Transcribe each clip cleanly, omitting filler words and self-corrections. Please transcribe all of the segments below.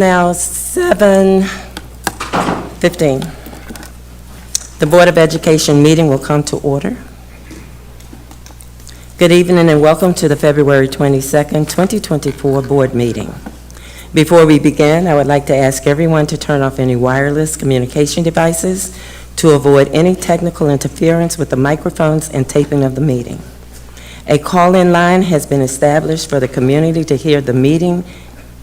Now 7:15. The Board of Education meeting will come to order. Good evening and welcome to the February 22nd, 2024 board meeting. Before we begin, I would like to ask everyone to turn off any wireless communication devices to avoid any technical interference with the microphones and taping of the meeting. A call-in line has been established for the community to hear the meeting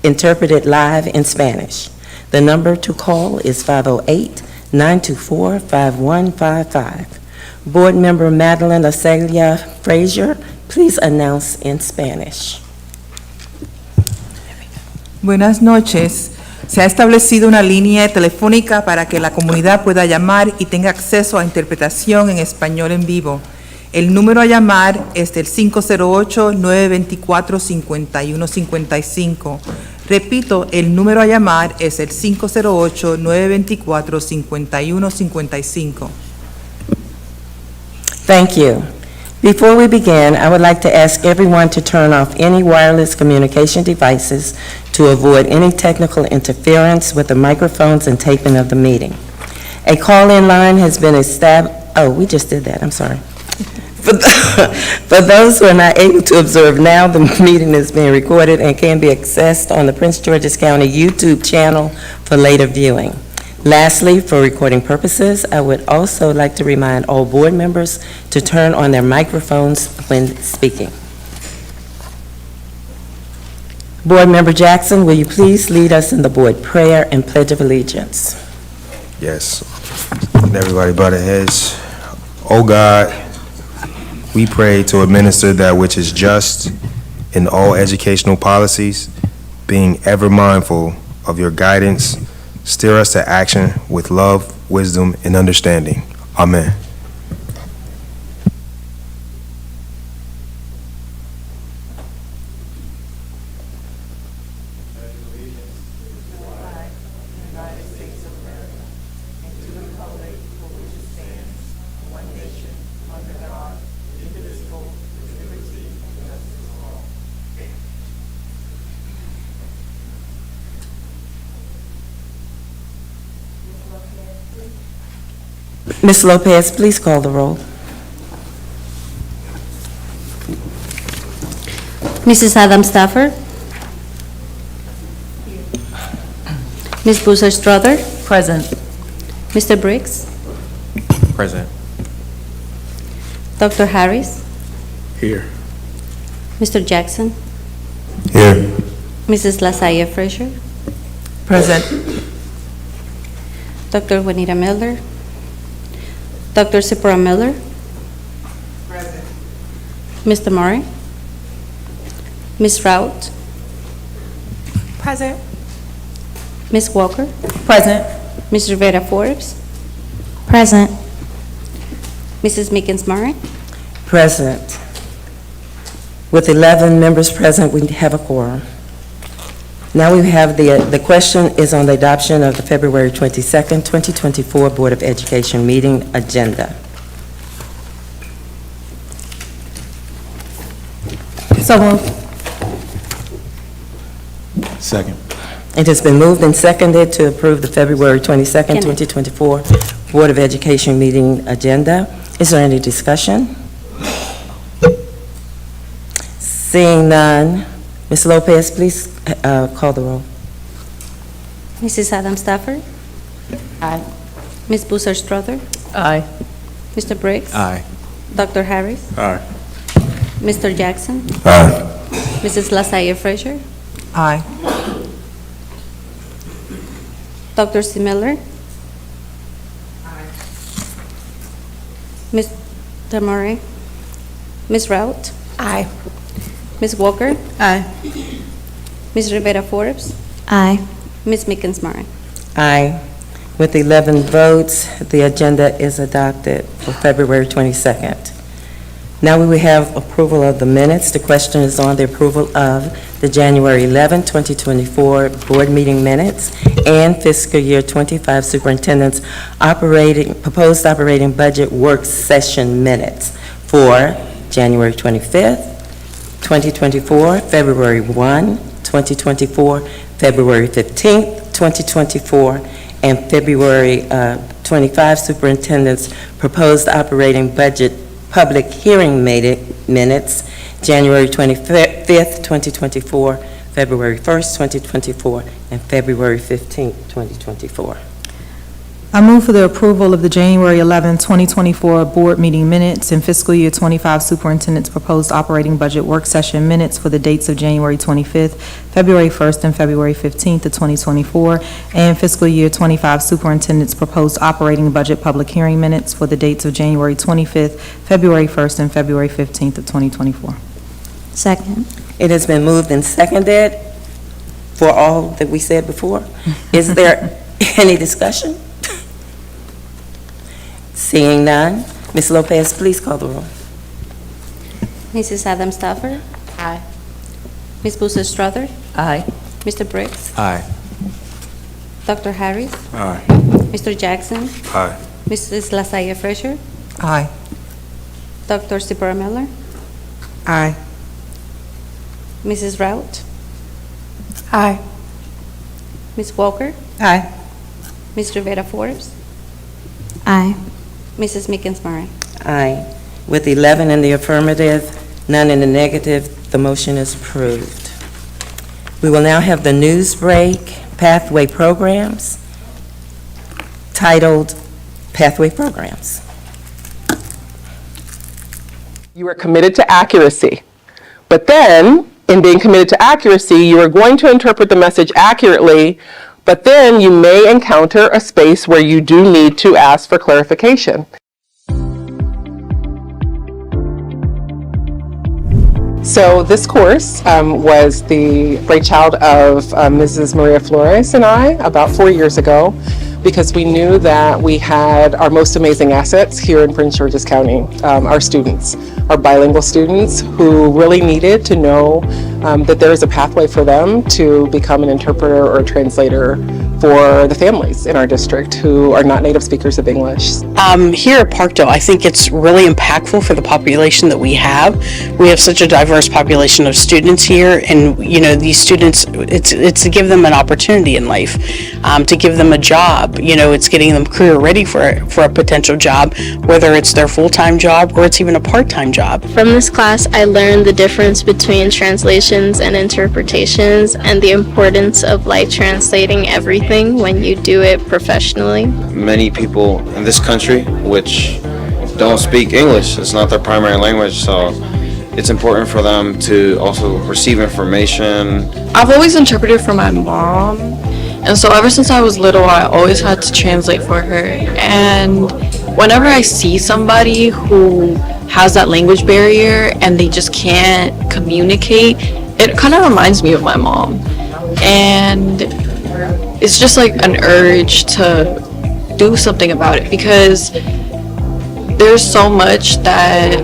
interpreted live in Spanish. The number to call is 508-924-5155. Board Member Madeline Acelia Frazier, please announce in Spanish. Buenas noches. Se ha establecido una línea telefónica para que la comunidad pueda llamar y tenga acceso a interpretación en español en vivo. El número a llamar es el 508-924-5155. Repito, el número a llamar es el 508-924-5155. Thank you. Before we begin, I would like to ask everyone to turn off any wireless communication devices to avoid any technical interference with the microphones and taping of the meeting. A call-in line has been established. Oh, we just did that. I'm sorry. For those who are not able to observe now, the meeting is being recorded and can be accessed on the Prince George's County YouTube channel for later viewing. Lastly, for recording purposes, I would also like to remind all board members to turn on their microphones when speaking. Board Member Jackson, will you please lead us in the board prayer and pledge of allegiance? Yes. Everybody bow their heads. Oh God, we pray to administer that which is just in all educational policies, being ever mindful of your guidance. Steer us to action with love, wisdom, and understanding. Amen. Ms. Lopez, please call the roll. Mrs. Adam Stafford. Ms. Boozer Strother. Present. Mr. Briggs. Present. Dr. Harris. Here. Mr. Jackson. Here. Mrs. Lasaya Frazier. Present. Dr. Juanita Miller. Dr. Zipporah Miller. Present. Mr. Murray. Ms. Rout. Present. Ms. Walker. Present. Ms. Rivera Forbes. Present. Mrs. Mickens Murray. Present. With 11 members present, we have a quorum. Now we have the question is on the adoption of the February 22nd, 2024 Board of Education meeting agenda. So moved. Second. It has been moved and seconded to approve the February 22nd, 2024 Board of Education meeting agenda. Is there any discussion? Seeing none, Ms. Lopez, please call the roll. Mrs. Adam Stafford. Aye. Ms. Boozer Strother. Aye. Mr. Briggs. Aye. Dr. Harris. Aye. Mr. Jackson. Aye. Mrs. Lasaya Frazier. Aye. Dr. C. Miller. Mr. Murray. Ms. Rout. Aye. Ms. Walker. Aye. Ms. Rivera Forbes. Aye. Ms. Mickens Murray. Aye. With 11 votes, the agenda is adopted for February 22nd. Now we will have approval of the minutes. The question is on the approval of the January 11, 2024 board meeting minutes and fiscal year 25 superintendent's proposed operating budget work session minutes for January 25th, 2024, February 1, 2024, February 15th, 2024, and February 25 Superintendent's proposed operating budget public hearing minutes, January 25th, 2024, February 1st, 2024, and February 15th, 2024. I move for the approval of the January 11, 2024 board meeting minutes and fiscal year 25 superintendent's proposed operating budget work session minutes for the dates of January 25th, February 1st, and February 15th of 2024, and fiscal year 25 superintendent's proposed operating budget public hearing minutes for the dates of January 25th, February 1st, and February 15th of 2024. Second. It has been moved and seconded for all that we said before. Is there any discussion? Seeing none, Ms. Lopez, please call the roll. Mrs. Adam Stafford. Aye. Ms. Busa Strother. Aye. Mr. Briggs. Aye. Dr. Harris. Aye. Mr. Jackson. Aye. Mrs. Lasaya Frazier. Aye. Dr. Sipora Miller. Aye. Mrs. Rout. Aye. Ms. Walker. Aye. Ms. Rivera Forbes. Aye. Mrs. Mickens Murray. Aye. With 11 in the affirmative, none in the negative, the motion is approved. We will now have the news break, Pathway Programs, titled Pathway Programs. You are committed to accuracy. But then, in being committed to accuracy, you are going to interpret the message accurately, but then you may encounter a space where you do need to ask for clarification. So this course was the brainchild of Mrs. Maria Flores and I about 4 years ago, because we knew that we had our most amazing assets here in Prince George's County, our students, our bilingual students who really needed to know that there is a pathway for them to become an interpreter or a translator for the families in our district who are not native speakers of English. Here at Parkdale, I think it's really impactful for the population that we have. We have such a diverse population of students here, and you know, these students, it's to give them an opportunity in life, to give them a job. You know, it's getting them career ready for a potential job, whether it's their full-time job or it's even a part-time job. From this class, I learned the difference between translations and interpretations and the importance of translating everything when you do it professionally. Many people in this country which don't speak English, it's not their primary language, so it's important for them to also receive information. I've always interpreted for my mom, and so ever since I was little, I always had to translate for her. And whenever I see somebody who has that language barrier and they just can't communicate, it kind of reminds me of my mom. And it's just like an urge to do something about it, because there's so much that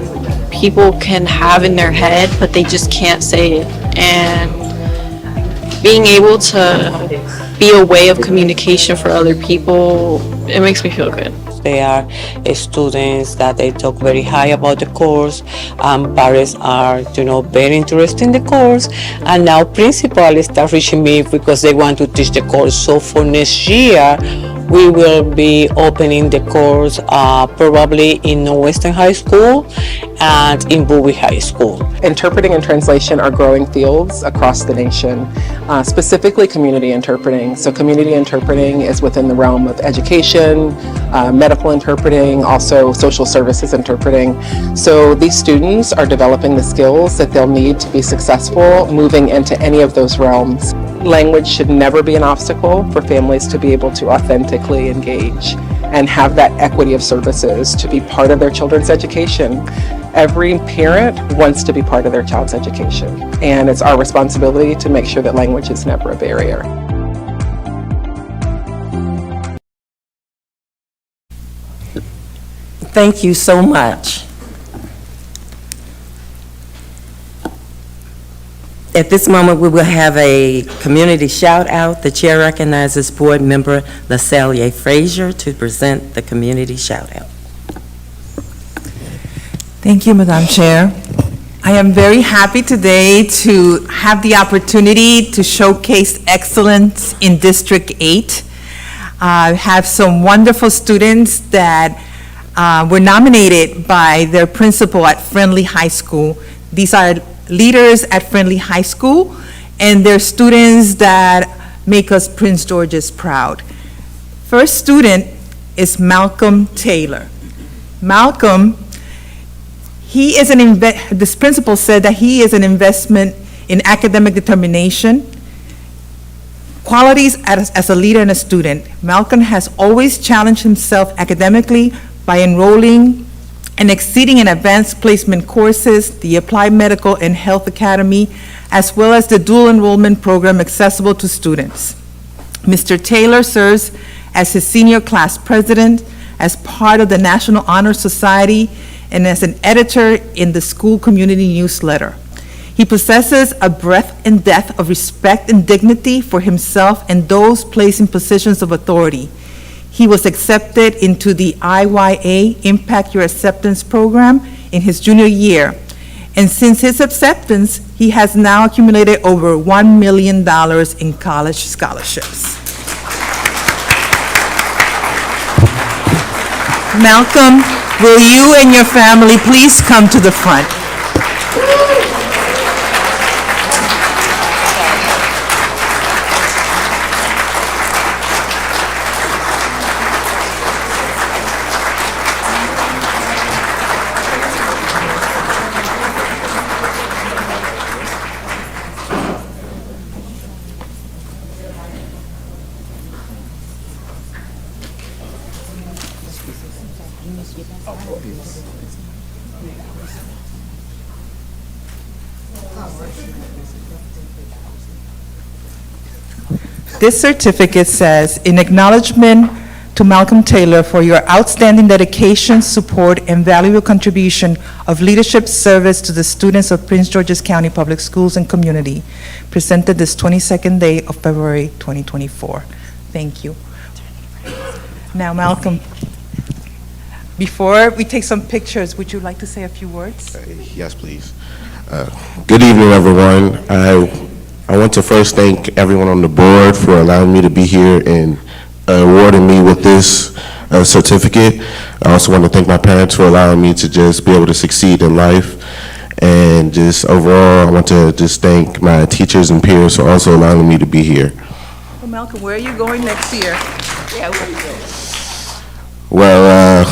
people can have in their head, but they just can't say it. And being able to be a way of communication for other people, it makes me feel good. They are students that they talk very high about the course. Parents are, very interested in the course. And now principals start reaching me because they want to teach the course. So for next year, we will be opening the course probably in Western High School and in Bowie High School. Interpreting and translation are growing fields across the nation, specifically community interpreting. So community interpreting is within the realm of education, medical interpreting, also social services interpreting. So these students are developing the skills that they'll need to be successful moving into any of those realms. Language should never be an obstacle for families to be able to authentically engage and have that equity of services to be part of their children's education. Every parent wants to be part of their child's education, and it's our responsibility to make sure that language is never a barrier. Thank you so much. At this moment, we will have a community shout-out. The chair recognizes Board Member LaSalle Frazier to present the community shout-out. Thank you, Madam Chair. I am very happy today to have the opportunity to showcase excellence in District 8. I have some wonderful students that were nominated by their principal at Friendly High School. These are leaders at Friendly High School, and they're students that make us Prince George's proud. First student is Malcolm Taylor. Malcolm, this principal said that he is an investment in academic determination, qualities as a leader and a student. Malcolm has always challenged himself academically by enrolling and exceeding in advanced placement courses, the Applied Medical and Health Academy, as well as the dual enrollment program accessible to students. Mr. Taylor serves as his senior class president, as part of the National Honor Society, and as an editor in the school community newsletter. He possesses a breadth and depth of respect and dignity for himself and those placed in positions of authority. He was accepted into the IYA Impact Your Acceptance program in his junior year. And since his acceptance, he has now accumulated over $1 million in college scholarships. Malcolm, will you and your family please come to the front? This certificate says, in acknowledgement to Malcolm Taylor for your outstanding dedication, support, and valuable contribution of leadership service to the students of Prince George's County Public Schools and community, presented this 22nd day of February 2024. Thank you. Now, Malcolm, before we take some pictures, would you like to say a few words? Yes, please. Good evening, everyone. I want to first thank everyone on the board for allowing me to be here and awarding me with this certificate. I also want to thank my parents for allowing me to just be able to succeed in life. And just overall, I want to just thank my teachers and peers for also allowing me to be here. Well, Malcolm, where are you going next year? Yeah, where are you going? Well,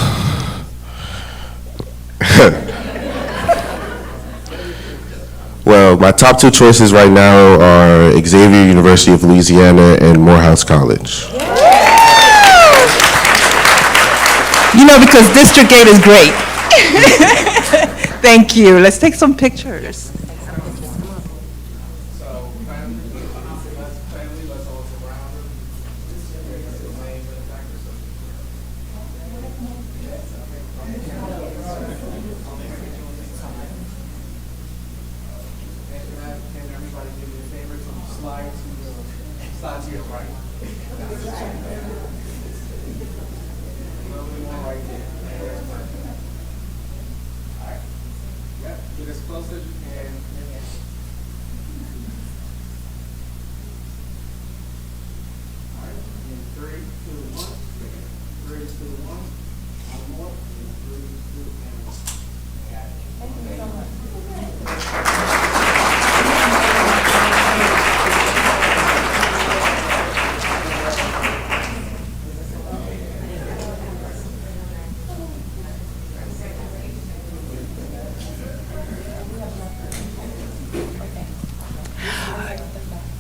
well, my top two choices right now are Xavier University of Louisiana and Morehouse College. You know, because District 8 is great. Thank you. Let's take some pictures.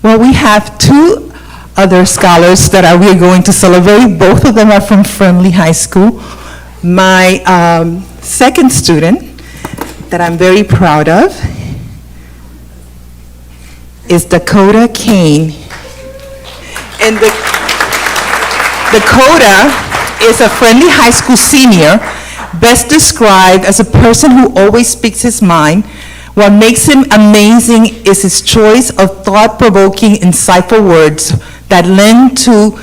Well, we have two other scholars that we're going to celebrate. Both of them are from Friendly High School. My second student that I'm very proud of is Dakota Kane. And Dakota is a Friendly High School senior, best described as a person who always speaks his mind. What makes him amazing is his choice of thought-provoking, insightful words that lend to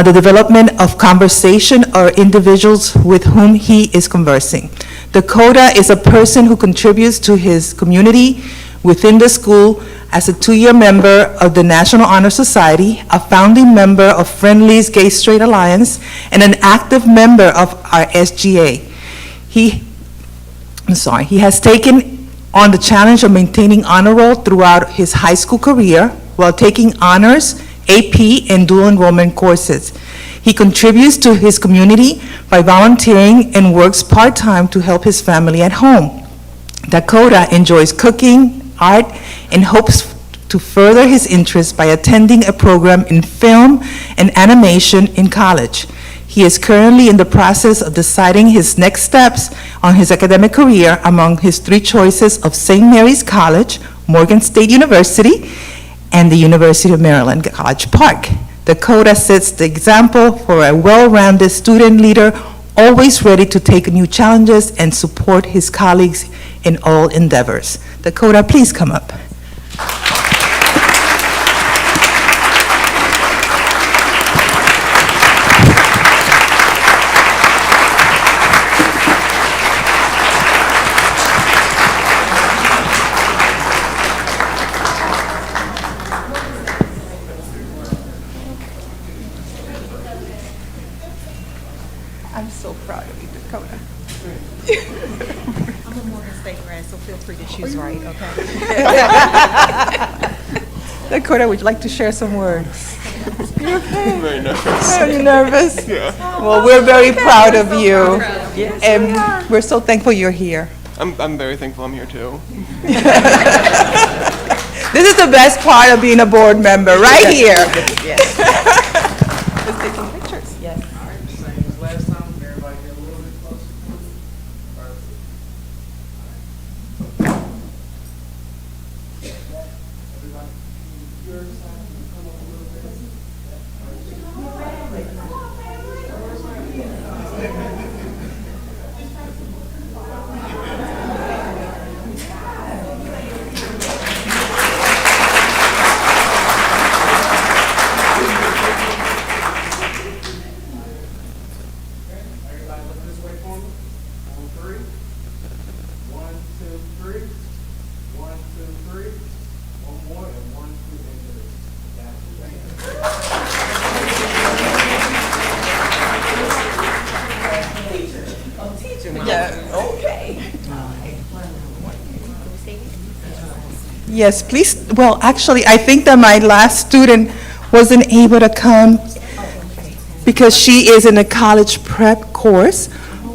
the development of conversation or individuals with whom he is conversing. Dakota is a person who contributes to his community within the school as a 2-year member of the National Honor Society, a founding member of Friendly's Gay Straight Alliance, and an active member of our SGA. He has taken on the challenge of maintaining honor roll throughout his high school career while taking honors, AP, and dual enrollment courses. He contributes to his community by volunteering and works part-time to help his family at home. Dakota enjoys cooking, art, and hopes to further his interests by attending a program in film and animation in college. He is currently in the process of deciding his next steps on his academic career among his 3 choices of St. Mary's College, Morgan State University, and the University of Maryland, College Park. Dakota sets the example for a well-rounded student leader, always ready to take new challenges and support his colleagues in all endeavors. Dakota, please come up. I'm so proud of you, Dakota. I'm a Morgan State grad, so feel free to choose right, okay? Dakota, would you like to share some words? You okay? I'm very nervous. Are you nervous? Yeah. Well, we're very proud of you, and we're so thankful you're here. I'm very thankful I'm here too. This is the best part of being a board member, right here. Yes. Let's take some pictures. Yes. Same as last time, everybody get a little bit closer. Yes, please. Well, actually, I think that my last student wasn't able to come because she is in a college prep course,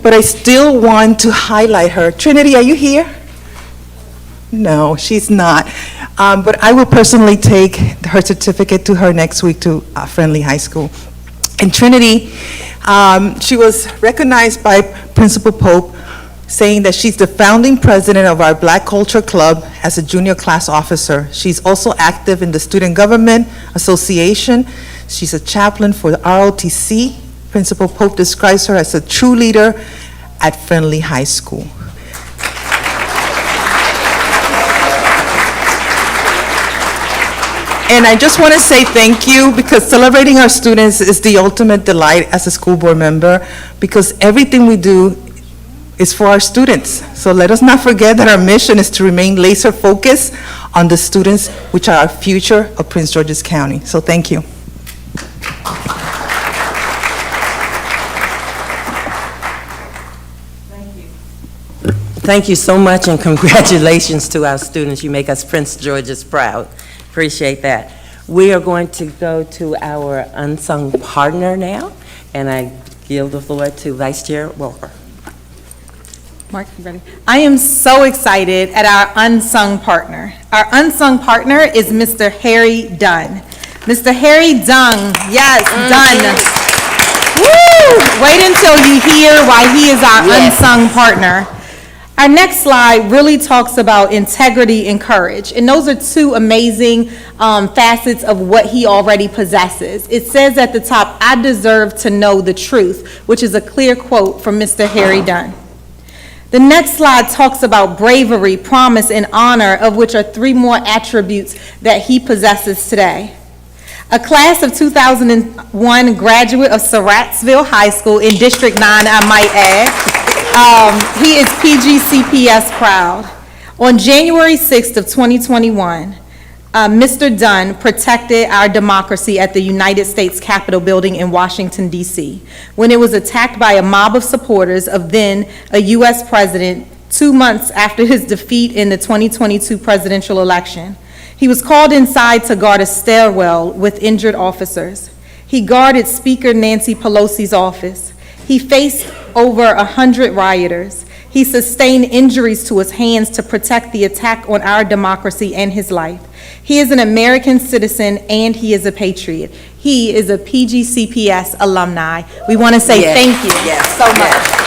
but I still want to highlight her. Trinity, are you here? No, she's not. But I will personally take her certificate to her next week to Friendly High School. And Trinity, she was recognized by Principal Pope, saying that she's the founding president of our Black Culture Club as a junior class officer. She's also active in the Student Government Association. She's a chaplain for the ROTC. Principal Pope describes her as a true leader at Friendly High School. And I just want to say thank you, because celebrating our students is the ultimate delight as a school board member, because everything we do is for our students. So let us not forget that our mission is to remain laser focused on the students, which are our future of Prince George's County. So thank you. Thank you so much, and congratulations to our students. You make us Prince George's proud. Appreciate that. We are going to go to our unsung partner now, and I yield the floor to Vice Chair Walker. Mark, you ready? I am so excited at our unsung partner. Our unsung partner is Mr. Harry Dunn. Mr. Harry Dunn, yes, Dunn. Woo! Wait until you hear why he is our unsung partner. Our next slide really talks about integrity and courage, and those are two amazing facets of what he already possesses. It says at the top, "I deserve to know the truth," which is a clear quote from Mr. Harry Dunn. The next slide talks about bravery, promise, and honor, of which are three more attributes that he possesses today. A class of 2001 graduate of Surrattsville High School in District 9, I might add. He is PGCPS proud. On January 6th of 2021, Mr. Dunn protected our democracy at the United States Capitol building in Washington, D.C., when it was attacked by a mob of supporters of then a U.S. president 2 months after his defeat in the 2022 presidential election. He was called inside to guard a stairwell with injured officers. He guarded Speaker Nancy Pelosi's office. He faced over 100 rioters. He sustained injuries to his hands to protect the attack on our democracy and his life. He is an American citizen and he is a patriot. He is a PGCPS alumni. We want to say thank you so much.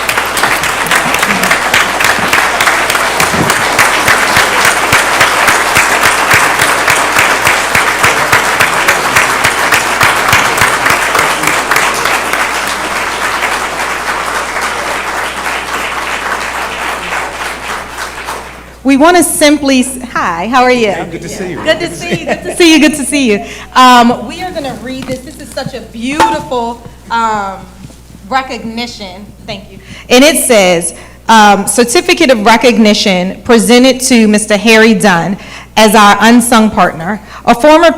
We want to simply, hi, how are you? Hey, good to see you. Good to see you, good to see you, good to see you. We are going to read this. This is such a beautiful recognition. Thank you. And it says, Certificate of Recognition presented to Mr. Harry Dunn as our unsung partner, a former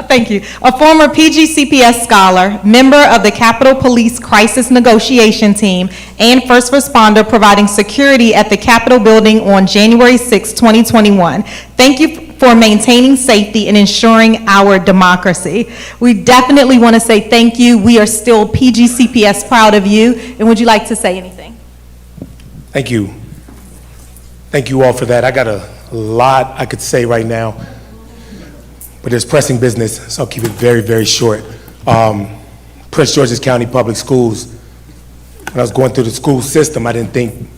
thank you. A former PGCPS scholar, member of the Capitol Police Crisis Negotiation Team, and first responder providing security at the Capitol building on January 6, 2021. Thank you for maintaining safety and ensuring our democracy. We definitely want to say thank you. We are still PGCPS proud of you. And would you like to say anything? Thank you. Thank you all for that. I got a lot I could say right now, but there's pressing business, so I'll keep it very, very short. Prince George's County Public Schools, when I was going through the school system, I didn't think,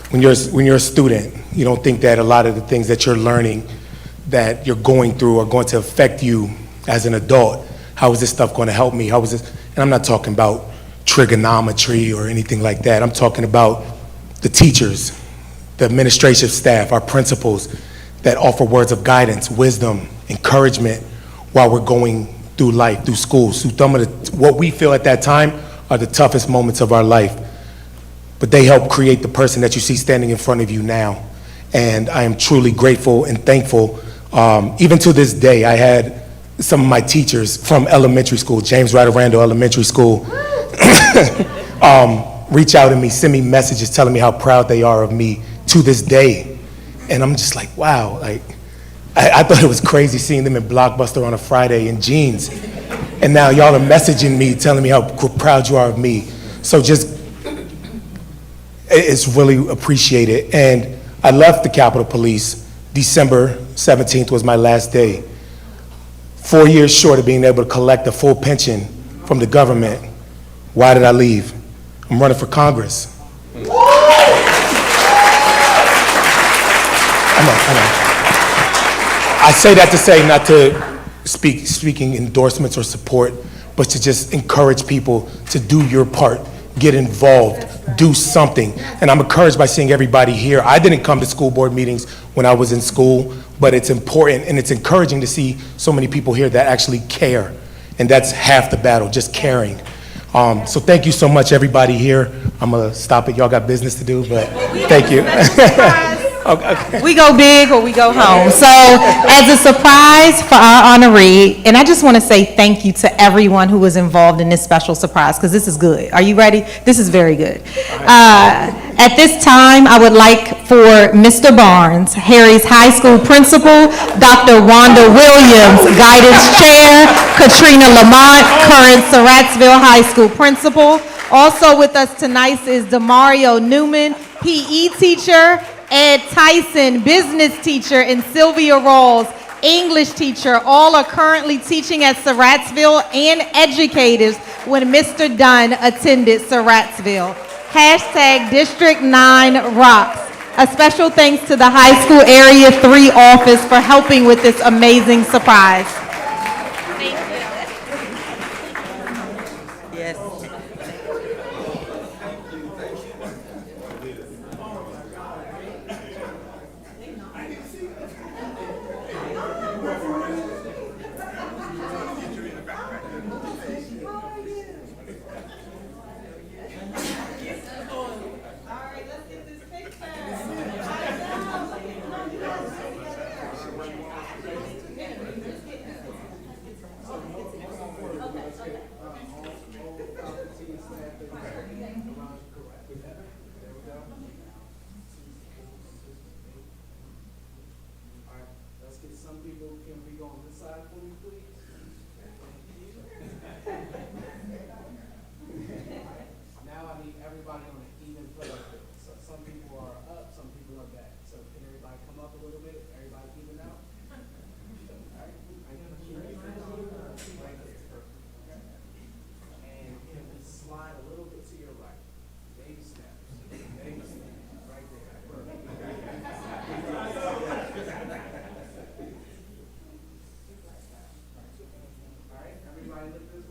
when you're a student, you don't think that a lot of the things that you're learning, that you're going through, are going to affect you as an adult. How is this stuff going to help me? How is this? And I'm not talking about trigonometry or anything like that. I'm talking about the teachers, the administrative staff, our principals, that offer words of guidance, wisdom, encouragement while we're going through life, through school. So some of what we feel at that time are the toughest moments of our life. But they help create the person that you see standing in front of you now. And I am truly grateful and thankful. Even to this day, I had some of my teachers from elementary school, James Ryder Randall Elementary School, reach out to me, send me messages telling me how proud they are of me to this day. And I'm just like, wow, like, I thought it was crazy seeing them in Blockbuster on a Friday in jeans. And now y'all are messaging me, telling me how proud you are of me. So just, it's really appreciated. And I left the Capitol Police. December 17th was my last day. 4 years short of being able to collect a full pension from the government. Why did I leave? I'm running for Congress. I say that to say not to speaking endorsements or support, but to just encourage people to do your part, get involved, do something. And I'm encouraged by seeing everybody here. I didn't come to school board meetings when I was in school, but it's important and it's encouraging to see so many people here that actually care. And that's half the battle, just caring. So thank you so much, everybody here. I'm gonna stop it. Y'all got business to do, but thank you. Okay. We go big or we go home. So as a surprise for our honoree, and I just want to say thank you to everyone who was involved in this special surprise, because this is good. Are you ready? This is very good. At this time, I would like for Mr. Barnes, Harry's high school principal, Dr. Wanda Williams, guidance chair, Katrina Lamont, current Surrattsville High School principal. Also with us tonight is Demario Newman, PE teacher, Ed Tyson, business teacher, and Sylvia Rawls, English teacher. All are currently teaching at Surrattsville and educators when Mr. Dunn attended Surrattsville. Hashtag District 9 rocks. A special thanks to the High School Area 3 office for helping with this amazing surprise.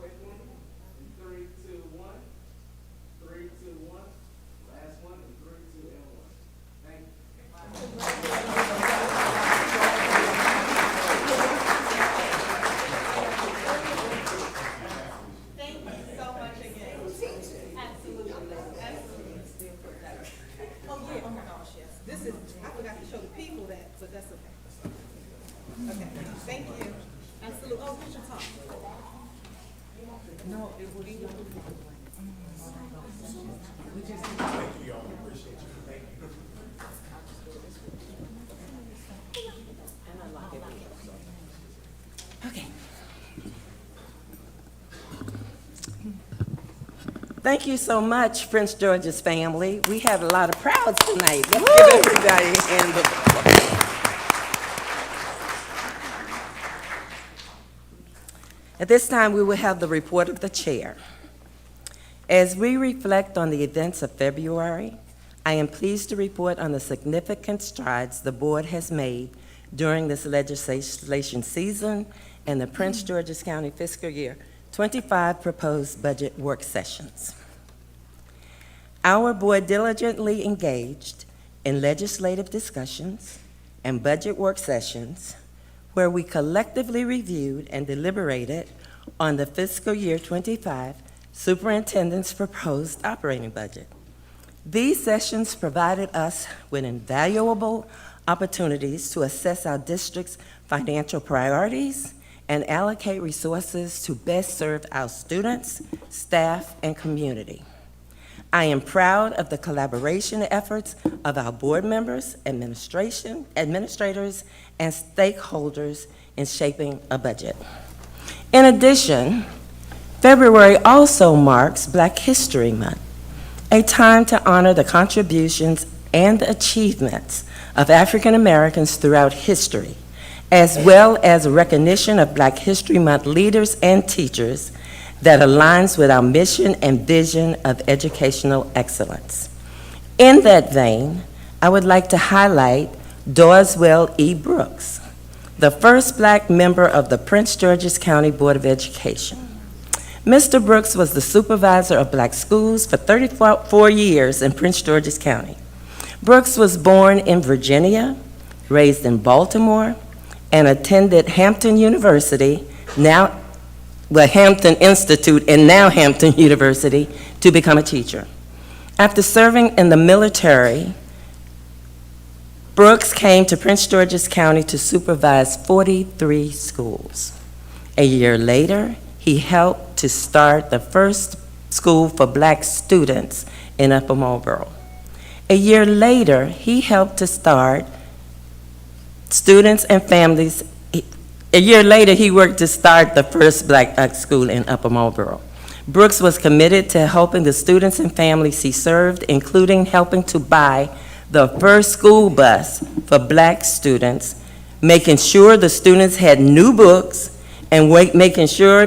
wait for me. 3, 2, 1. 3, 2, 1. Last one, and 3, 2, and 1. Thank you. This is, I forgot to show the people that, but that's okay. Okay, thank you. Absolutely. Oh, here's your top. No, it would be. Okay. Thank you so much, Prince George's family. We have a lot of prouds tonight. Let's give everybody a hand of applause. At this time, we will have the report of the chair. As we reflect on the events of February, I am pleased to report on the significant strides the board has made during this legislation season and the Prince George's County fiscal year 25 proposed budget work sessions. Our board diligently engaged in legislative discussions and budget work sessions where we collectively reviewed and deliberated on the fiscal year 25 superintendent's proposed operating budget. These sessions provided us with invaluable opportunities to assess our district's financial priorities and allocate resources to best serve our students, staff, and community. I am proud of the collaboration efforts of our board members, administrators, and stakeholders in shaping a budget. In addition, February also marks Black History Month, a time to honor the contributions and achievements of African Americans throughout history, as well as a recognition of Black History Month leaders and teachers that aligns with our mission and vision of educational excellence. In that vein, I would like to highlight Dorswell E. Brooks, the first Black member of the Prince George's County Board of Education. Mr. Brooks was the supervisor of Black schools for 34 years in Prince George's County. Brooks was born in Virginia, raised in Baltimore, and attended Hampton University, Hampton Institute, and now Hampton University, to become a teacher. After serving in the military, Brooks came to Prince George's County to supervise 43 schools. A year later, he helped to start the first school for Black students in Upper Marlboro. A year later, he helped to start students and families. A year later, he worked to start the first Black school in Upper Marlboro. Brooks was committed to helping the students and families he served, including helping to buy the first school bus for Black students, making sure the students had new books, and making sure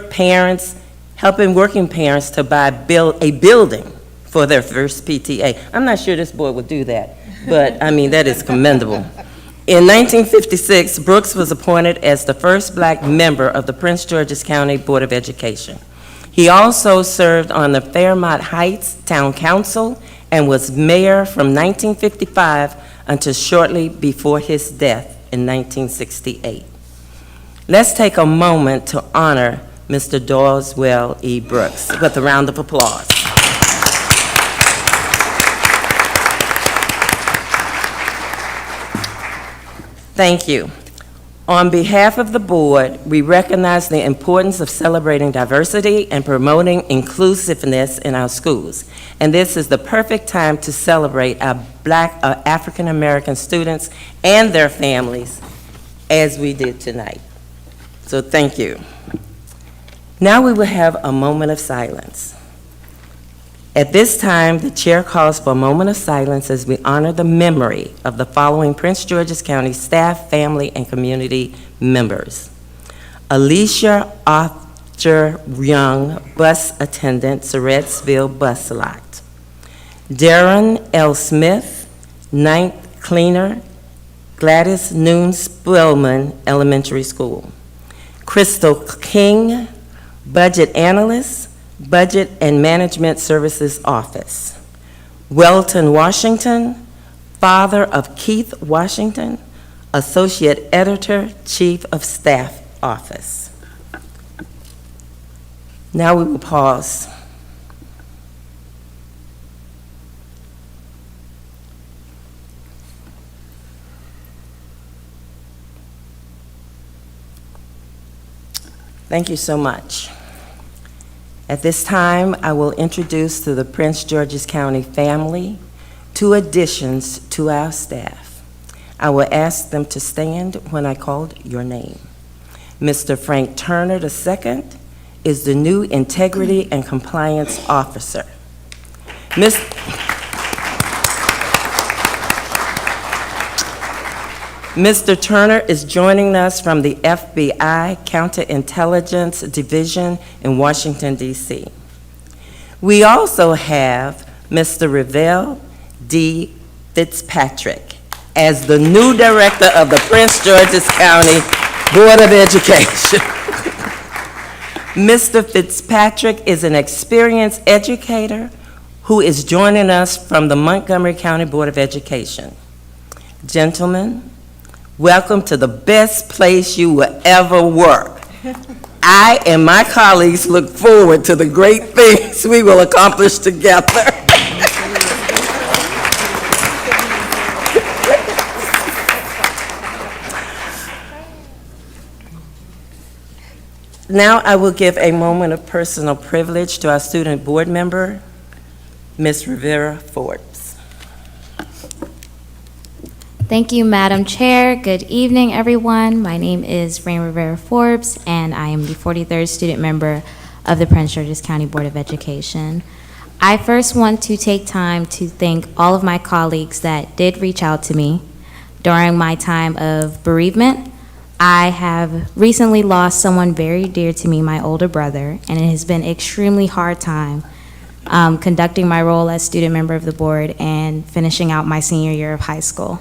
helping working parents to buy a building for their first PTA. I'm not sure this board would do that, but I mean, that is commendable. In 1956, Brooks was appointed as the first Black member of the Prince George's County Board of Education. He also served on the Fairmont Heights Town Council and was mayor from 1955 until shortly before his death in 1968. Let's take a moment to honor Mr. Dorswell E. Brooks with a round of applause. Thank you. On behalf of the board, we recognize the importance of celebrating diversity and promoting inclusiveness in our schools. And this is the perfect time to celebrate our Black African American students and their families as we did tonight. So thank you. Now we will have a moment of silence. At this time, the chair calls for a moment of silence as we honor the memory of the following Prince George's County staff, family, and community members. Alicia Archer Young, bus attendant, Surrattsville Bus Lot. Darren L. Smith, ninth cleaner, Gladys Noon Spillman Elementary School. Crystal King, Budget Analyst, Budget and Management Services Office. Welton Washington, father of Keith Washington, Associate Editor, Chief of Staff Office. Now we will pause. Thank you so much. At this time, I will introduce to the Prince George's County family 2 additions to our staff. I will ask them to stand when I called your name. Mr. Frank Turner II is the new Integrity and Compliance Officer. Mr. Turner is joining us from the FBI Counterintelligence Division in Washington, D.C. We also have Mr. Revell D. Fitzpatrick as the new director of the Prince George's County Board of Education. Mr. Fitzpatrick is an experienced educator who is joining us from the Montgomery County Board of Education. Gentlemen, welcome to the best place you will ever work. I and my colleagues look forward to the great things we will accomplish together. Now I will give a moment of personal privilege to our student board member, Ms. Rivera Forbes. Thank you, Madam Chair. Good evening, everyone. My name is Fran Rivera Forbes, and I am the 43rd student member of the Prince George's County Board of Education. I first want to take time to thank all of my colleagues that did reach out to me during my time of bereavement. I have recently lost someone very dear to me, my older brother, and it has been an extremely hard time conducting my role as student member of the board and finishing out my senior year of high school.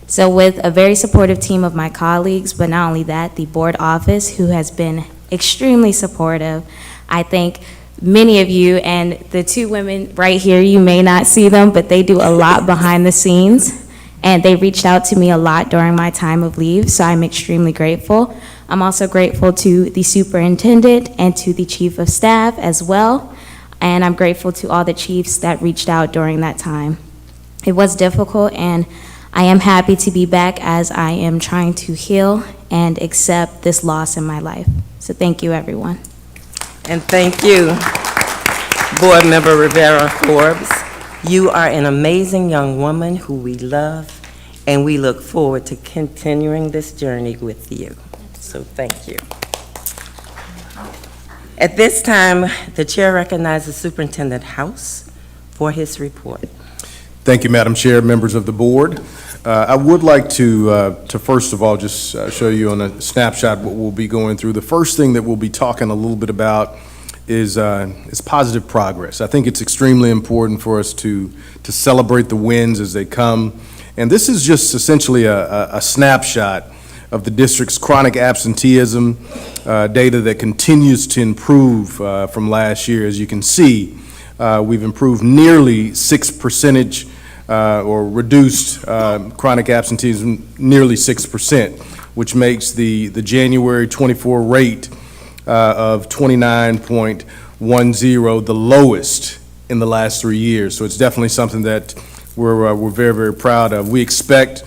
So with a very supportive team of my colleagues, but not only that, the board office, who has been extremely supportive. I thank many of you, and the 2 women right here, you may not see them, but they do a lot behind the scenes, and they reached out to me a lot during my time of leave, so I'm extremely grateful. I'm also grateful to the superintendent and to the chief of staff as well, and I'm grateful to all the chiefs that reached out during that time. It was difficult, and I am happy to be back as I am trying to heal and accept this loss in my life. So thank you, everyone. And thank you, Board Member Rivera Forbes. You are an amazing young woman who we love, and we look forward to continuing this journey with you. So thank you. At this time, the chair recognizes Superintendent House for his report. Thank you, Madam Chair, members of the board. I would like to first of all just show you on a snapshot what we'll be going through. The first thing that we'll be talking a little bit about is positive progress. I think it's extremely important for us to celebrate the wins as they come. And this is just essentially a snapshot of the district's chronic absenteeism data that continues to improve from last year. As you can see, we've improved nearly 6% or reduced chronic absenteeism nearly 6%, which makes the January 24 rate of 29.10 the lowest in the last 3 years. So it's definitely something that we're very, very proud of. We expect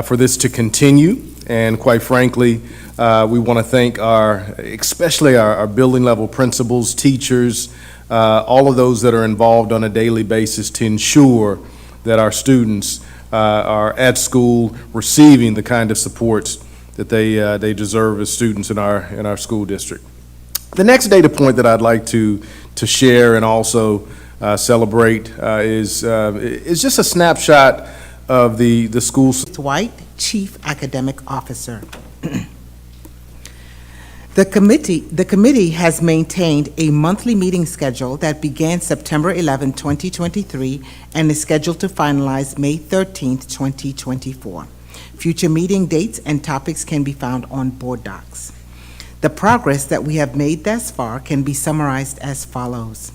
for this to continue, and quite frankly, we want to thank especially our building level principals, teachers, all of those that are involved on a daily basis to ensure that our students are at school receiving the kind of supports that they deserve as students in our school district. The next data point that I'd like to share and also celebrate is just a snapshot of the school. White, Chief Academic Officer. The committee has maintained a monthly meeting schedule that began September 11, 2023, and is scheduled to finalize May 13, 2024. Future meeting dates and topics can be found on board docs. The progress that we have made thus far can be summarized as follows.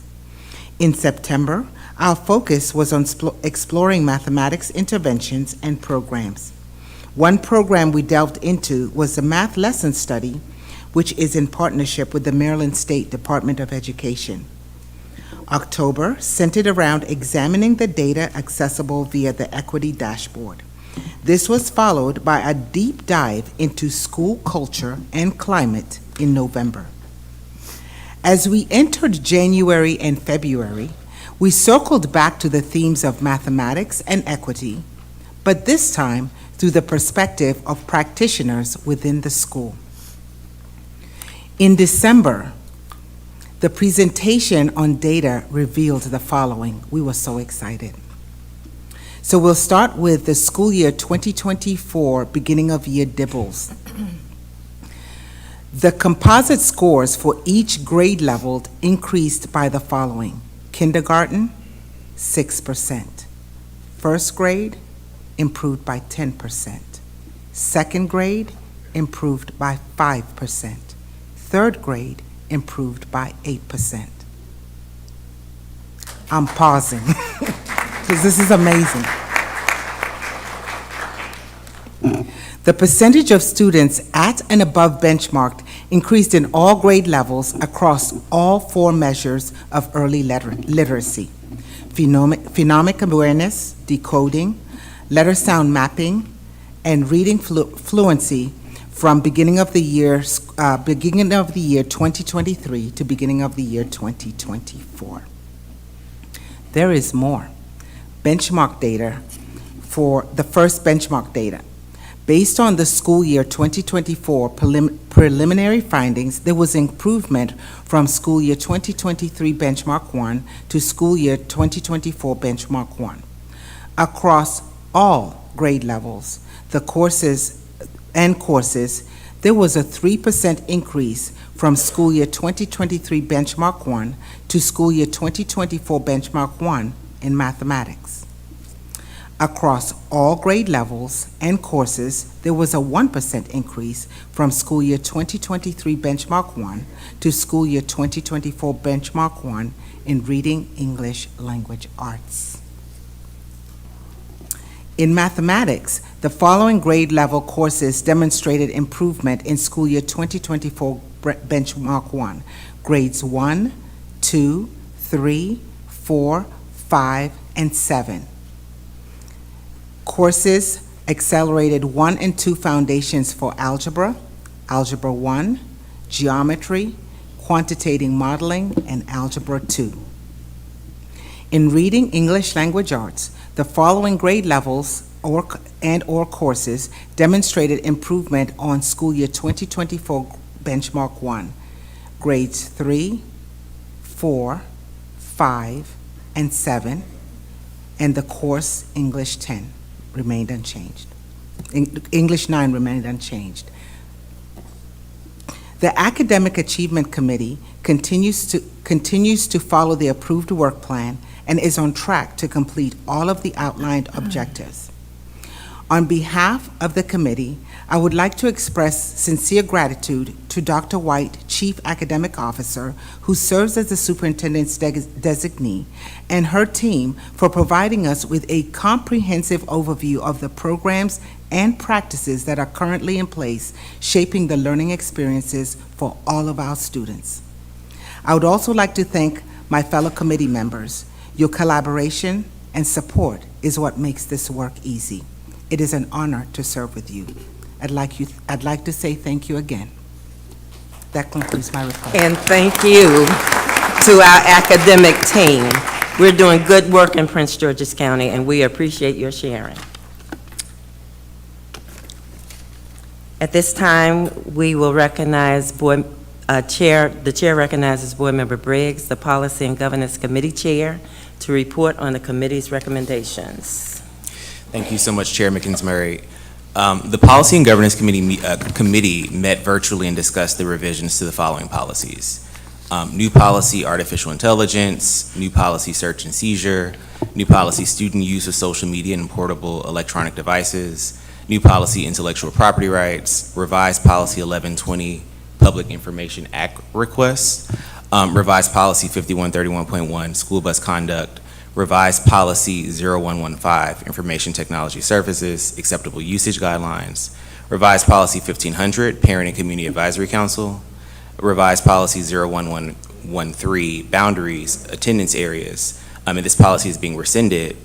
In September, our focus was on exploring mathematics interventions and programs. One program we delved into was the Math Lesson Study, which is in partnership with the Maryland State Department of Education. October centered around examining the data accessible via the Equity Dashboard. This was followed by a deep dive into school culture and climate in November. As we entered January and February, we circled back to the themes of mathematics and equity, but this time through the perspective of practitioners within the school. In December, the presentation on data revealed the following. We were so excited. So we'll start with the school year 2024 beginning of year DIBELS. The composite scores for each grade level increased by the following. Kindergarten, 6%. First grade, improved by 10%. Second grade, improved by 5%. Third grade, improved by 8%. I'm pausing because this is amazing. The percentage of students at and above benchmark increased in all grade levels across all 4 measures of early literacy: phonemic awareness, decoding, letter sound mapping, and reading fluency from beginning of the year 2023 to beginning of the year 2024. There is more. Benchmark data for the first benchmark data. Based on the school year 2024 preliminary findings, there was improvement from school year 2023 benchmark 1 to school year 2024 benchmark 1. Across all grade levels, the courses, there was a 3% increase from school year 2023 benchmark 1 to school year 2024 benchmark 1 in mathematics. Across all grade levels and courses, there was a 1% increase from school year 2023 benchmark 1 to school year 2024 benchmark 1 in reading, English, language arts. In mathematics, the following grade level courses demonstrated improvement in school year 2024 benchmark 1: grades 1, 2, 3, 4, 5, and 7. Courses accelerated 1 and 2 foundations for algebra, algebra 1, geometry, quantitative modeling, and algebra 2. In reading, English, language arts, the following grade levels or courses demonstrated improvement on school year 2024 benchmark 1: grades 3, 4, 5, and 7, and the course English 10 remained unchanged. English 9 remained unchanged. The Academic Achievement Committee continues to follow the approved work plan and is on track to complete all of the outlined objectives. On behalf of the committee, I would like to express sincere gratitude to Dr. White, Chief Academic Officer, who serves as the superintendent's designee, and her team for providing us with a comprehensive overview of the programs and practices that are currently in place, shaping the learning experiences for all of our students. I would also like to thank my fellow committee members. Your collaboration and support is what makes this work easy. It is an honor to serve with you. I'd like to say thank you again. That concludes my report. And thank you to our academic team. We're doing good work in Prince George's County, and we appreciate your sharing. At this time, we will recognize the chair recognizes Board Member Briggs, the Policy and Governance Committee Chair, to report on the committee's recommendations. Thank you so much, Chair McInsmurry. The Policy and Governance Committee met virtually and discussed the revisions to the following policies. New policy, artificial intelligence; new policy, search and seizure; new policy, student use of social media and portable electronic devices; new policy, intellectual property rights; revised policy 1120 Public Information Act requests, revised policy 5131.1, school bus conduct, revised policy 0115, information technology services, acceptable usage guidelines, revised policy 1500, parent and community advisory council, revised policy 01113, boundaries, attendance areas, and this policy is being rescinded.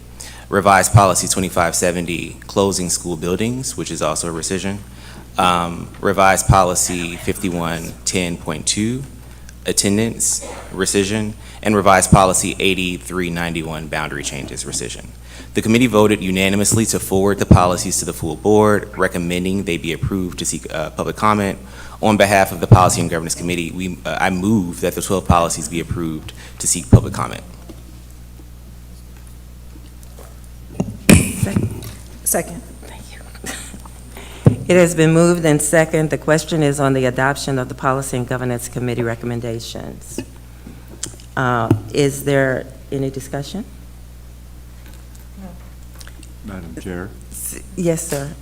Revised policy 2570, closing school buildings, which is also a rescission. Revised policy 5110.2, attendance, rescission, and revised policy 8391, boundary changes, rescission. The committee voted unanimously to forward the policies to the full board, recommending they be approved to seek public comment. On behalf of the Policy and Governance Committee, I move that the 12 policies be approved to seek public comment. Second. Thank you. It has been moved and second. The question is on the adoption of the Policy and Governance Committee recommendations. Is there any discussion? Madam Chair, Yes, sir.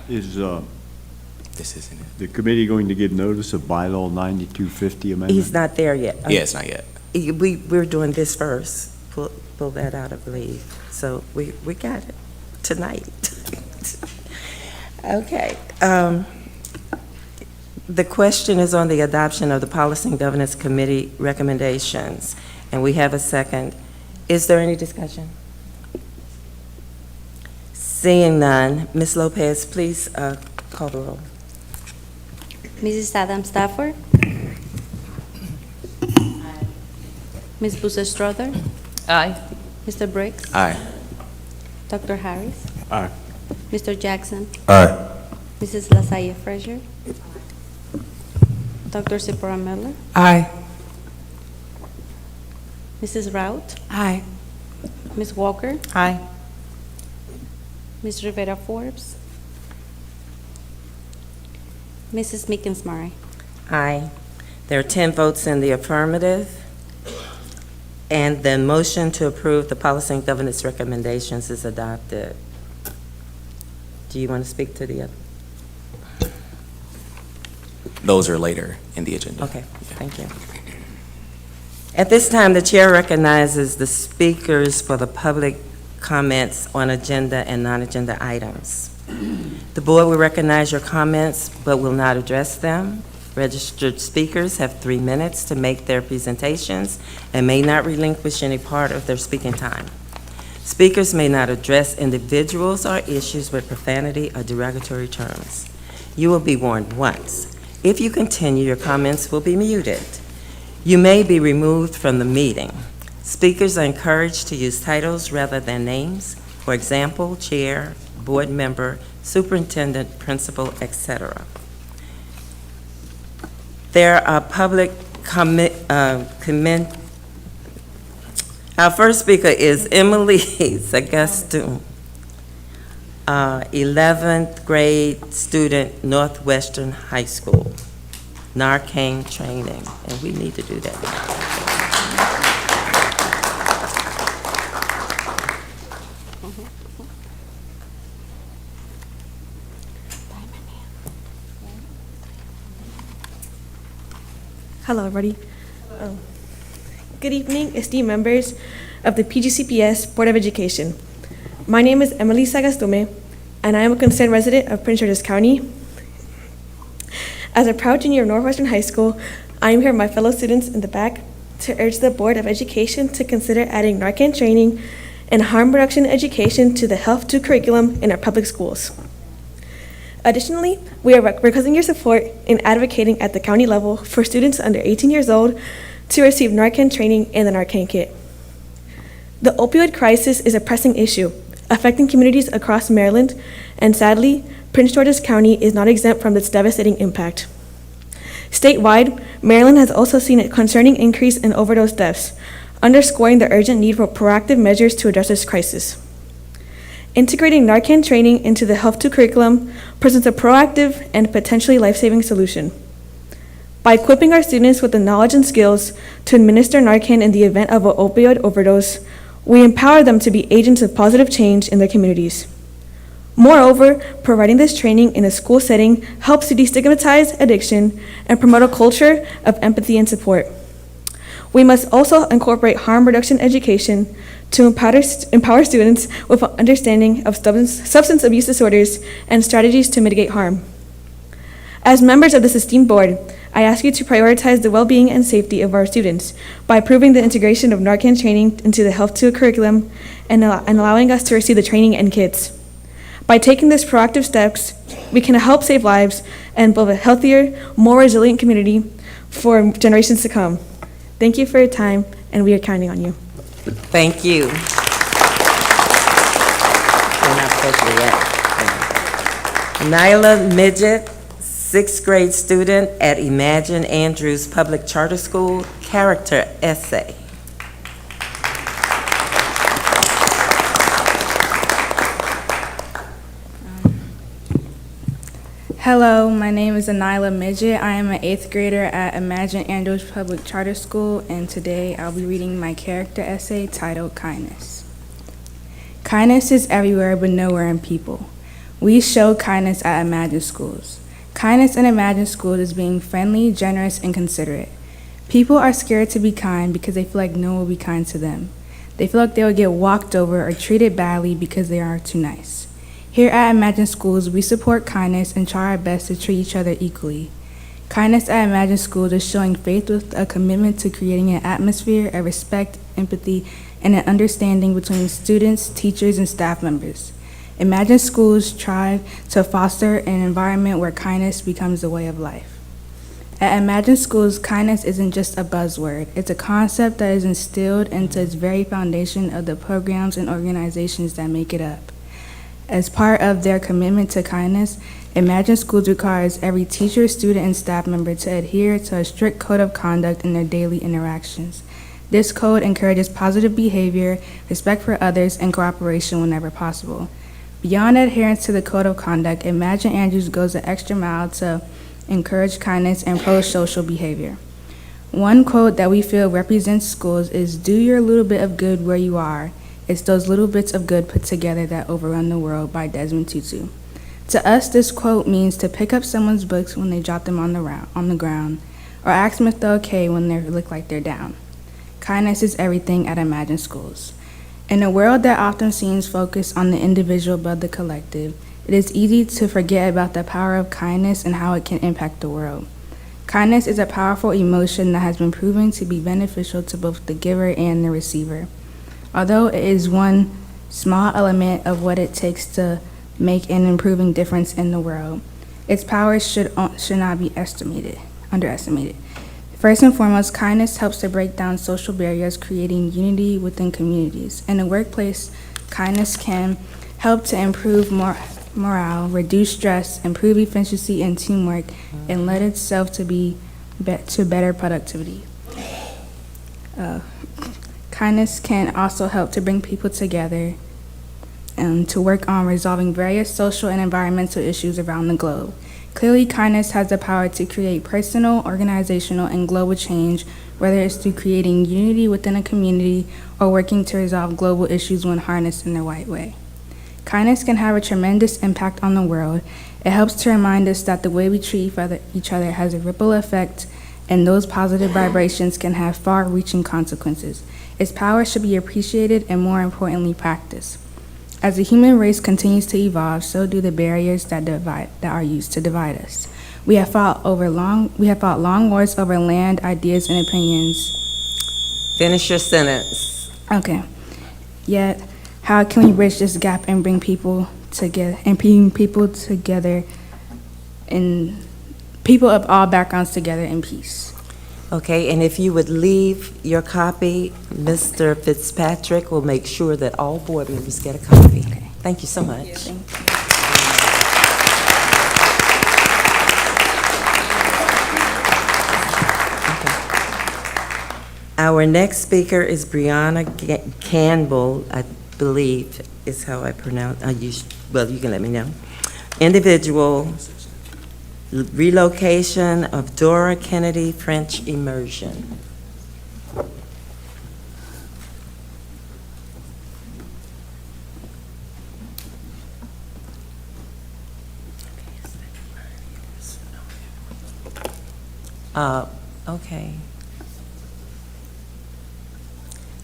is This isn't it. the committee going to give notice of bylaw 9250 amendment? He's not there yet. Yes, not yet. We're doing this first. Pull that out, I believe. So we got it tonight. Okay. The question is on the adoption of the Policy and Governance Committee recommendations, and we have a second. Is there any discussion? Seeing none, Ms. Lopez, please call the roll. Mrs. Adam Stafford. Ms. Busse-Strother. Aye. Mr. Briggs. Aye. Dr. Harris. Aye. Mr. Jackson. Aye. Mrs. LaSalle Frazier. Dr. Zipporah Miller. Aye. Mrs. Rout. Aye. Ms. Walker. Aye. Ms. Rivera Forbes. Mrs. Mickens Murray. Aye. There are 10 votes in the affirmative, and the motion to approve the Policy and Governance recommendations is adopted. Do you want to speak to the other? Those are later in the agenda. Okay, thank you. At this time, the chair recognizes the speakers for the public comments on agenda and non-agenda items. The board will recognize your comments but will not address them. Registered speakers have 3 minutes to make their presentations and may not relinquish any part of their speaking time. Speakers may not address individuals or issues with profanity or derogatory terms. You will be warned once. If you continue, your comments will be muted. You may be removed from the meeting. Speakers are encouraged to use titles rather than names. For example, chair, board member, superintendent, principal, etc. There are public comment. Our first speaker is Emily Sagastu, 11th grade student, Northwestern High School, Narcan training, and we need to do that. Hello, everybody. Good evening, esteemed members of the PGCPS Board of Education. My name is Emily Sagastume, and I am a concerned resident of Prince George's County. As a proud junior of Northwestern High School, I am here with my fellow students in the back to urge the Board of Education to consider adding Narcan training and harm reduction education to the Health 2 curriculum in our public schools. Additionally, we are requesting your support in advocating at the county level for students under 18 years old to receive Narcan training and the Narcan kit. The opioid crisis is a pressing issue affecting communities across Maryland, and sadly, Prince George's County is not exempt from its devastating impact. Statewide, Maryland has also seen a concerning increase in overdose deaths, underscoring the urgent need for proactive measures to address this crisis. Integrating Narcan training into the Health 2 curriculum presents a proactive and potentially life-saving solution. By equipping our students with the knowledge and skills to administer Narcan in the event of an opioid overdose, we empower them to be agents of positive change in their communities. Moreover, providing this training in a school setting helps to destigmatize addiction and promote a culture of empathy and support. We must also incorporate harm reduction education to empower students with an understanding of substance abuse disorders and strategies to mitigate harm. As members of this esteemed board, I ask you to prioritize the well-being and safety of our students by approving the integration of Narcan training into the Health 2 curriculum and allowing us to receive the training and kits. By taking these proactive steps, we can help save lives and build a healthier, more resilient community for generations to come. Thank you for your time, and we are counting on you. Thank you. We're not supposed to yet. Nyla Midget, 6th grade student at Imagine Andrews Public Charter School, character essay. Hello, my name is Anila Midget. I am an 8th grader at Imagine Andrews Public Charter School, and today I'll be reading my character essay titled Kindness. Kindness is everywhere but nowhere in people. We show kindness at Imagine Schools. Kindness in Imagine Schools is being friendly, generous, and considerate. People are scared to be kind because they feel like no one will be kind to them. They feel like they will get walked over or treated badly because they are too nice. Here at Imagine Schools, we support kindness and try our best to treat each other equally. Kindness at Imagine Schools is showing faith with a commitment to creating an atmosphere of respect, empathy, and an understanding between students, teachers, and staff members. Imagine Schools strive to foster an environment where kindness becomes the way of life. At Imagine Schools, kindness isn't just a buzzword. It's a concept that is instilled into its very foundation of the programs and organizations that make it up. As part of their commitment to kindness, Imagine Schools requires every teacher, student, and staff member to adhere to a strict code of conduct in their daily interactions. This code encourages positive behavior, respect for others, and cooperation whenever possible. Beyond adherence to the code of conduct, Imagine Andrews goes the extra mile to encourage kindness and pro-social behavior. One quote that we feel represents schools is, "Do your little bit of good where you are. It's those little bits of good put together that overrun the world," by Desmond Tutu. To us, this quote means to pick up someone's books when they drop them on the ground, or ask them if they're okay when they look like they're down. Kindness is everything at Imagine Schools. In a world that often seems focused on the individual but the collective, it is easy to forget about the power of kindness and how it can impact the world. Kindness is a powerful emotion that has been proven to be beneficial to both the giver and the receiver. Although it is one small element of what it takes to make an improving difference in the world, its power should not be underestimated. First and foremost, kindness helps to break down social barriers, creating unity within communities. In the workplace, kindness can help to improve morale, reduce stress, improve efficiency and teamwork, and lend itself to better productivity. Kindness can also help to bring people together and to work on resolving various social and environmental issues around the globe. Clearly, kindness has the power to create personal, organizational, and global change, whether it's through creating unity within a community or working to resolve global issues when harnessed in the right way. Kindness can have a tremendous impact on the world. It helps to remind us that the way we treat each other has a ripple effect, and those positive vibrations can have far-reaching consequences. Its power should be appreciated and, more importantly, practiced. As the human race continues to evolve, so do the barriers that are used to divide us. We have fought long wars over land, ideas, and opinions. Finish your sentence. Okay. Yet, how can we bridge this gap and bring people together and people of all backgrounds together in peace? Okay, and if you would leave your copy, Mr. Fitzpatrick will make sure that all board members get a copy. Okay. Thank you so much. Thank you. Our next speaker is Brianna Campbell, I believe is how I pronounce. Well, you can let me know. Individual relocation of Dora Kennedy French immersion. Okay.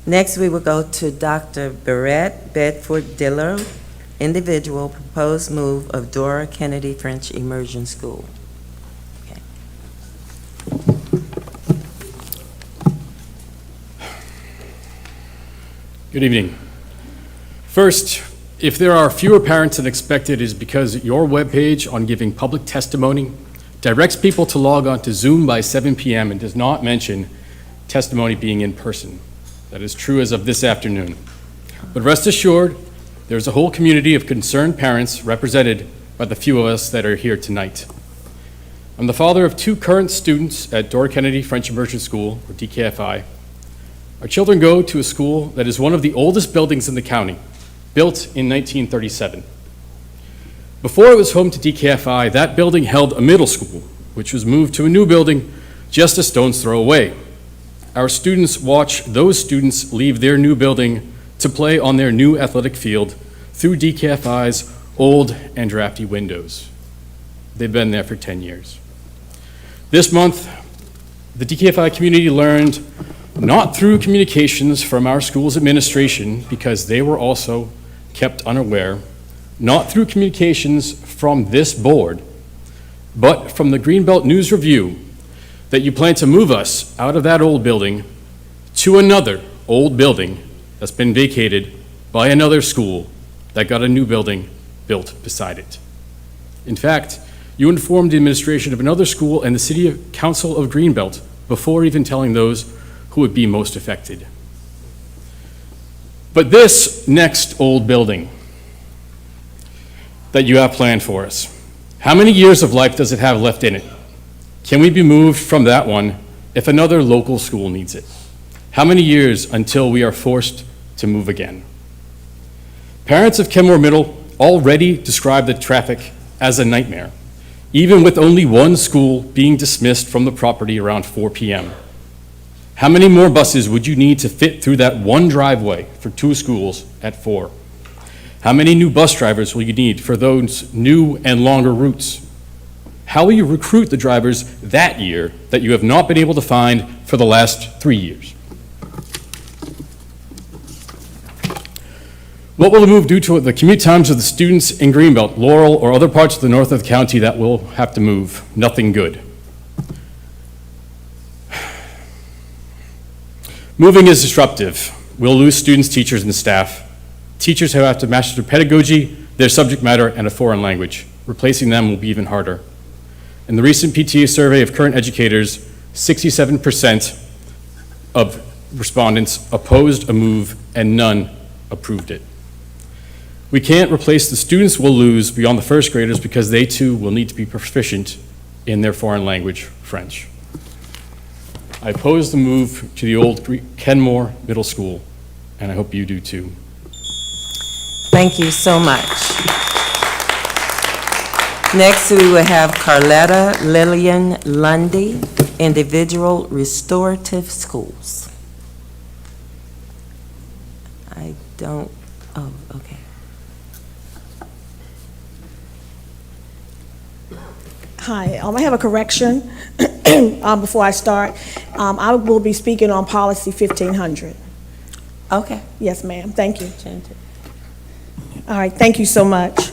Next, we will go to Dr. Barrett Bedford Diller, individual, proposed move of Dora Kennedy French Immersion School. Okay. Good evening. First, if there are fewer parents than expected, it is because your webpage on giving public testimony directs people to log on to Zoom by 7 p.m. and does not mention testimony being in person. That is true as of this afternoon. But rest assured, there's a whole community of concerned parents represented by the few of us that are here tonight. I'm the father of 2 current students at Dora Kennedy French Immersion School, or DKFI. Our children go to a school that is one of the oldest buildings in the county, built in 1937. Before it was home to DKFI, that building held a middle school, which was moved to a new building just a stone's throw away. Our students watch those students leave their new building to play on their new athletic field through DKFI's old and drafty windows. They've been there for 10 years. This month, the DKFI community learned, not through communications from our school's administration, because they were also kept unaware, not through communications from this board, but from the Greenbelt News Review, that you plan to move us out of that old building to another old building that's been vacated by another school that got a new building built beside it. In fact, you informed the administration of another school and the City Council of Greenbelt before even telling those who would be most affected. But this next old building that you have planned for us, how many years of life does it have left in it? Can we be moved from that one if another local school needs it? How many years until we are forced to move again? Parents of Kenmore Middle already describe the traffic as a nightmare, even with only one school being dismissed from the property around 4 p.m. How many more buses would you need to fit through that one driveway for 2 schools at 4? How many new bus drivers will you need for those new and longer routes? How will you recruit the drivers that year that you have not been able to find for the last 3 years? What will the move do to the commute times of the students in Greenbelt, Laurel, or other parts of the north of the county that will have to move? Nothing good. Moving is disruptive. We'll lose students, teachers, and staff. Teachers who have to master pedagogy, their subject matter, and a foreign language. Replacing them will be even harder. In the recent PTA survey of current educators, 67% of respondents opposed a move and none approved it. We can't replace the students we'll lose beyond the first graders because they too will need to be proficient in their foreign language, French. I oppose the move to the old Kenmore Middle School, and I hope you do too. Thank you so much. Next, we will have Carletta Lillian Lundy, individual, Restorative Schools. I don't, oh, okay. Hi, I have a correction before I start. I will be speaking on policy 1500. Okay. Yes, ma'am. Thank you. All right, thank you so much.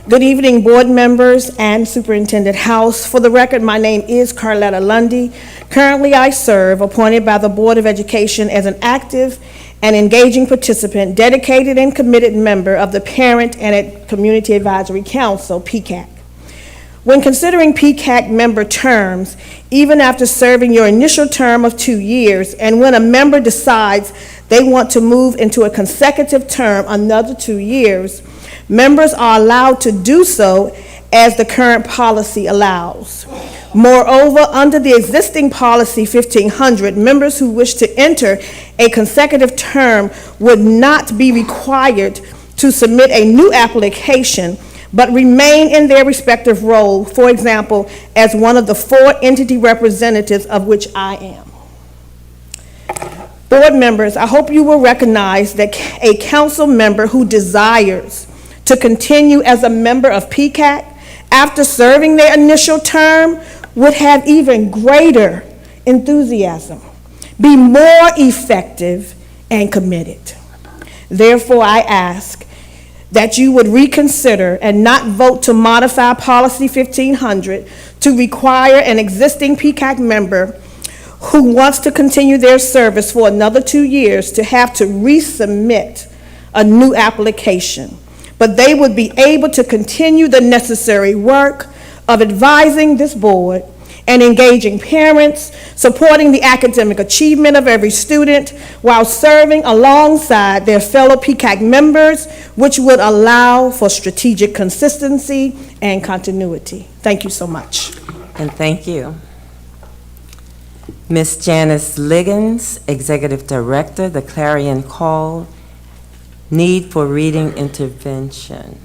Good evening, board members and Superintendent House. For the record, my name is Carletta Lundy. Currently, I serve, appointed by the Board of Education, as an active and engaging participant, dedicated and committed member of the Parent and Community Advisory Council, PCAC. When considering PCAC member terms, even after serving your initial term of 2 years, and when a member decides they want to move into a consecutive term another 2 years, members are allowed to do so as the current policy allows. Moreover, under the existing policy 1500, members who wish to enter a consecutive term would not be required to submit a new application, but remain in their respective role, for example, as one of the 4 entity representatives of which I am. Board members, I hope you will recognize that a council member who desires to continue as a member of PCAC after serving their initial term would have even greater enthusiasm, be more effective and committed. Therefore, I ask that you would reconsider and not vote to modify Policy 1500 to require an existing PCAC member who wants to continue their service for another 2 years to have to resubmit a new application. But they would be able to continue the necessary work of advising this board and engaging parents, supporting the academic achievement of every student while serving alongside their fellow PCAC members, which would allow for strategic consistency and continuity. Thank you so much. And thank you. Ms. Janice Liggins, Executive Director, The Clarion Call, Need for Reading Intervention.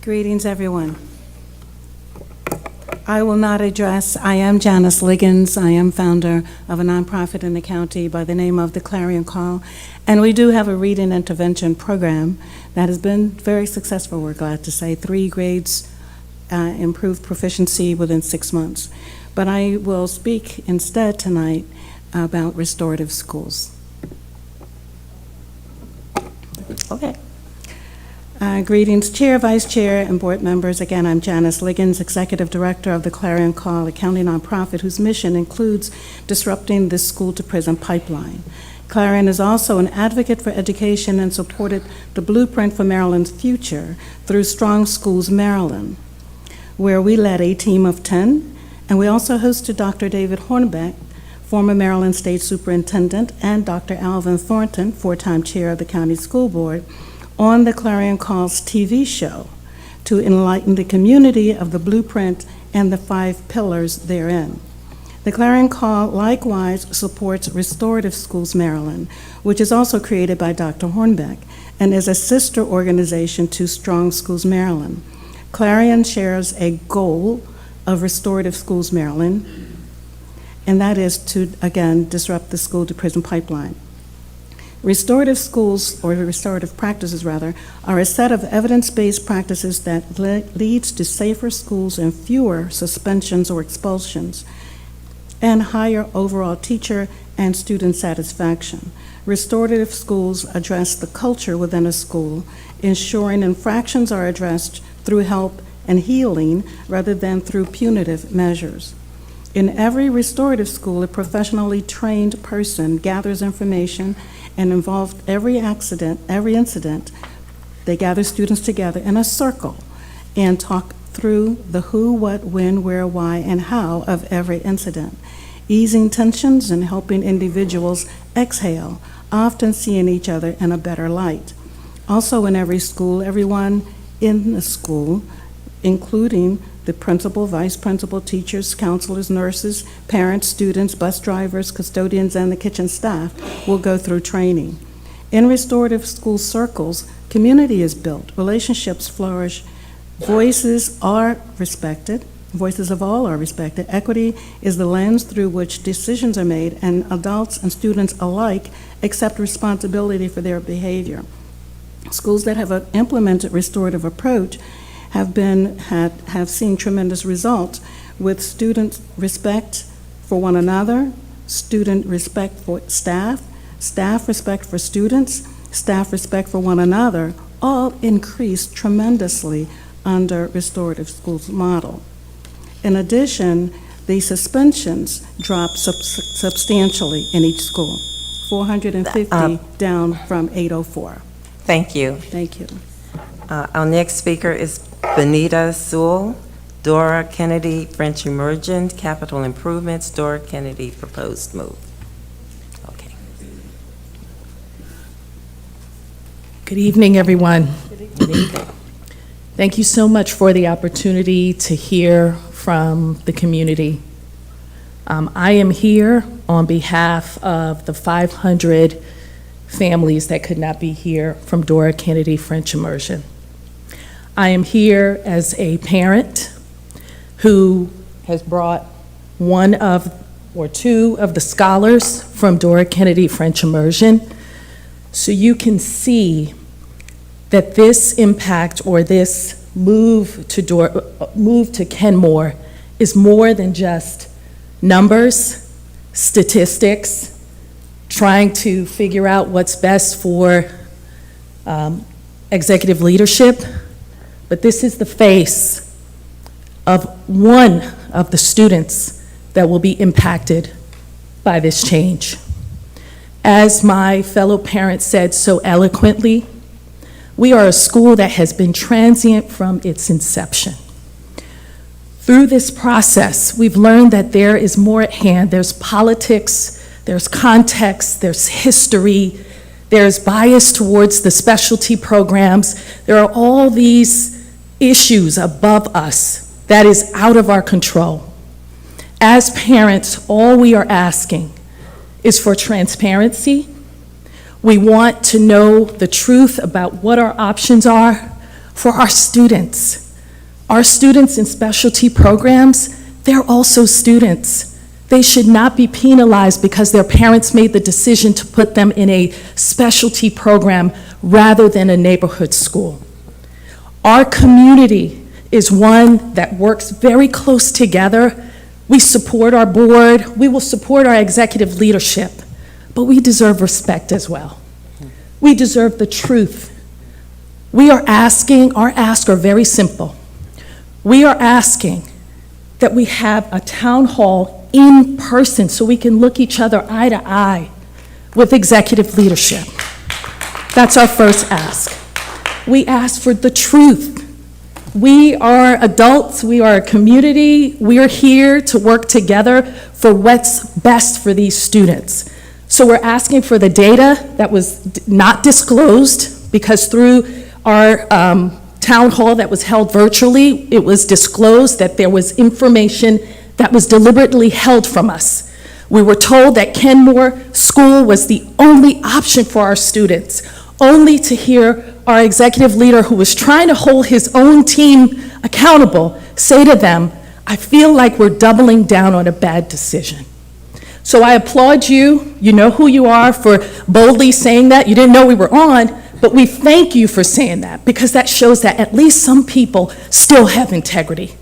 Greetings, everyone. I will not address, I am Janice Liggins. I am founder of a nonprofit in the county by the name of the Clarion Call, and we do have a reading intervention program that has been very successful, we're glad to say. 3 grades improved proficiency within 6 months. But I will speak instead tonight about restorative schools. Okay. Greetings, Chair, Vice Chair, and board members. Again, I'm Janice Liggins, Executive Director of the Clarion Call, a county nonprofit whose mission includes disrupting the school-to-prison pipeline. Clarion is also an advocate for education and supported the Blueprint for Maryland's Future through Strong Schools Maryland, where we led a team of 10, and we also hosted Dr. David Hornbeck, former Maryland State Superintendent, and Dr. Alvin Thornton, 4-time Chair of the County School Board, on the Clarion Call's TV show to enlighten the community of the blueprint and the 5 pillars therein. The Clarion Call likewise supports Restorative Schools Maryland, which is also created by Dr. Hornbeck and is a sister organization to Strong Schools Maryland. Clarion shares a goal of Restorative Schools Maryland, and that is to, again, disrupt the school-to-prison pipeline. Restorative schools, or restorative practices rather, are a set of evidence-based practices that leads to safer schools and fewer suspensions or expulsions, and higher overall teacher and student satisfaction. Restorative schools address the culture within a school, ensuring infractions are addressed through help and healing rather than through punitive measures. In every restorative school, a professionally trained person gathers information and involved every incident. They gather students together in a circle and talk through the who, what, when, where, why, and how of every incident, easing tensions and helping individuals exhale, often seeing each other in a better light. Also in every school, everyone in the school, including the principal, vice principal, teachers, counselors, nurses, parents, students, bus drivers, custodians, and the kitchen staff will go through training. In restorative school circles, community is built, relationships flourish, voices are respected, voices of all are respected. Equity is the lens through which decisions are made, and adults and students alike accept responsibility for their behavior. Schools that have implemented restorative approach have seen tremendous results with student respect for one another, student respect for staff, staff respect for students, staff respect for one another, all increased tremendously under restorative schools model. In addition, the suspensions dropped substantially in each school, 450 down from 804. Thank you. Thank you. Our next speaker is Benita Sewell, Dora Kennedy, French Emergent, Capital Improvements, Dora Kennedy, Proposed Move. Okay. Good evening, everyone. Good evening. Thank you so much for the opportunity to hear from the community. I am here on behalf of the 500 families that could not be here from Dora Kennedy French Immersion. I am here as a parent who has brought one of or two of the scholars from Dora Kennedy French Immersion, so you can see that this impact or this move to Kenmore is more than just numbers, statistics, trying to figure out what's best for executive leadership, but this is the face of one of the students that will be impacted by this change. As my fellow parent said so eloquently, we are a school that has been transient from its inception. Through this process, we've learned that there is more at hand. There's politics, there's context, there's history, there's bias towards the specialty programs. There are all these issues above us that is out of our control. As parents, all we are asking is for transparency. We want to know the truth about what our options are for our students. Our students in specialty programs, they're also students. They should not be penalized because their parents made the decision to put them in a specialty program rather than a neighborhood school. Our community is one that works very close together. We support our board, we will support our executive leadership, but we deserve respect as well. We deserve the truth. We are asking, our asks are very simple. We are asking that we have a town hall in person so we can look each other eye to eye with executive leadership. That's our first ask. We ask for the truth. We are adults, we are a community, we are here to work together for what's best for these students. So we're asking for the data that was not disclosed, because through our town hall that was held virtually, it was disclosed that there was information that was deliberately held from us. We were told that Kenmore School was the only option for our students, only to hear our executive leader, who was trying to hold his own team accountable, say to them, I feel like we're doubling down on a bad decision. So I applaud you. You know who you are for boldly saying that. You didn't know we were on, but we thank you for saying that, because that shows that at least some people still have integrity.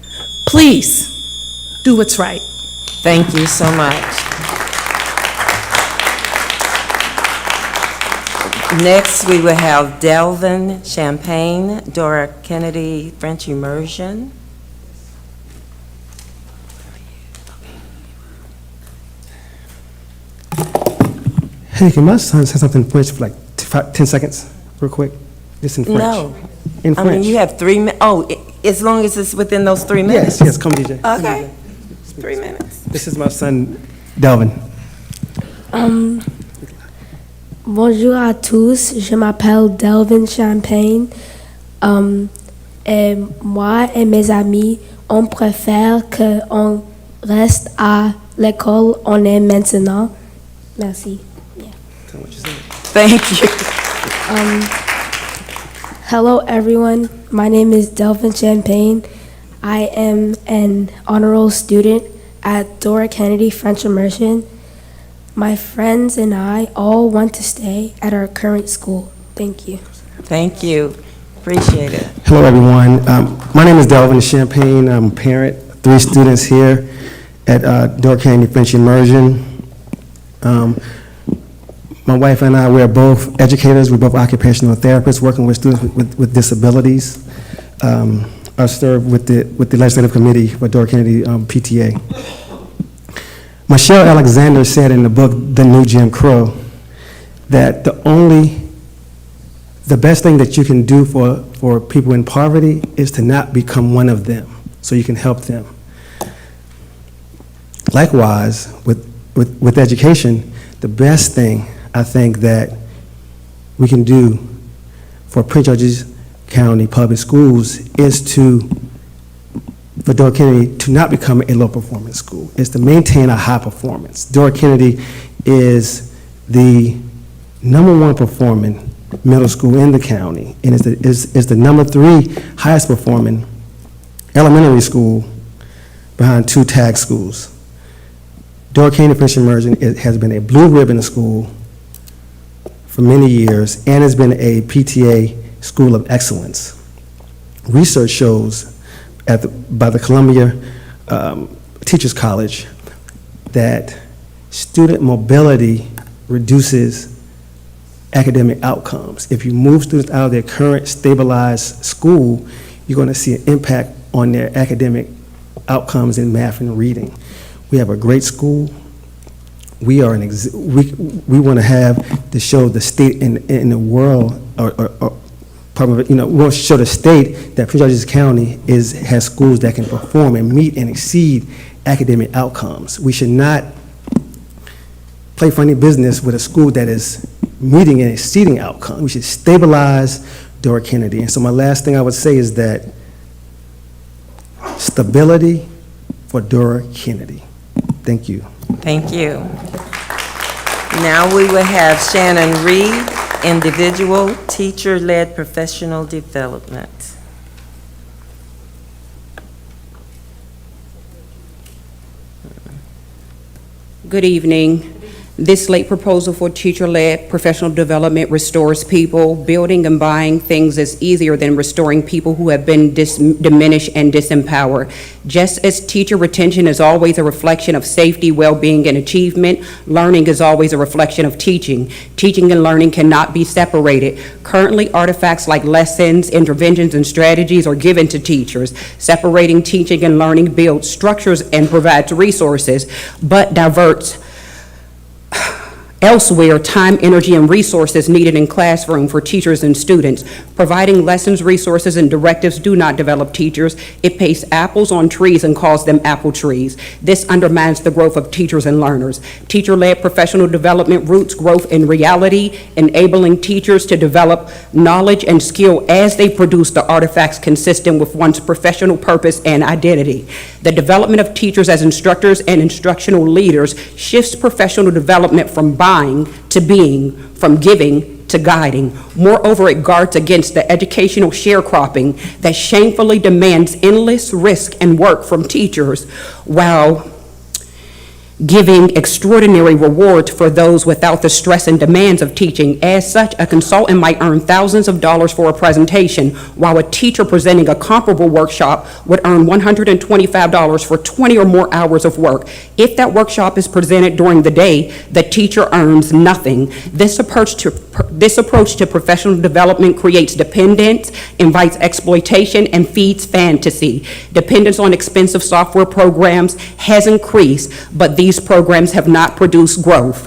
Please, do what's right. Thank you so much. Next, we will have Delvin Champagne, Dora Kennedy French Immersion. Hey, can my son say something in French for like 10 seconds, real quick? Just in French. No. In French. I mean, you have 3 minutes. Oh, as long as it's within those 3 minutes? Yes, come DJ. Okay. 3 minutes. This is my son, Delvin. Bonjour à tous, je m'appelle Delvin Champagne. Et moi et mes amis, on préfère qu'on reste à l'école où on est maintenant. Merci. Thank you. Hello everyone, my name is Delvin Champagne. I am an honor roll student at Dora Kennedy French Immersion. My friends and I all want to stay at our current school. Thank you. Thank you. Appreciate it. Hello, everyone. My name is Delvin Champagne. I'm a parent, 3 students here at Dora Kennedy French Immersion. My wife and I, we're both educators. We're both occupational therapists working with students with disabilities. I serve with the legislative committee for Dora Kennedy PTA. Michelle Alexander said in the book, The New Jim Crow, that the best thing that you can do for people in poverty is to not become one of them, so you can help them. Likewise, with education, the best thing I think that we can do for Prince George's County Public Schools is for Dora Kennedy to not become a low-performance school, is to maintain a high performance. Dora Kennedy is the #1 performing middle school in the county, and is the #3 highest performing elementary school behind 2 tag schools. Door Canyon Prince Immersion has been a blue ribbon school for many years and has been a PTA school of excellence. Research shows by the Columbia Teachers College that student mobility reduces academic outcomes. If you move students out of their current stabilized school, you're going to see an impact on their academic outcomes in math and reading. We have a great school. We are we want to have to show the state in the world, or probably, we want to show the state that Prince George's County has schools that can perform and meet and exceed academic outcomes. We should not play funny business with a school that is meeting and exceeding outcomes. We should stabilize Dora Kennedy. And so my last thing I would say is that stability for Dora Kennedy. Thank you. Thank you. Now we will have Shannon Reed, individual teacher-led professional development. Good evening. This late proposal for teacher-led professional development restores people. Building and buying things is easier than restoring people who have been diminished and disempowered. Just as teacher retention is always a reflection of safety, well-being, and achievement, learning is always a reflection of teaching. Teaching and learning cannot be separated. Currently, artifacts like lessons, interventions, and strategies are given to teachers. Separating teaching and learning builds structures and provides resources, but diverts elsewhere time, energy, and resources needed in classroom for teachers and students. Providing lessons, resources, and directives do not develop teachers. It pastes apples on trees and calls them apple trees. This undermines the growth of teachers and learners. Teacher-led professional development roots growth in reality, enabling teachers to develop knowledge and skill as they produce the artifacts consistent with one's professional purpose and identity. The development of teachers as instructors and instructional leaders shifts professional development from buying to being, from giving to guiding. Moreover, it guards against the educational sharecropping that shamefully demands endless risk and work from teachers while giving extraordinary rewards for those without the stress and demands of teaching. As such, a consultant might earn thousands of dollars for a presentation, while a teacher presenting a comparable workshop would earn $125 for 20 or more hours of work. If that workshop is presented during the day, the teacher earns nothing. This approach to professional development creates dependence, invites exploitation, and feeds fantasy. Dependence on expensive software programs has increased, but these programs have not produced growth.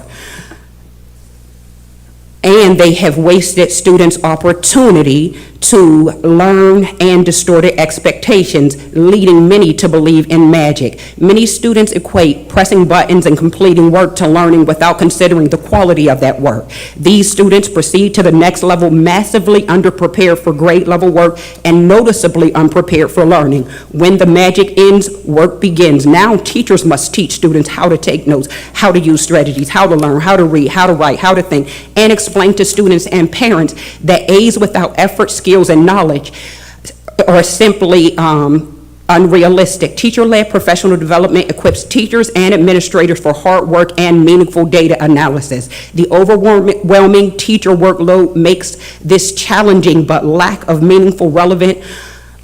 And they have wasted students' opportunity to learn and distorted expectations, leading many to believe in magic. Many students equate pressing buttons and completing work to learning without considering the quality of that work. These students proceed to the next level massively underprepared for grade level work and noticeably unprepared for learning. When the magic ends, work begins. Now teachers must teach students how to take notes, how to use strategies, how to learn, how to read, how to write, how to think, and explain to students and parents that A's without effort, skills, and knowledge are simply unrealistic. Teacher-led professional development equips teachers and administrators for hard work and meaningful data analysis. The overwhelming teacher workload makes this challenging, but lack of meaningful, relevant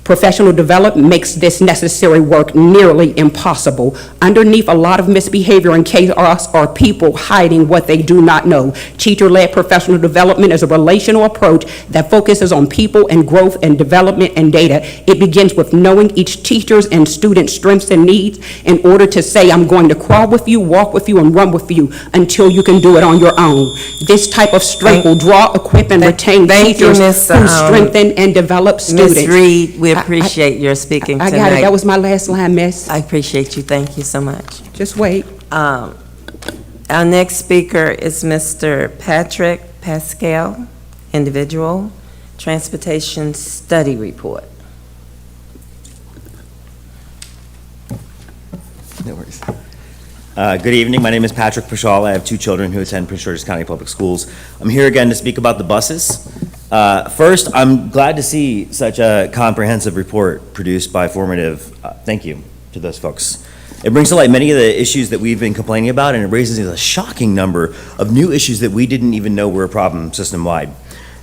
professional development makes this necessary work nearly impossible. Underneath a lot of misbehavior and chaos are people hiding what they do not know. Teacher-led professional development is a relational approach that focuses on people and growth and development and data. It begins with knowing each teacher's and student's strengths and needs in order to say, I'm going to crawl with you, walk with you, and run with you until you can do it on your own. This type of strength will draw, equip, and retain teachers who strengthen and develop students. Ms. Reed, we appreciate your speaking tonight. I got it. That was my last line, miss. I appreciate you. Thank you so much. Just wait. Our next speaker is Mr. Patrick Pascal, individual, Transportation Study Report. No worries. Good evening. My name is Patrick Pascal. I have two children who attend Prince George's County Public Schools. I'm here again to speak about the buses. First, I'm glad to see such a comprehensive report produced by Formative. Thank you to those folks. It brings to light many of the issues that we've been complaining about, and it raises a shocking number of new issues that we didn't even know were a problem system-wide.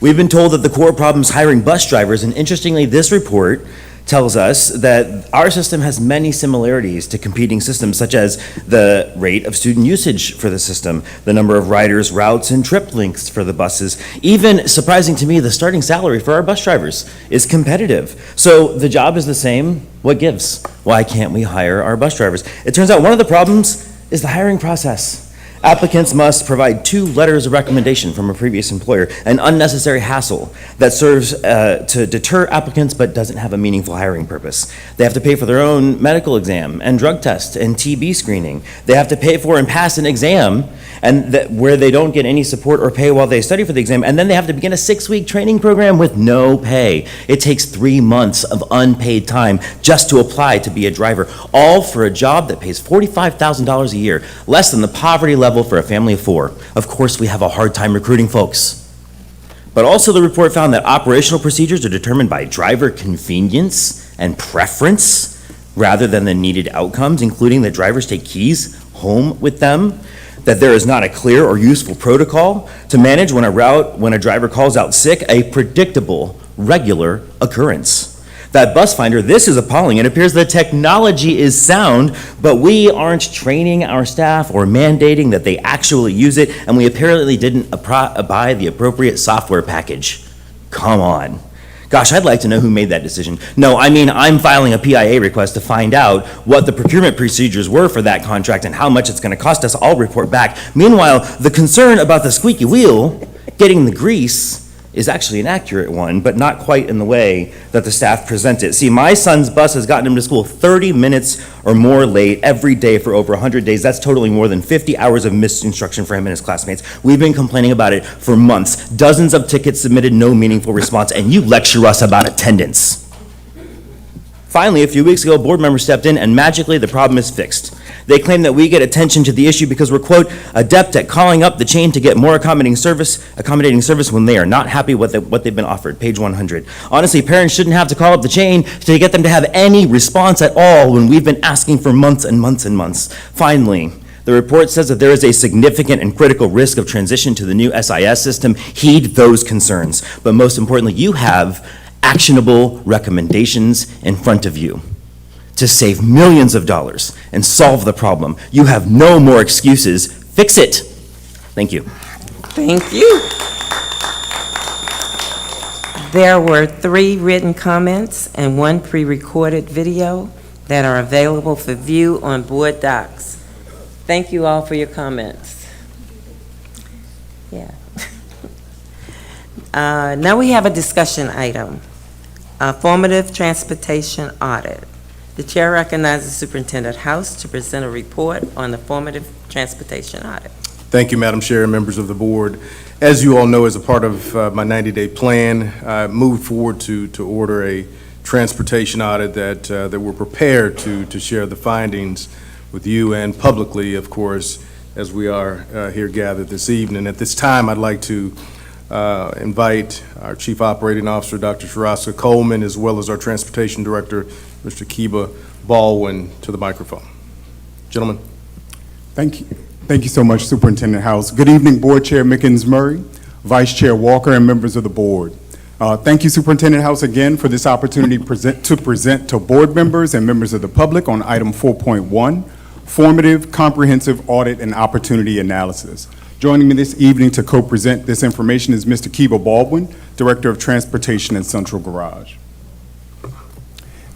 We've been told that the core problem is hiring bus drivers, and interestingly, this report tells us that our system has many similarities to competing systems, such as the rate of student usage for the system, the number of riders, routes, and trip lengths for the buses. Even, surprising to me, the starting salary for our bus drivers is competitive. So the job is the same. What gives? Why can't we hire our bus drivers? It turns out one of the problems is the hiring process. Applicants must provide 2 letters of recommendation from a previous employer, an unnecessary hassle that serves to deter applicants but doesn't have a meaningful hiring purpose. They have to pay for their own medical exam and drug test and TB screening. They have to pay for and pass an exam and where they don't get any support or pay while they study for the exam, and then they have to begin a 6-week training program with no pay. It takes 3 months of unpaid time just to apply to be a driver, all for a job that pays $45,000 a year, less than the poverty level for a family of 4. Of course, we have a hard time recruiting folks. But also the report found that operational procedures are determined by driver convenience and preference rather than the needed outcomes, including that drivers take keys home with them, that there is not a clear or useful protocol to manage when a driver calls out sick, a predictable, regular occurrence. That bus finder, this is appalling. It appears the technology is sound, but we aren't training our staff or mandating that they actually use it, and we apparently didn't buy the appropriate software package. Come on. Gosh, I'd like to know who made that decision. No, I mean, I'm filing a PIA request to find out what the procurement procedures were for that contract and how much it's going to cost us. I'll report back. Meanwhile, the concern about the squeaky wheel getting the grease is actually an accurate one, but not quite in the way that the staff present it. See, my son's bus has gotten him to school 30 minutes or more late every day for over 100 days. That's totaling more than 50 hours of missed instruction for him and his classmates. We've been complaining about it for months. Dozens of tickets submitted, no meaningful response, and you lecture us about attendance. Finally, a few weeks ago, a board member stepped in and magically the problem is fixed. They claim that we get attention to the issue because we're, quote, adept at calling up the chain to get more accommodating service when they are not happy with what they've been offered, page 100. Honestly, parents shouldn't have to call up the chain to get them to have any response at all when we've been asking for months and months and months. Finally, the report says that there is a significant and critical risk of transition to the new SIS system. Heed those concerns. But most importantly, you have actionable recommendations in front of you to save millions of dollars and solve the problem. You have no more excuses. Fix it. Thank you. Thank you. There were 3 written comments and 1 pre-recorded video that are available for view on board docs. Thank you all for your comments. Yeah. Now we have a discussion item, formative transportation audit. The chair recognizes Superintendent House to present a report on the formative transportation audit. Thank you, Madam Chair and members of the board. As you all know, as a part of my 90-day plan, I moved forward to order a transportation audit that we're prepared to share the findings with you and publicly, of course, as we are here gathered this evening. At this time, I'd like to invite our Chief Operating Officer, Dr. Sharaska Coleman, as well as our Transportation Director, Mr. Kiba Baldwin, to the microphone. Gentlemen. Thank you. Thank you so much, Superintendent House. Good evening, Board Chair Mickens-Murray, Vice Chair Walker, and members of the board. Thank you, Superintendent House, again for this opportunity to present to board members and members of the public on item 4.1, formative, comprehensive audit and opportunity analysis. Joining me this evening to co-present this information is Mr. Kiba Baldwin, Director of Transportation at Central Garage.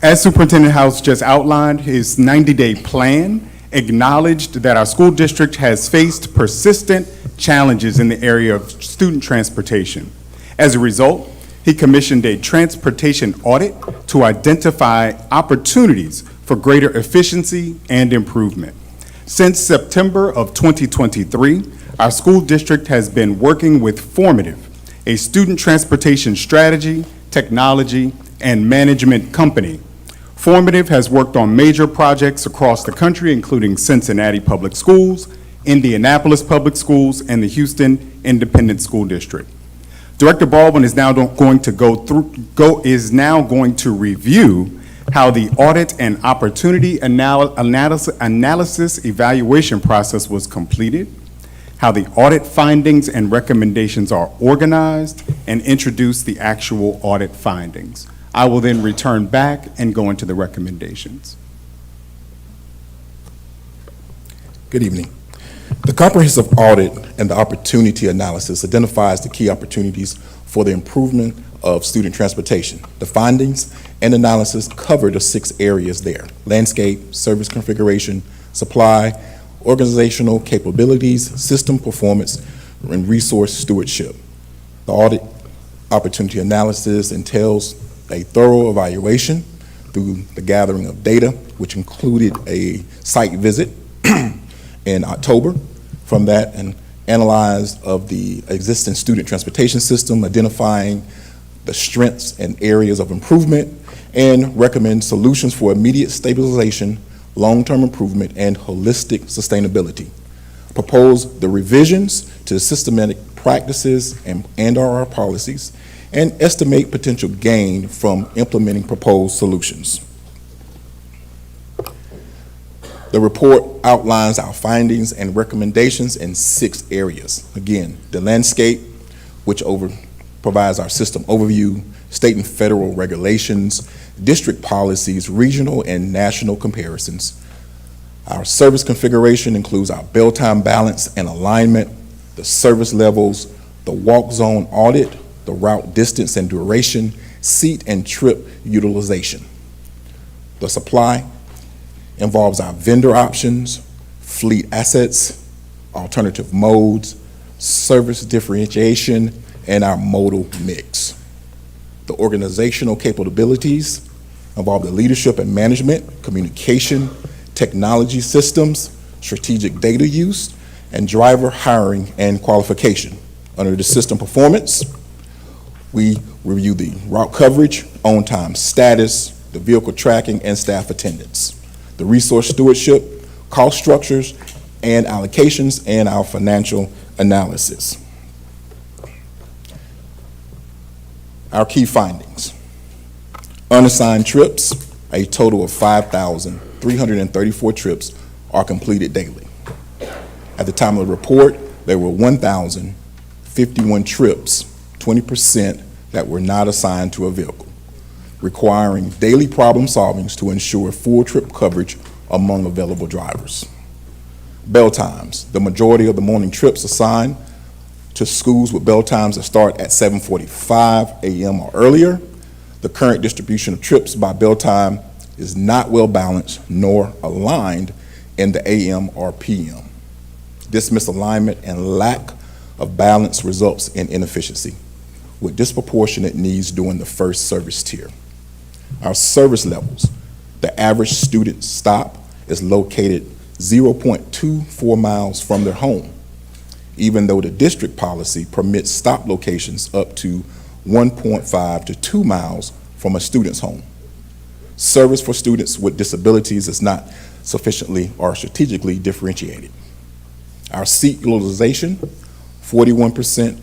As Superintendent House just outlined, his 90-day plan acknowledged that our school district has faced persistent challenges in the area of student transportation. As a result, he commissioned a transportation audit to identify opportunities for greater efficiency and improvement. Since September of 2023, our school district has been working with Formative, a student transportation strategy, technology, and management company. Formative has worked on major projects across the country, including Cincinnati Public Schools, Indianapolis Public Schools, and the Houston Independent School District. Director Baldwin is now going to review how the audit and opportunity analysis evaluation process was completed, how the audit findings and recommendations are organized, and introduce the actual audit findings. I will then return back and go into the recommendations. Good evening. The comprehensive audit and the opportunity analysis identifies the key opportunities for the improvement of student transportation. The findings and analysis cover the 6 areas there: landscape, service configuration, supply, organizational capabilities, system performance, and resource stewardship. The audit opportunity analysis entails a thorough evaluation through the gathering of data, which included a site visit in October. From that, an analyze of the existing student transportation system, identifying the strengths and areas of improvement, and recommend solutions for immediate stabilization, long-term improvement, and holistic sustainability. Propose the revisions to systematic practices and our policies, and estimate potential gain from implementing proposed solutions. The report outlines our findings and recommendations in 6 areas. Again, the landscape, which provides our system overview, state and federal regulations, district policies, regional and national comparisons. Our service configuration includes our bell time balance and alignment, the service levels, the walk zone audit, the route distance and duration, seat and trip utilization. The supply involves our vendor options, fleet assets, alternative modes, service differentiation, and our modal mix. The organizational capabilities involve the leadership and management, communication, technology systems, strategic data use, and driver hiring and qualification. Under the system performance, we review the route coverage, on-time status, the vehicle tracking, and staff attendance. The resource stewardship, cost structures, and allocations, and our financial analysis. Our key findings. Unassigned trips, a total of 5,334 trips are completed daily. At the time of the report, there were 1,051 trips, 20%, that were not assigned to a vehicle, requiring daily problem solvings to ensure full trip coverage among available drivers. Bell times, the majority of the morning trips assigned to schools with bell times that start at 7:45 a.m. or earlier. The current distribution of trips by bell time is not well balanced nor aligned in the AM or PM. This misalignment and lack of balance results in inefficiency, with disproportionate needs during the first service tier. Our service levels, the average student stop is located 0.24 miles from their home, even though the district policy permits stop locations up to 1.5 to 2 miles from a student's home. Service for students with disabilities is not sufficiently or strategically differentiated. Our seat utilization, 41%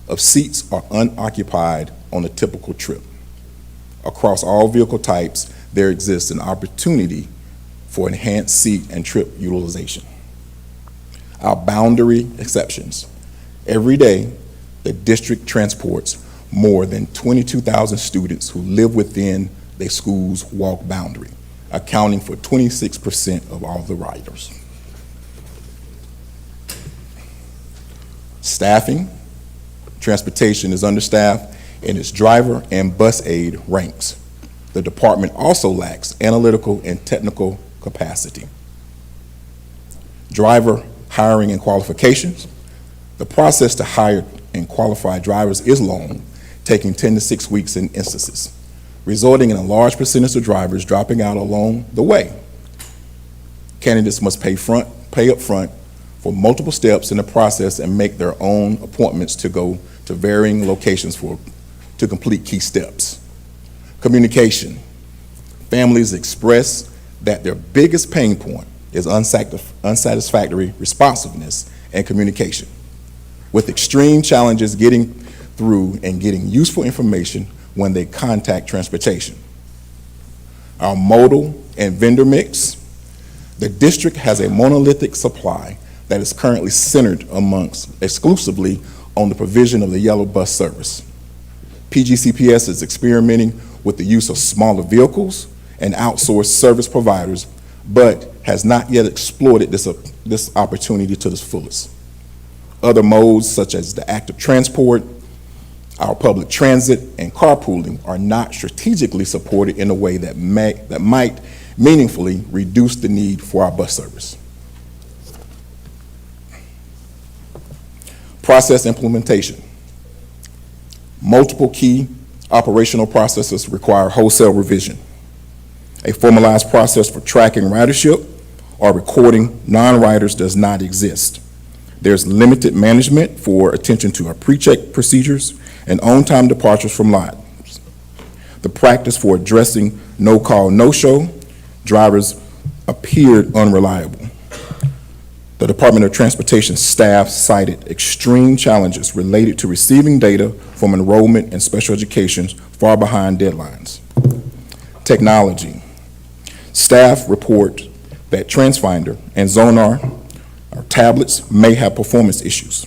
of seats are unoccupied on a typical trip. Across all vehicle types, there exists an opportunity for enhanced seat and trip utilization. Our boundary exceptions. Every day, the district transports more than 22,000 students who live within their school's walk boundary, accounting for 26% of all the riders. Staffing. Transportation is understaffed in its driver and bus aid ranks. The department also lacks analytical and technical capacity. Driver hiring and qualifications. The process to hire and qualify drivers is long, taking 10 to 6 weeks in instances, resulting in a large percentage of drivers dropping out along the way. Candidates must pay up front for multiple steps in the process and make their own appointments to go to varying locations to complete key steps. Communication. Families express that their biggest pain point is unsatisfactory responsiveness and communication, with extreme challenges getting through and getting useful information when they contact transportation. our modal and vendor mix. The district has a monolithic supply that is currently centered exclusively on the provision of the yellow bus service. PGCPS is experimenting with the use of smaller vehicles and outsourced service providers, but has not yet exploited this opportunity to the fullest. Other modes, such as the active transport, our public transit, and carpooling are not strategically supported in a way that might meaningfully reduce the need for our bus service. Process implementation. Multiple key operational processes require wholesale revision. A formalized process for tracking ridership or recording non-riders does not exist. There's limited management for attention to our pre-check procedures and on-time departures from lots. The practice for addressing no-call, no-show drivers appeared unreliable. The Department of Transportation staff cited extreme challenges related to receiving data from enrollment and special education far behind deadlines. Technology. Staff report that TransFinder and Zonar, our tablets, may have performance issues.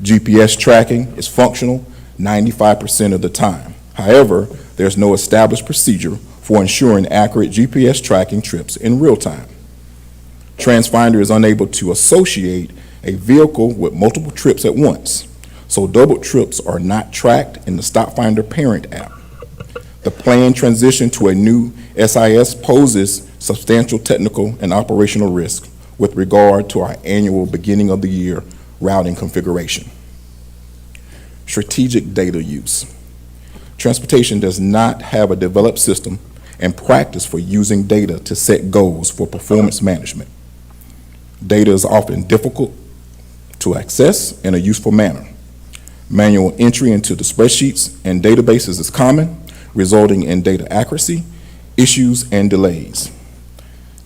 GPS tracking is functional 95% of the time. However, there's no established procedure for ensuring accurate GPS tracking trips in real time. TransFinder is unable to associate a vehicle with multiple trips at once, so double trips are not tracked in the StopFinder parent app. The planned transition to a new SIS poses substantial technical and operational risk with regard to our annual beginning of the year routing configuration. Strategic data use. Transportation does not have a developed system and practice for using data to set goals for performance management. Data is often difficult to access in a useful manner. Manual entry into the spreadsheets and databases is common, resulting in data accuracy, issues, and delays.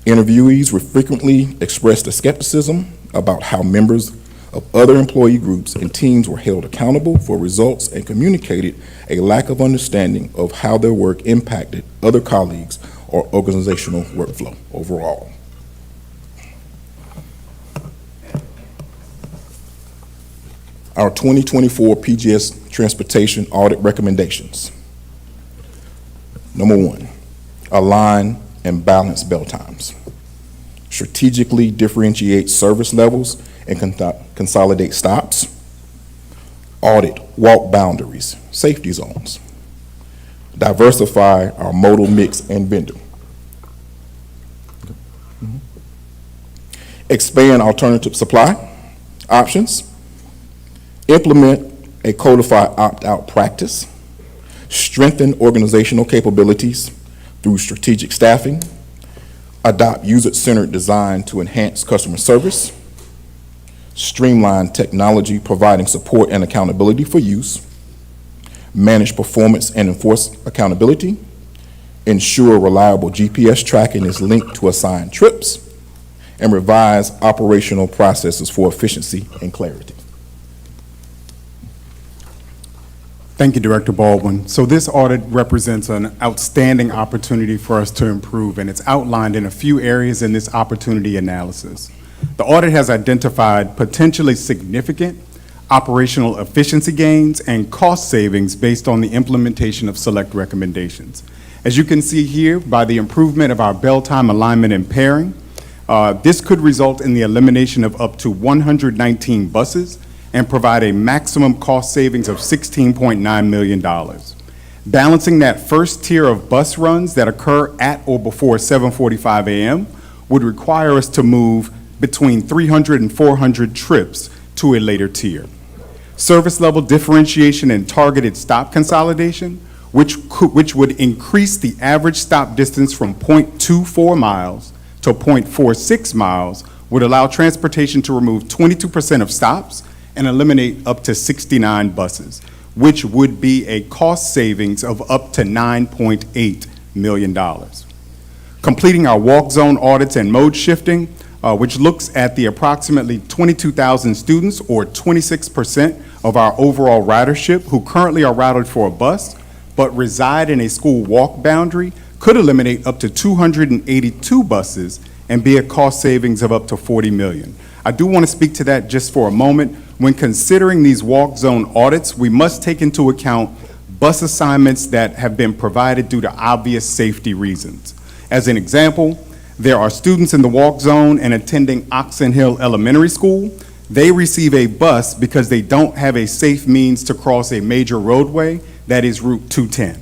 Interviewees will frequently express the skepticism about how members of other employee groups and teams were held accountable for results and communicated a lack of understanding of how their work impacted other colleagues or organizational workflow overall. Our 2024 PGS Transportation Audit Recommendations. Number 1, align and balance bell times. Strategically differentiate service levels and consolidate stops. Audit walk boundaries, safety zones. Diversify our modal mix and vendor. Expand alternative supply options. Implement a codified opt-out practice. Strengthen organizational capabilities through strategic staffing. Adopt user-centered design to enhance customer service. Streamline technology providing support and accountability for use. Manage performance and enforce accountability. Ensure reliable GPS tracking is linked to assigned trips. And revise operational processes for efficiency and clarity. Thank you, Director Baldwin. So this audit represents an outstanding opportunity for us to improve, and it's outlined in a few areas in this opportunity analysis. The audit has identified potentially significant operational efficiency gains and cost savings based on the implementation of select recommendations. As you can see here, by the improvement of our bell time alignment and pairing, this could result in the elimination of up to 119 buses and provide a maximum cost savings of $16.9 million. Balancing that first tier of bus runs that occur at or before 7:45 a.m. would require us to move between 300 and 400 trips to a later tier. Service level differentiation and targeted stop consolidation, which would increase the average stop distance from 0.24 miles to 0.46 miles, would allow transportation to remove 22% of stops and eliminate up to 69 buses, which would be a cost savings of up to $9.8 million. Completing our walk zone audits and mode shifting, which looks at the approximately 22,000 students or 26% of our overall ridership who currently are routed for a bus but reside in a school walk boundary, could eliminate up to 282 buses and be a cost savings of up to $40 million. I do want to speak to that just for a moment. When considering these walk zone audits, we must take into account bus assignments that have been provided due to obvious safety reasons. As an example, there are students in the walk zone and attending Oxon Hill Elementary School. They receive a bus because they don't have a safe means to cross a major roadway, that is Route 210.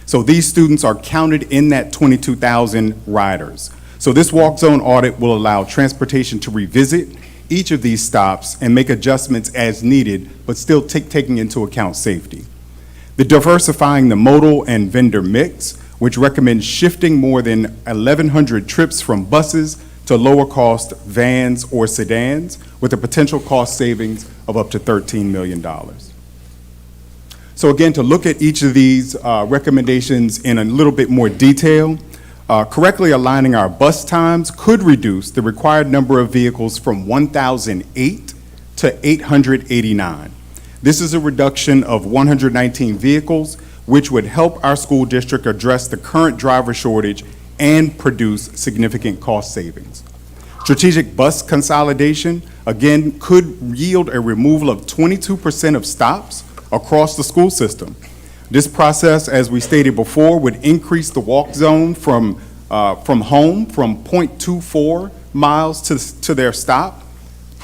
So these students are counted in that 22,000 riders. So this walk zone audit will allow transportation to revisit each of these stops and make adjustments as needed, but still taking into account safety. The diversifying the modal and vendor mix, which recommends shifting more than 1,100 trips from buses to lower cost vans or sedans with a potential cost savings of up to $13 million. So again, to look at each of these recommendations in a little bit more detail, correctly aligning our bus times could reduce the required number of vehicles from 1,008 to 889. This is a reduction of 119 vehicles, which would help our school district address the current driver shortage and produce significant cost savings. Strategic bus consolidation, again, could yield a removal of 22% of stops across the school system. This process, as we stated before, would increase the walk zone from home from 0.24 miles to their stop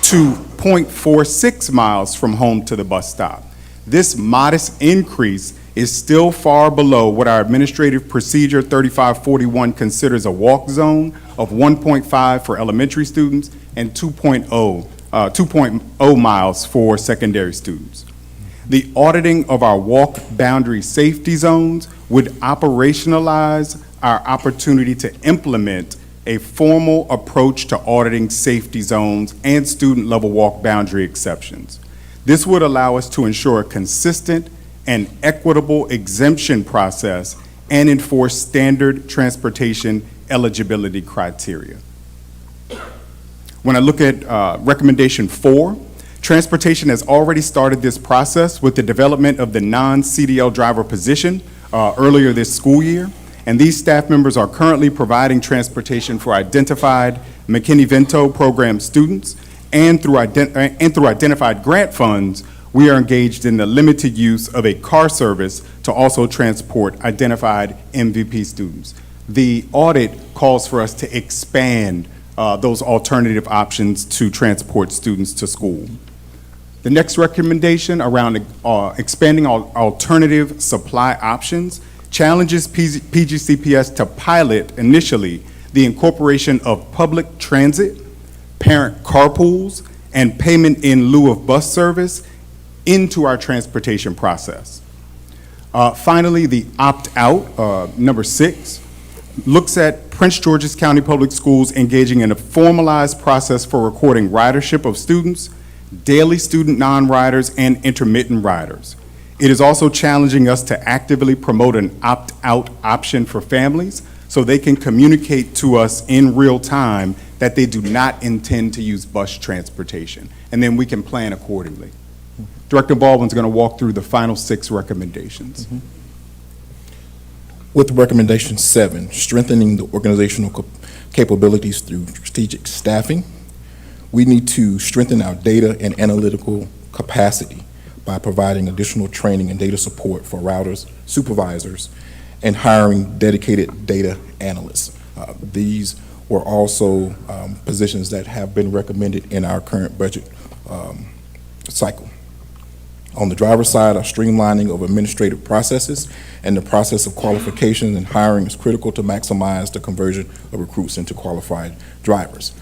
to 0.46 miles from home to the bus stop. This modest increase is still far below what our Administrative Procedure 3541 considers a walk zone of 1.5 for elementary students and 2.0 miles for secondary students. The auditing of our walk boundary safety zones would operationalize our opportunity to implement a formal approach to auditing safety zones and student-level walk boundary exceptions. This would allow us to ensure a consistent and equitable exemption process and enforce standard transportation eligibility criteria. When I look at recommendation 4, transportation has already started this process with the development of the non-CDL driver position earlier this school year, and these staff members are currently providing transportation for identified McKinney-Vento program students, and through identified grant funds, we are engaged in the limited use of a car service to also transport identified MVP students. The audit calls for us to expand those alternative options to transport students to school. The next recommendation around expanding alternative supply options challenges PGCPS to pilot initially the incorporation of public transit, parent carpools, and payment in lieu of bus service into our transportation process. Finally, the opt-out, number 6, looks at Prince George's County Public Schools engaging in a formalized process for recording ridership of students, daily student non-riders, and intermittent riders. It is also challenging us to actively promote an opt-out option for families so they can communicate to us in real time that they do not intend to use bus transportation, and then we can plan accordingly. Director Baldwin's going to walk through the final 6 recommendations. With recommendation 7, strengthening the organizational capabilities through strategic staffing, we need to strengthen our data and analytical capacity by providing additional training and data support for routers, supervisors, and hiring dedicated data analysts. These were also positions that have been recommended in our current budget cycle. On the driver's side, our streamlining of administrative processes and the process of qualification and hiring is critical to maximize the conversion of recruits into qualified drivers.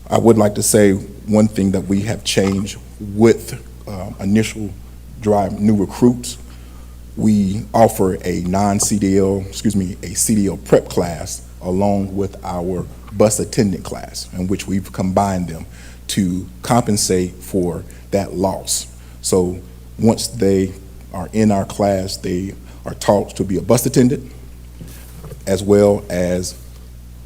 I would like to say one thing that we have changed with initial new recruits. We offer a CDL prep class along with our bus attendant class, in which we've combined them to compensate for that loss. So once they are in our class, they are taught to be a bus attendant, as well as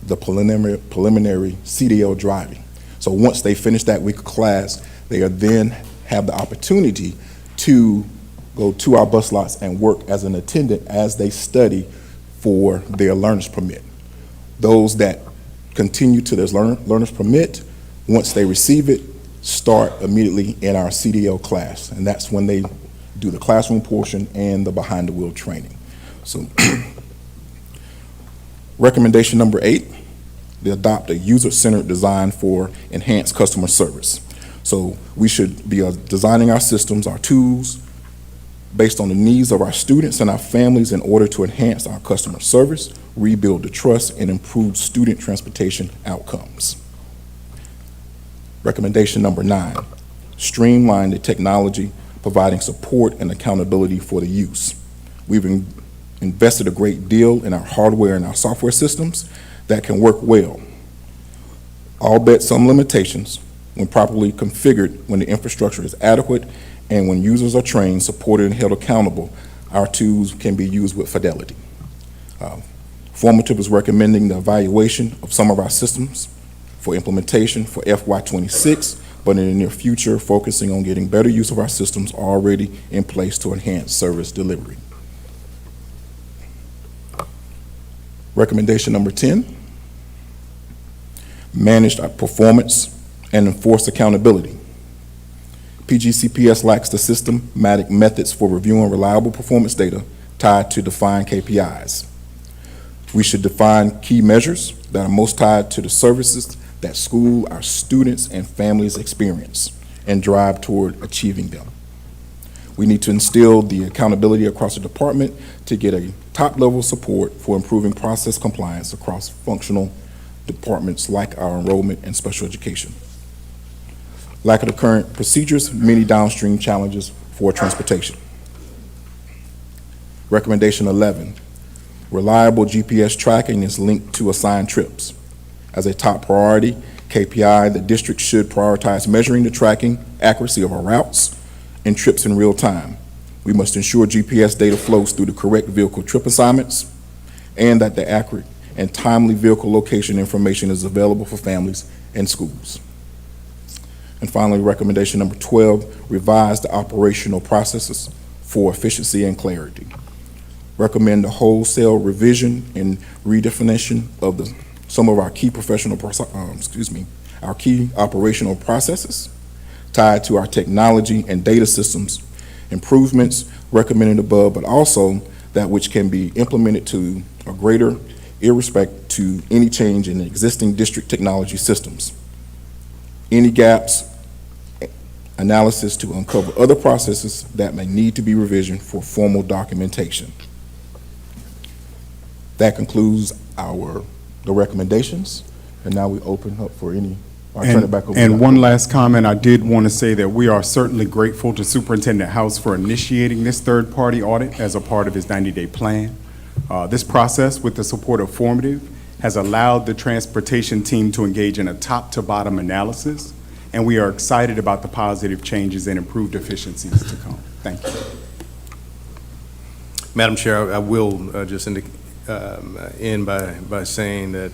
the preliminary CDL driving. So once they finish that week of class, they are then have the opportunity to go to our bus lots and work as an attendant as they study for their learner's permit. Those that continue to their learner's permit, once they receive it, start immediately in our CDL class, and that's when they do the classroom portion and the behind-the-wheel training. So, recommendation number 8, they adopt a user-centered design for enhanced customer service. So we should be designing our systems, our tools, based on the needs of our students and our families in order to enhance our customer service, rebuild the trust, and improve student transportation outcomes. Recommendation number 9, streamline the technology, providing support and accountability for the use. We've invested a great deal in our hardware and our software systems that can work well. Albeit some limitations, when properly configured, when the infrastructure is adequate, and when users are trained, supported, and held accountable, our tools can be used with fidelity. Formative is recommending the evaluation of some of our systems for implementation for FY26, but in the near future, focusing on getting better use of our systems already in place to enhance service delivery. Recommendation number 10, manage our performance and enforce accountability. PGCPS lacks the systematic methods for reviewing reliable performance data tied to defined KPIs. We should define key measures that are most tied to the services that school, our students, and families experience and drive toward achieving them. We need to instill the accountability across the department to get a top-level support for improving process compliance across functional departments like our enrollment and special education. Lack of the current procedures, many downstream challenges for transportation. Recommendation 11, reliable GPS tracking is linked to assigned trips. As a top priority, KPI, the district should prioritize measuring the tracking accuracy of our routes and trips in real time. We must ensure GPS data flows through the correct vehicle trip assignments and that the accurate and timely vehicle location information is available for families and schools. And finally, recommendation number 12, revise the operational processes for efficiency and clarity. Recommend a wholesale revision and redefinition of some of our key our key operational processes tied to our technology and data systems, improvements recommended above, but also that which can be implemented to a greater irrespect to any change in existing district technology systems. Any gaps, analysis to uncover other processes that may need to be revisioned for formal documentation. That concludes the recommendations, and now we open up for any. I'll turn it back over. And one last comment, I did want to say that we are certainly grateful to Superintendent House for initiating this third-party audit as a part of his 90-day plan. This process, with the support of Formative, has allowed the transportation team to engage in a top-to-bottom analysis, and we are excited about the positive changes and improved efficiencies to come. Thank you. Madam Chair, I will just end by saying that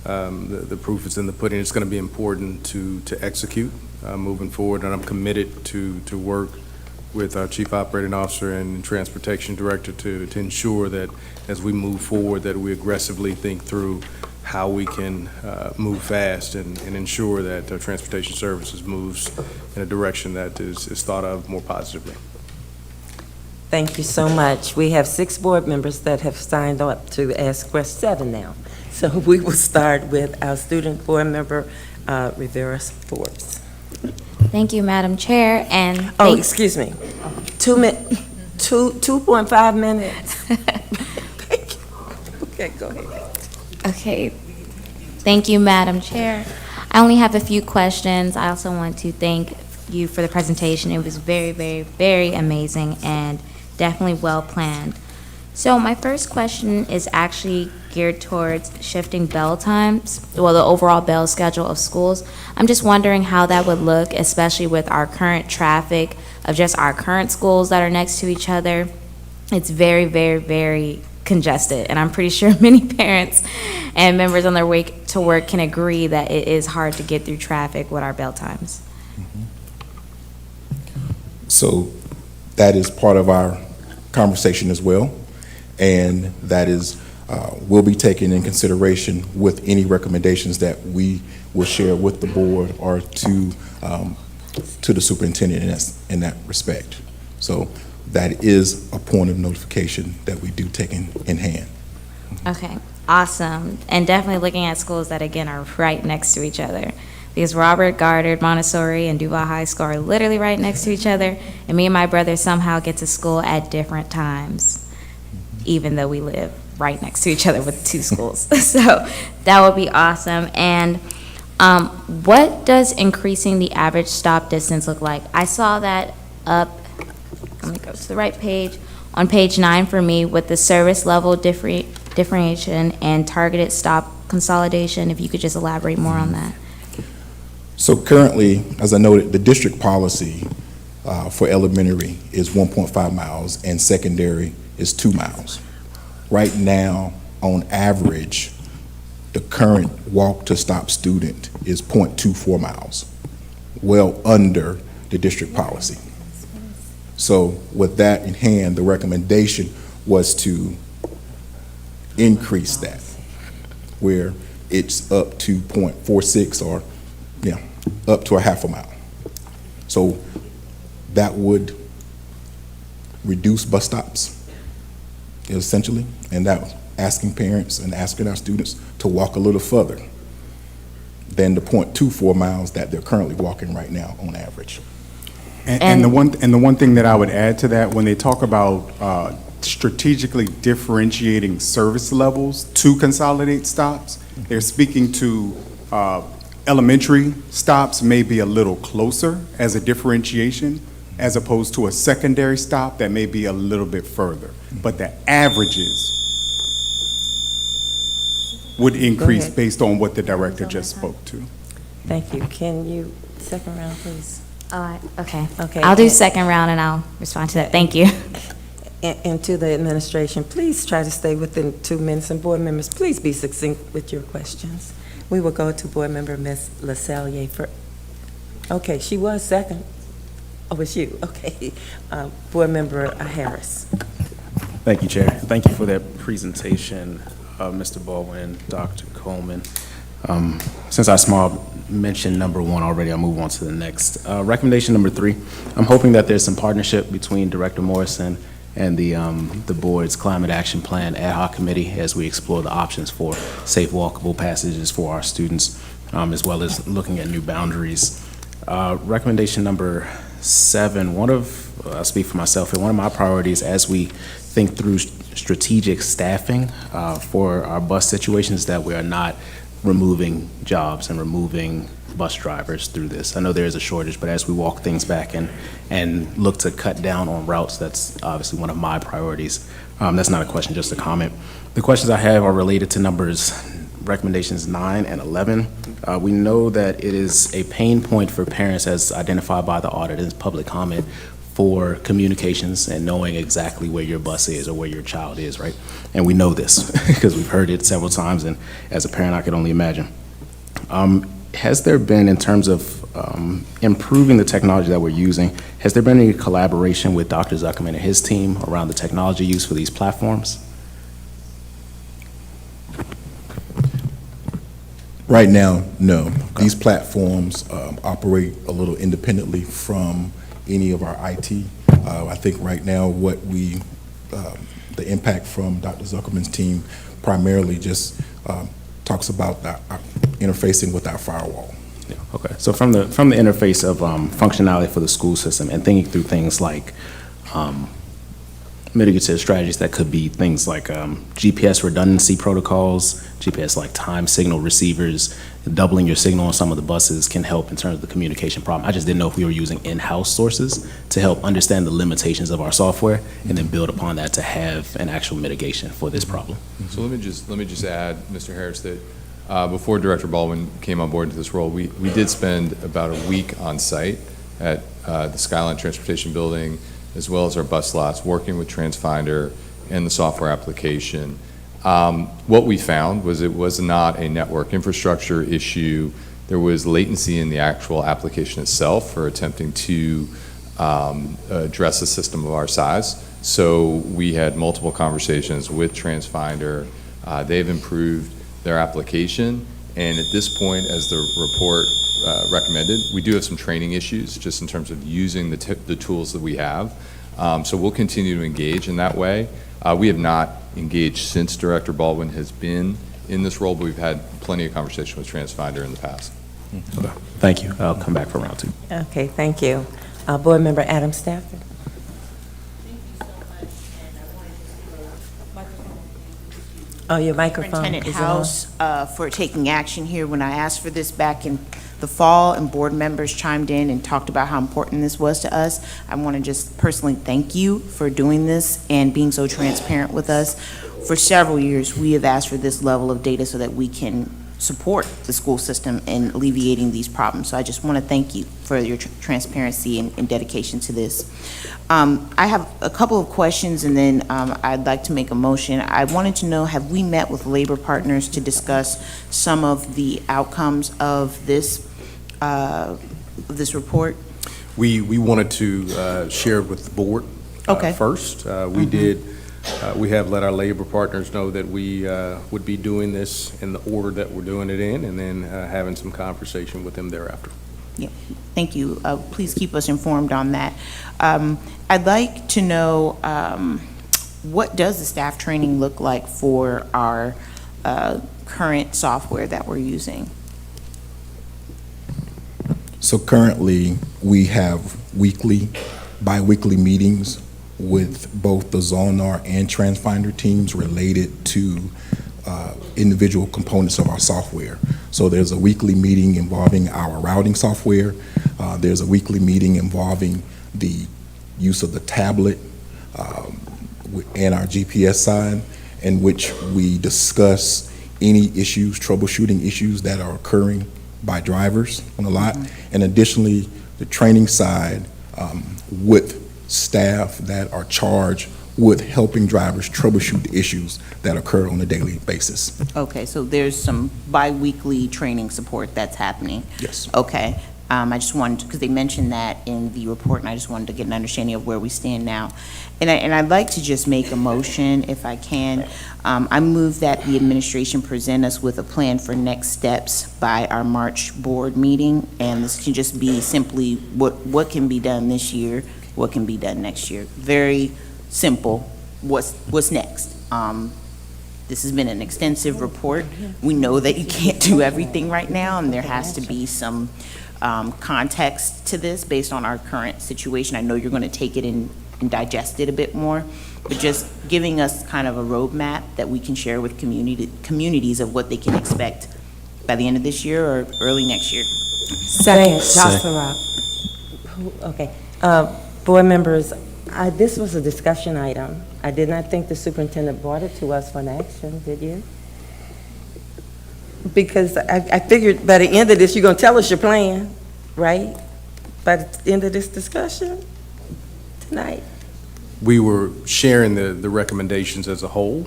the proof is in the pudding. It's going to be important to execute moving forward, and I'm committed to work with our Chief Operating Officer and Transportation Director to ensure that as we move forward that we aggressively think through how we can move fast and ensure that transportation services moves in a direction that is thought of more positively. Thank you so much. We have 6 board members that have signed up to ask questions, 7 now. So we will start with our student board member, Rivera Forbes. Thank you, Madam Chair, and Oh, excuse me. 2.5 minutes. Thank you. Okay, go ahead. Okay. Thank you, Madam Chair. I only have a few questions. I also want to thank you for the presentation. It was very, very, very amazing and definitely well planned. So my first question is actually geared towards shifting bell times, well, the overall bell schedule of schools. I'm just wondering how that would look, especially with our current traffic of just our current schools that are next to each other. It's very, very, very congested, and I'm pretty sure many parents and members on their way to work can agree that it is hard to get through traffic with our bell times. So that is part of our conversation as well, and that is will be taken in consideration with any recommendations that we will share with the board or to the superintendent in that respect. So that is a point of notification that we do take in hand. Okay, awesome. And definitely looking at schools that, again, are right next to each other. Because Robert Goddard Montessori and Duval High School are literally right next to each other, and me and my brother somehow get to school at different times, even though we live right next to each other with 2 schools. So that would be awesome. And what does increasing the average stop distance look like? I saw that up, let me go to the right page, on page 9 for me with the service level differentiation and targeted stop consolidation. If you could just elaborate more on that. So currently, as I noted, the district policy for elementary is 1.5 miles and secondary is 2 miles. Right now, on average, the current walk-to-stop student is 0.24 miles, well under the district policy. So with that in hand, the recommendation was to increase that, where it's up to 0.46 or, up to a half a mile. So that would reduce bus stops, essentially, and that was asking parents and asking our students to walk a little further than the 0.24 miles that they're currently walking right now on average. And the one thing that I would add to that, when they talk about strategically differentiating service levels to consolidate stops, they're speaking to elementary stops may be a little closer as a differentiation, as opposed to a secondary stop that may be a little bit further. But the averages would increase based on what the director just spoke to. Thank you. Can you, second round, please? Okay. Okay. I'll do second round and I'll respond to that. Thank you. And to the administration, please try to stay within 2 minutes, and board members, please be succinct with your questions. We will go to board member Ms. LaSallier for, okay, she was second. Oh, it's you, okay. Board member Harris. Thank you, Chair. Thank you for that presentation, Mr. Baldwin, Dr. Coleman. Since I mentioned number 1 already, I'll move on to the next. Recommendation number 3, I'm hoping that there's some partnership between Director Morrison and the board's Climate Action Plan Ad Hoc Committee as we explore the options for safe walkable passages for our students, as well as looking at new boundaries. Recommendation number 7, I'll speak for myself, and one of my priorities as we think through strategic staffing for our bus situations, that we are not removing jobs and removing bus drivers through this. I know there is a shortage, but as we walk things back and look to cut down on routes, that's obviously one of my priorities. That's not a question, just a comment. The questions I have are related to recommendations 9 and 11. We know that it is a pain point for parents, as identified by the audit and public comment, for communications and knowing exactly where your bus is or where your child is, right? And we know this because we've heard it several times, and as a parent, I could only imagine. Has there been, in terms of improving the technology that we're using, has there been any collaboration with Dr. Zuckerman and his team around the technology used for these platforms? Right now, no. Okay. These platforms operate a little independently from any of our IT. I think right now the impact from Dr. Zuckerman's team primarily just talks about interfacing with our firewall. Yeah, okay. So from the interface of functionality for the school system and thinking through things like mitigative strategies that could be things like GPS redundancy protocols, GPS like time signal receivers, doubling your signal on some of the buses can help in terms of the communication problem. I just didn't know if we were using in-house sources to help understand the limitations of our software and then build upon that to have an actual mitigation for this problem. So let me just add, Mr. Harris, that before Director Baldwin came on board into this role, we did spend about a week on site at the Skyline Transportation Building, as well as our bus slots, working with TransFinder and the software application. What we found was it was not a network infrastructure issue. There was latency in the actual application itself for attempting to address a system of our size. So we had multiple conversations with TransFinder They've improved their application, and at this point, as the report recommended, we do have some training issues just in terms of using the tools that we have. So we'll continue to engage in that way. We have not engaged since Director Baldwin has been in this role, but we've had plenty of conversation with TransFinder in the past. Okay. Thank you. I'll come back for round 2. Okay, thank you. Board Member Adam Stafford. Oh, your microphone Superintendent is on. House for taking action here. When I asked for this back in the fall and board members chimed in and talked about how important this was to us, I want to just personally thank you for doing this and being so transparent with us. For several years, we have asked for this level of data so that we can support the school system in alleviating these problems. So I just want to thank you for your transparency and dedication to this. I have a couple of questions, and then I'd like to make a motion. I wanted to know, have we met with labor partners to discuss some of the outcomes of this report? We wanted to share it with the board first. We did. We have let our labor partners know that we would be doing this in the order that we're doing it in, and then having some conversation with them thereafter. Yeah, thank you. Please keep us informed on that. I'd like to know, what does the staff training look like for our current software that we're using? So currently, we have weekly, bi-weekly meetings with both the Zonar and TransFinder teams related to individual components of our software. So there's a weekly meeting involving our routing software. There's a weekly meeting involving the use of the tablet and our GPS side, in which we discuss any issues, troubleshooting issues that are occurring by drivers on the lot. And additionally, the training side with staff that are charged with helping drivers troubleshoot the issues that occur on a daily basis. Okay, so there's some bi-weekly training support that's happening? Yes. Okay. I just wanted, because they mentioned that in the report, and I just wanted to get an understanding of where we stand now. And I'd like to just make a motion, if I can. I move that the administration present us with a plan for next steps by our March board meeting, and this can just be simply what can be done this year, what can be done next year. Very simple. What's next? This has been an extensive report. We know that you can't do everything right now, and there has to be some context to this based on our current situation. I know you're going to take it and digest it a bit more, but just giving us kind of a roadmap that we can share with communities of what they can expect by the end of this year or early next year. Second, Jocelyn Robb. Okay. Board members, this was a discussion item. I did not think the superintendent brought it to us for an action, did you? Because I figured by the end of this, you're going to tell us your plan, right? By the end of this discussion tonight. We were sharing the recommendations as a whole.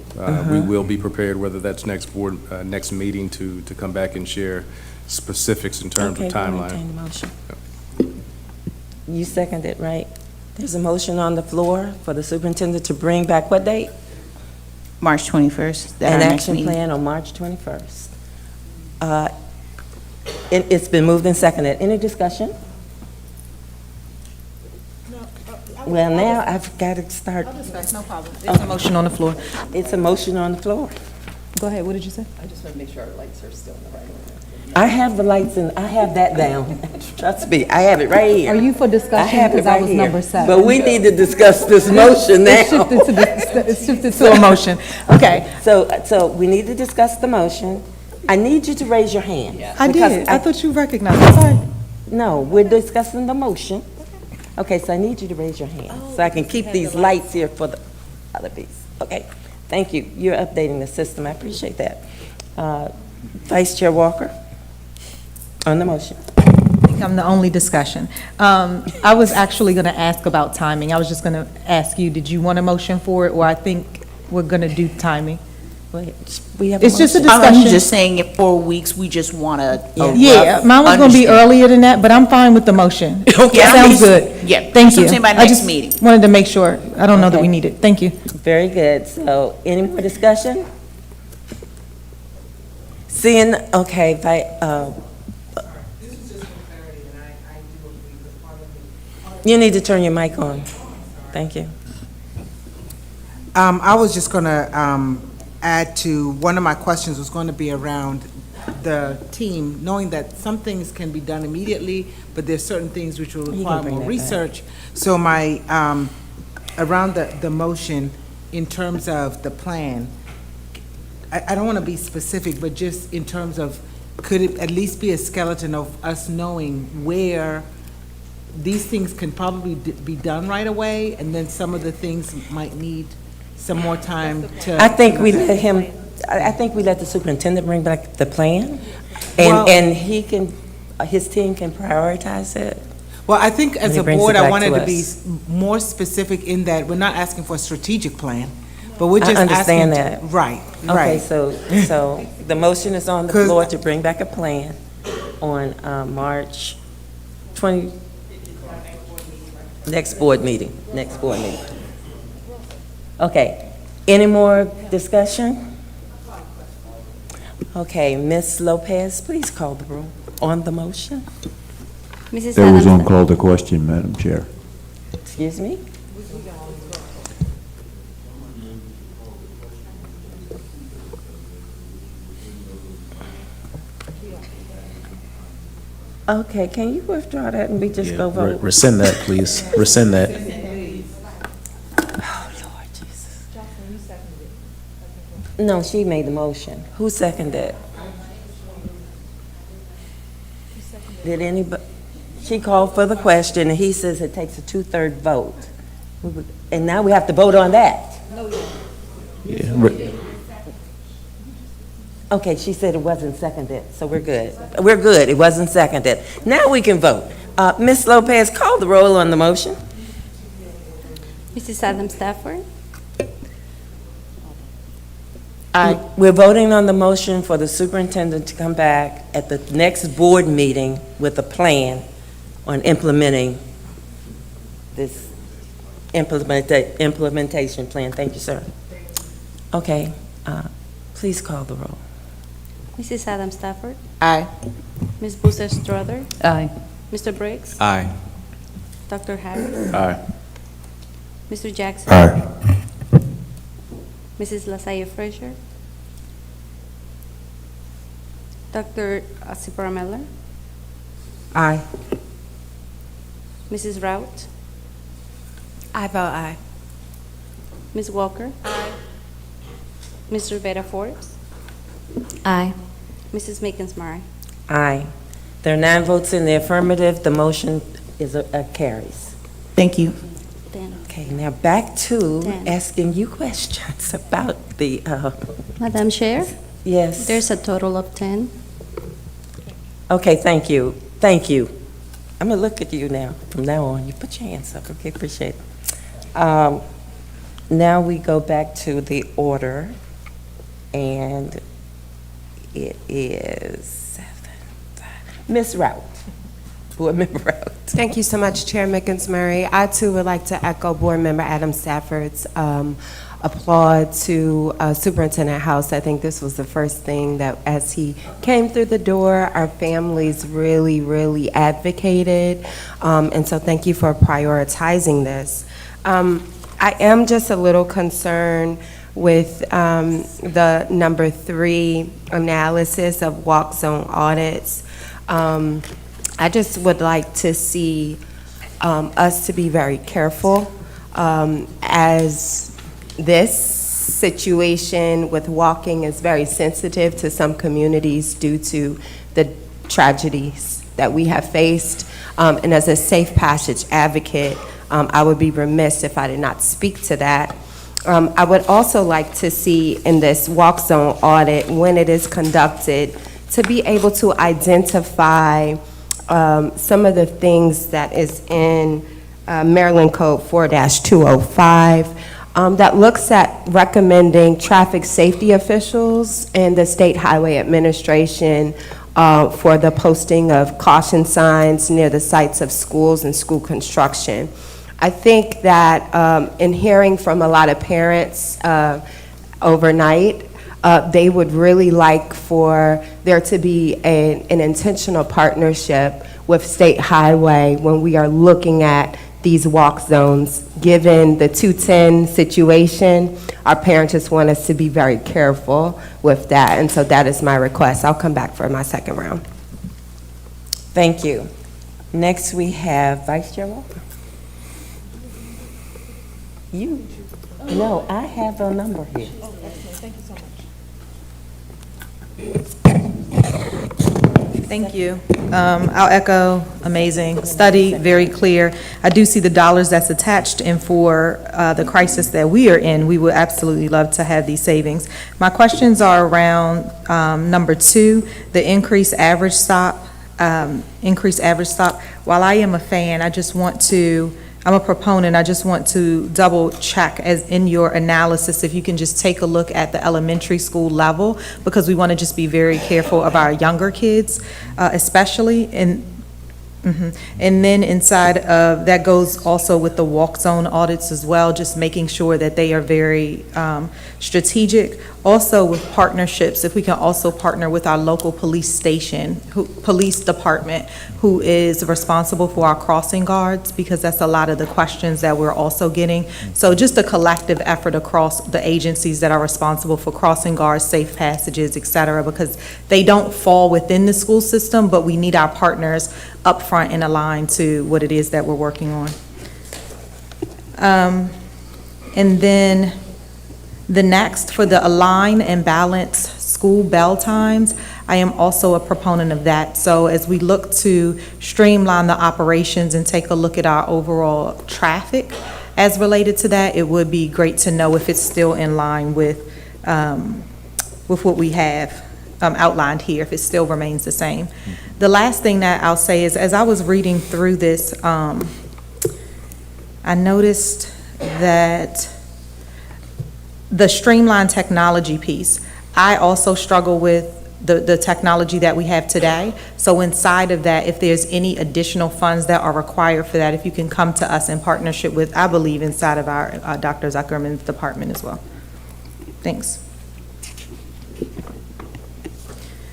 We will be prepared, whether that's next meeting, to come back and share specifics in terms of timeline. Okay, we'll entertain the motion. You seconded, right? There's a motion on the floor for the superintendent to bring back what date? March 21st. An action plan on March 21st. It's been moved and seconded. Any discussion? Well, now I've got to start. No problem. There's a motion on the floor. It's a motion on the floor. Go ahead, what did you say? I just want to make sure our lights are still in the right order. I have the lights and I have that down. Trust me, I have it right here. Are you for discussion? I have it Because that right was here. number 7. But we need to discuss this motion now. It's shifted to a motion. Okay. So we need to discuss the motion. I need you to raise your hand. I did. I thought you recognized. I'm sorry. No, we're discussing the motion. Okay, so I need you to raise your hand so I can keep these lights here for the other piece. Okay, thank you. You're updating the system. I appreciate that. Vice Chair Walker, on the motion. I think I'm the only discussion. I was actually going to ask about timing. I was just going to ask you, did you want a motion for it, or I think we're going to do timing? We have It's just a discussion. I'm just saying in 4 weeks, we just want to. Yeah, mine was going to be earlier than that, but I'm fine with the motion. Okay. That sounds good. Yeah. Thank So you. I'm saying by I next just meeting. wanted to make sure. I don't know that we need it. Thank you. Very good. So any more discussion? Seeing, okay, you need to turn your mic on. Thank you. I was just going to add to, one of my questions was going to be around the team, knowing that some things can be done immediately, but there's certain things which will require more research. So my, around the motion, in terms of the plan, I don't want to be specific, but just in terms of, could it at least be a skeleton of us knowing where these things can probably be done right away, and then some of the things might need some more time to. I think we let him, I think we let the superintendent bring back the plan, Well- and he can, his team can prioritize it. Well, I think as When he a brings board, it I back wanted to to be us. more specific in that we're not asking for a strategic plan, but we're just I asking. understand that. Right, Okay, right. so the motion is on the 'Cause- floor to bring back a plan on March 20, next board meeting. Okay, any more discussion? Okay, Ms. Lopez, please call the roll on the motion. Mrs. There was Adams. uncalled a question, Madam Chair. Excuse me? Okay, can you withdraw that and we just go vote? Rescind that, please. Rescind that. Oh, Lord Jesus. No, she made the motion. Who seconded? Did anybody? She called for the question, and he says it takes a 2/3 vote. And now we have to vote on that. Yeah. Okay, she said it wasn't seconded, so we're good. We're good, it wasn't seconded. Now we can vote. Ms. Lopez, call the roll on the motion. Mrs. Adams Stafford. We're voting on the motion for the superintendent to come back at the next board meeting with a plan on implementing this implementation plan. Thank you, sir. Okay, please call the roll. Mrs. Adams Stafford. Aye. Ms. Buster Strother. Aye. Mr. Briggs. Aye. Dr. Harris. Aye. Mr. Jackson. Aye. Mrs. LaSalle Frazier. Dr. Sipora Miller. Aye. Mrs. Rout. I vote aye. Ms. Walker. Aye. Ms. Rivera Forbes. Aye. Mrs. Mickens-Murray. Aye. There are 9 votes in the affirmative. The motion is carries. Thank you. Okay, now back to Dan. asking you questions about the, Madam Chair, yes. there's a total of 10. Okay, thank you. Thank you. I'm going to look at you now. From now on, you put your hands up. Okay, appreciate it. Now we go back to the order, and it is Ms. Rout, Board Member Rout. Thank you so much, Chair Mickens-Murray. I too would like to echo Board Member Adam Stafford's applaud to Superintendent House. I think this was the first thing that, as he came through the door, our families really, really advocated. And so thank you for prioritizing this. I am just a little concerned with the number 3 analysis of walk zone audits. I just would like to see us to be very careful as this situation with walking is very sensitive to some communities due to the tragedies that we have faced. And as a safe passage advocate, I would be remiss if I did not speak to that. I would also like to see in this walk zone audit, when it is conducted, to be able to identify some of the things that is in Maryland Code 4-205 that looks at recommending traffic safety officials and the State Highway Administration for the posting of caution signs near the sites of schools and school construction. I think that in hearing from a lot of parents overnight, They would really like for there to be an intentional partnership with State Highway when we are looking at these walk zones. Given the 210 situation, our parents just want us to be very careful with that, and so that is my request. I'll come back for my second round. Thank you. Next, we have Vice Chair Walker. You? No, I have a number here. Thank you so much. Thank you. I'll echo, amazing study, very clear. I do see the dollars that's attached, and for the crisis that we are in, we would absolutely love to have these savings. My questions are around number 2, the increased average stop. While I am a fan, I'm a proponent, I just want to double check as in your analysis, if you can just take a look at the elementary school level, because we want to just be very careful of our younger kids, especially. And then inside of, that goes also with the walk zone audits as well, just making sure that they are very strategic. Also with partnerships, if we can also partner with our local police station, police department, who is responsible for our crossing guards, because that's a lot of the questions that we're also getting. So just a collective effort across the agencies that are responsible for crossing guards, safe passages, et cetera, because they don't fall within the school system, but we need our partners up front and aligned to what it is that we're working on. And then the next, for the align and balance school bell times, I am also a proponent of that. So as we look to streamline the operations and take a look at our overall traffic as related to that, it would be great to know if it's still in line with what we have outlined here, if it still remains the same. The last thing that I'll say is, as I was reading through this, I noticed that the streamlined technology piece, I also struggle with the technology that we have today. So inside of that, if there's any additional funds that are required for that, if you can come to us in partnership with, I believe, inside of our Dr. Zuckerman's department as well. Thanks.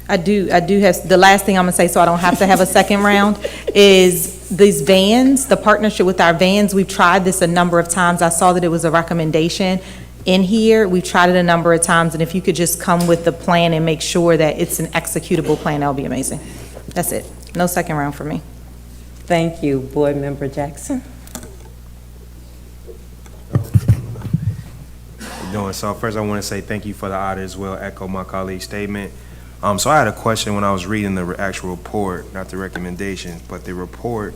I do have, the last thing I'm gonna say, so I don't have to have a second round, is these vans, the partnership with our vans. We've tried this a number of times. I saw that it was a recommendation in here. We've tried it a number of times, and if you could just come with the plan and make sure that it's an executable plan, that would be amazing. That's it. No second round for me. Thank you. Board Member Jackson. Doing so. First, I want to say thank you for the audit as well. Echo my colleague's statement. So I had a question when I was reading the actual report, not the recommendation, but the report.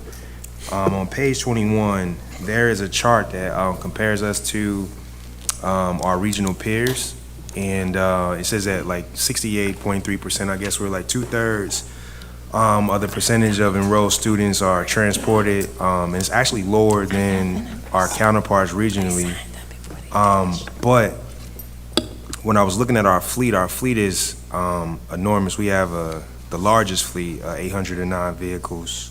On page 21, there is a chart that compares us to our regional peers, and it says that like 68.3%, I guess we're like 2/3 of the percentage of enrolled students are transported, and it's actually lower than our counterparts regionally. But when I was looking at our fleet is enormous. We have the largest fleet, 809 vehicles.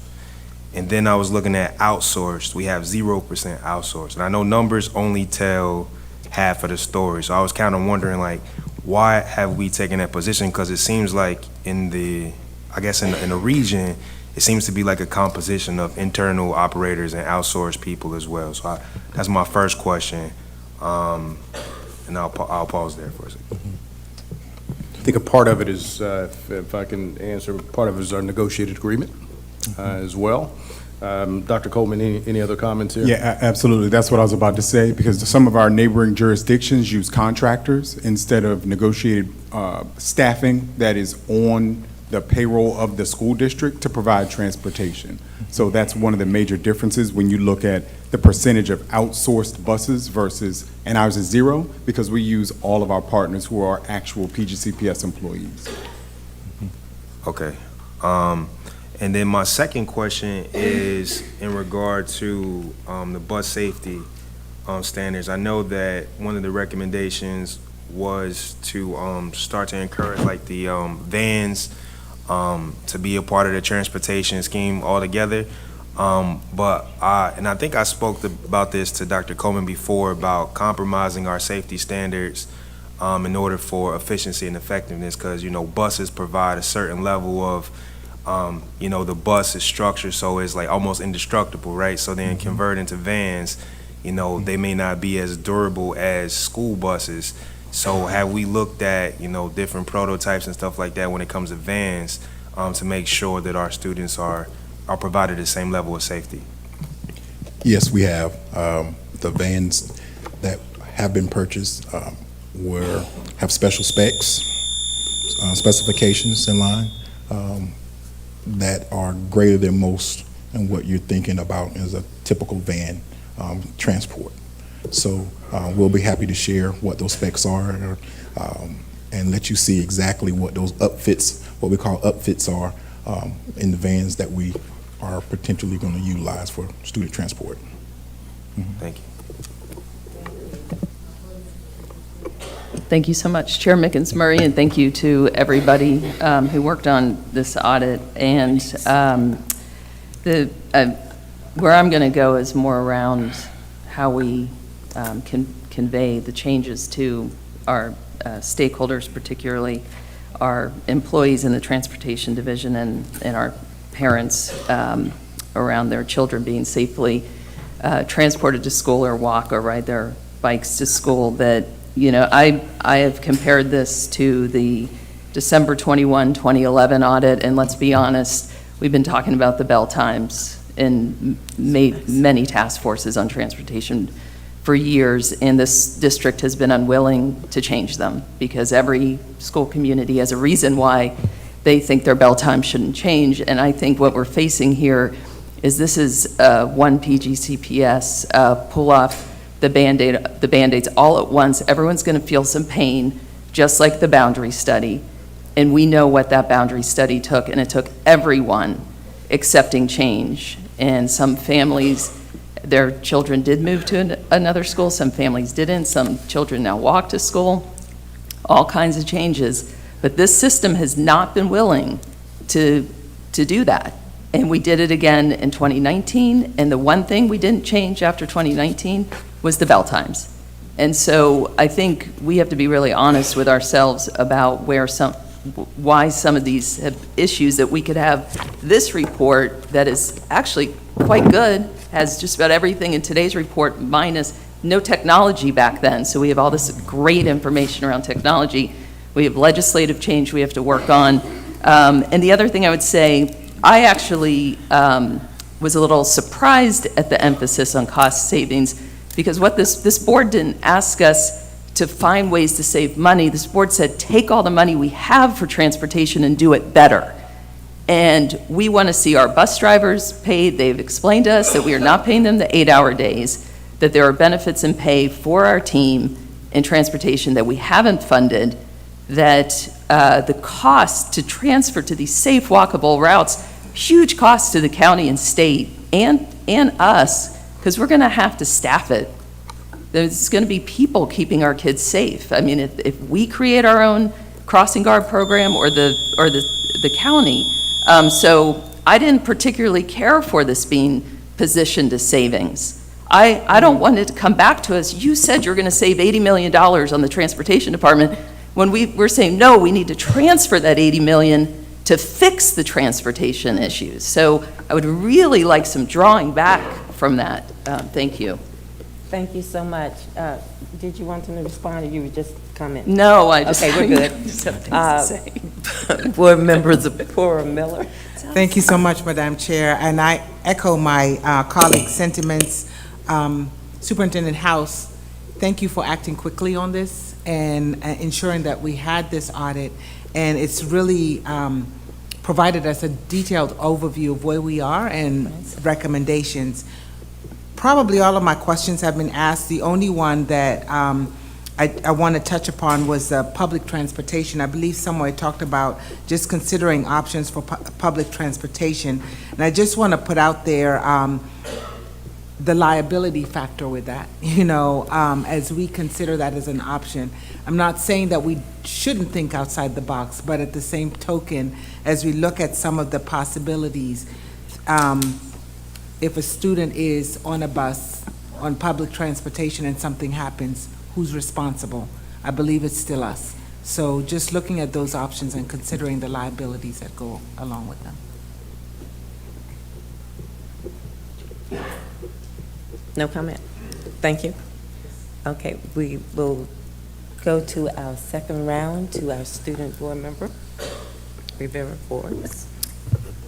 And then I was looking at outsourced. We have 0% outsourced. And I know numbers only tell half of the story. So I was kind of wondering, like, why have we taken that position? Because it seems like in the region, it seems to be like a composition of internal operators and outsourced people as well. So that's my first question. And I'll pause there for a second. I think a part of it is, if I can answer, part of it is our negotiated agreement as well. Dr. Coleman, any other comments here? Yeah, absolutely. That's what I was about to say, because some of our neighboring jurisdictions use contractors instead of negotiated staffing that is on the payroll of the school district to provide transportation. So that's one of the major differences when you look at the percentage of outsourced buses versus, and ours is 0, because we use all of our partners who are actual PGCPS employees. Okay. And then my second question is in regard to the bus safety standards. I know that one of the recommendations was to start to encourage like the vans to be a part of the transportation scheme altogether. But I think I spoke about this to Dr. Coleman before about compromising our safety standards in order for efficiency and effectiveness, because, buses provide a certain level of, the bus is structured so it's like almost indestructible, right? So then convert into vans, they may not be as durable as school buses. So have we looked at, different prototypes and stuff like that when it comes to vans, to make sure that our students are provided the same level of safety? Yes, we have. The vans that have been purchased have special specs, specifications in line that are greater than most and what you're thinking about as a typical van transport. So we'll be happy to share what those specs are and let you see exactly what those upfits, what we call upfits are in the vans that we are potentially going to utilize for student transport. Thank you. Thank you so much, Chair Mickens-Murray, and thank you to everybody who worked on this audit. And where I'm going to go is more around how we can convey the changes to our stakeholders, particularly our employees in the Transportation Division and our parents around their children being safely transported to school or walk or ride their bikes to school. That, I have compared this to the December 21, 2011 audit, and let's be honest, we've been talking about the bell times and made many task forces on transportation for years, and this district has been unwilling to change them because every school community has a reason why they think their bell time shouldn't change. And I think what we're facing here is this is one PGCPS pull off the Band-Aids all at once. Everyone's going to feel some pain, just like the boundary study. And we know what that boundary study took, and it took everyone accepting change. And some families, their children did move to another school, some families didn't, some children now walk to school, all kinds of changes. But this system has not been willing to do that. And we did it again in 2019, and the one thing we didn't change after 2019 was the bell times. And so I think we have to be really honest with ourselves about why some of these issues that we could have. This report that is actually quite good, has just about everything in today's report minus no technology back then. So we have all this great information around technology. We have legislative change we have to work on. And the other thing I would say, I actually was a little surprised at the emphasis on cost savings, because what this board didn't ask us to find ways to save money. This board said, take all the money we have for transportation and do it better. And we want to see our bus drivers paid. They've explained to us that we are not paying them the 8-hour days, that there are benefits in pay for our team in transportation that we haven't funded, that the cost to transfer to these safe, walkable routes, huge costs to the county and state and us, because we're going to have to staff it. There's going to be people keeping our kids safe. I mean, if we create our own crossing guard program or the county. So I didn't particularly care for this being positioned as savings. I don't want it to come back to us. You said you're going to save $80 million on the transportation department, when we're saying, no, we need to transfer that $80 million to fix the transportation issues. So I would really like some drawing back from that. Thank you. Thank you so much. Did you want to respond, or you were just commenting? No, I just... Okay, we're good. Just have things to say. Board members of Pura Miller. Thank you so much, Madam Chair, and I echo my colleagues' sentiments. Superintendent House, thank you for acting quickly on this and ensuring that we had this audit, and it's really provided us a detailed overview of where we are and recommendations. Probably all of my questions have been asked. The only one that I want to touch upon was public transportation. I believe somewhere it talked about just considering options for public transportation. And I just want to put out there the liability factor with that, as we consider that as an option. I'm not saying that we shouldn't think outside the box, but at the same token, as we look at some of the possibilities, if a student is on a bus, on public transportation, and something happens, who's responsible? I believe it's still us. So just looking at those options and considering the liabilities that go along with them. No comment? Thank you. Okay, we will go to our second round, to our student board member, Rivera Forbes.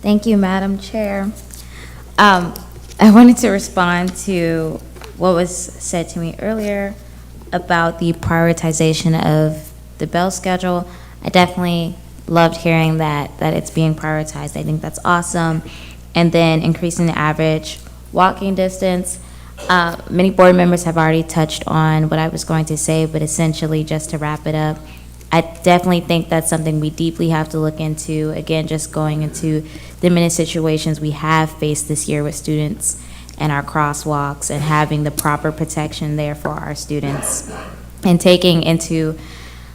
Thank you, Madam Chair. I wanted to respond to what was said to me earlier about the prioritization of the bell schedule. I definitely loved hearing that it's being prioritized. I think that's awesome. And then increasing the average walking distance. Many board members have already touched on what I was going to say, but essentially, just to wrap it up, I definitely think that's something we deeply have to look into. Again, just going into the many situations we have faced this year with students and our crosswalks and having the proper protection there for our students. And taking into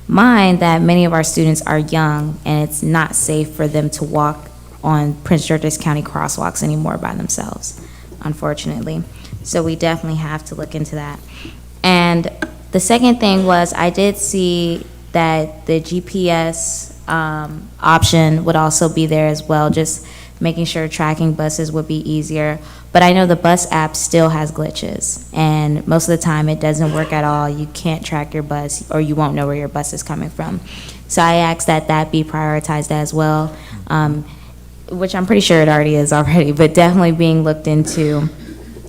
mind that many of our students are young and it's not safe for them to walk on Prince George's County crosswalks anymore by themselves, unfortunately. So we definitely have to look into that. And the second thing was, I did see that the GPS option would also be there as well, just making sure tracking buses would be easier. But I know the bus app still has glitches, and most of the time it doesn't work at all. You can't track your bus, or you won't know where your bus is coming from. So I asked that be prioritized as well, which I'm pretty sure it already is already, but definitely being looked into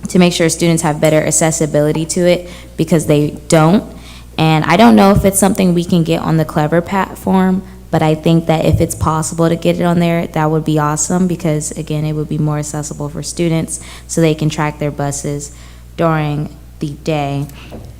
to make sure students have better accessibility to it, because they don't. And I don't know if it's something we can get on the Clever platform, but I think that if it's possible to get it on there, that would be awesome, because again, it would be more accessible for students so they can track their buses during the day.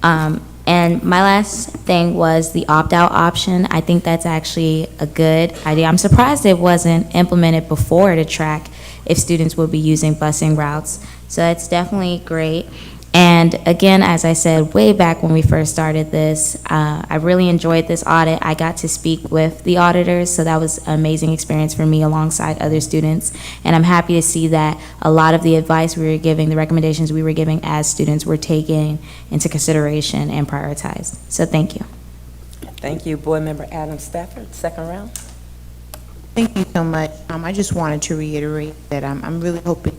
And my last thing was the opt-out option. I think that's actually a good idea. I'm surprised it wasn't implemented before to track if students will be using busing routes. So that's definitely great. And again, as I said way back when we first started this, I really enjoyed this audit. I got to speak with the auditors, so that was an amazing experience for me alongside other students. And I'm happy to see that a lot of the advice we were giving, the recommendations we were giving as students, were taken into consideration and prioritized. So thank you. Thank you. Board Member Adam Stafford, second round. Thank you so much. I just wanted to reiterate that I'm really hoping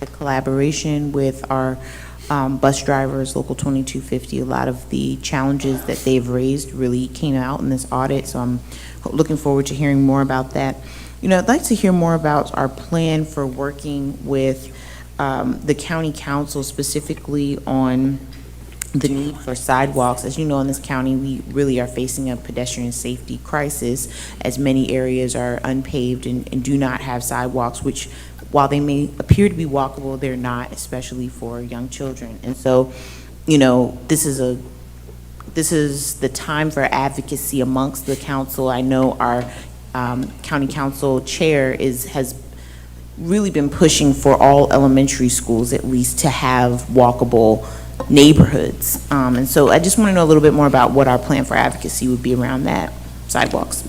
the collaboration with our bus drivers, Local 2250, a lot of the challenges that they've raised really came out in this audit, so I'm looking forward to hearing more about that. You know, I'd like to hear more about our plan for working with the county council, specifically on the need for sidewalks. As you know, in this county, we really are facing a pedestrian safety crisis, as many areas are unpaved and do not have sidewalks, which, while they may appear to be walkable, they're not, especially for young children. And so, you know, this is the time for advocacy amongst the council. I know our county council chair has really been pushing for all elementary schools, at least, to have walkable neighborhoods. And so I just want to know a little bit more about what our plan for advocacy would be around that, sidewalks.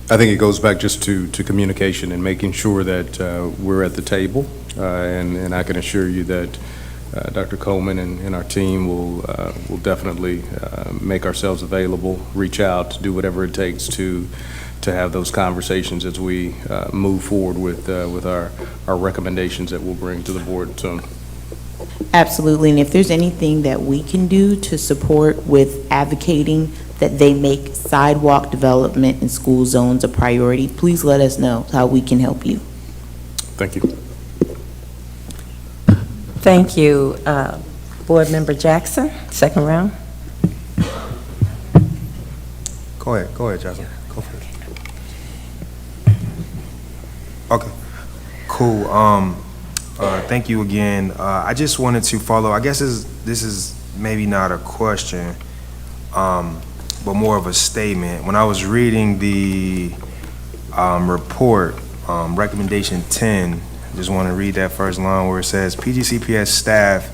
I think it goes back just to communication and making sure that we're at the table. And I can assure you that Dr. Coleman and our team will definitely make ourselves available, reach out, do whatever it takes to have those conversations as we move forward with our recommendations that we'll bring to the board soon. Absolutely, and if there's anything that we can do to support with advocating that they make sidewalk development in school zones a priority, please let us know how we can help you. Thank you. Thank you. Board Member Jackson, second round. Go ahead, Jackson. Go for it. Okay, cool. Thank you again. I just wanted to follow, I guess this is maybe not a question, but more of a statement. When I was reading the report, recommendation 10, I just want to read that first line where it says, PGCPS staff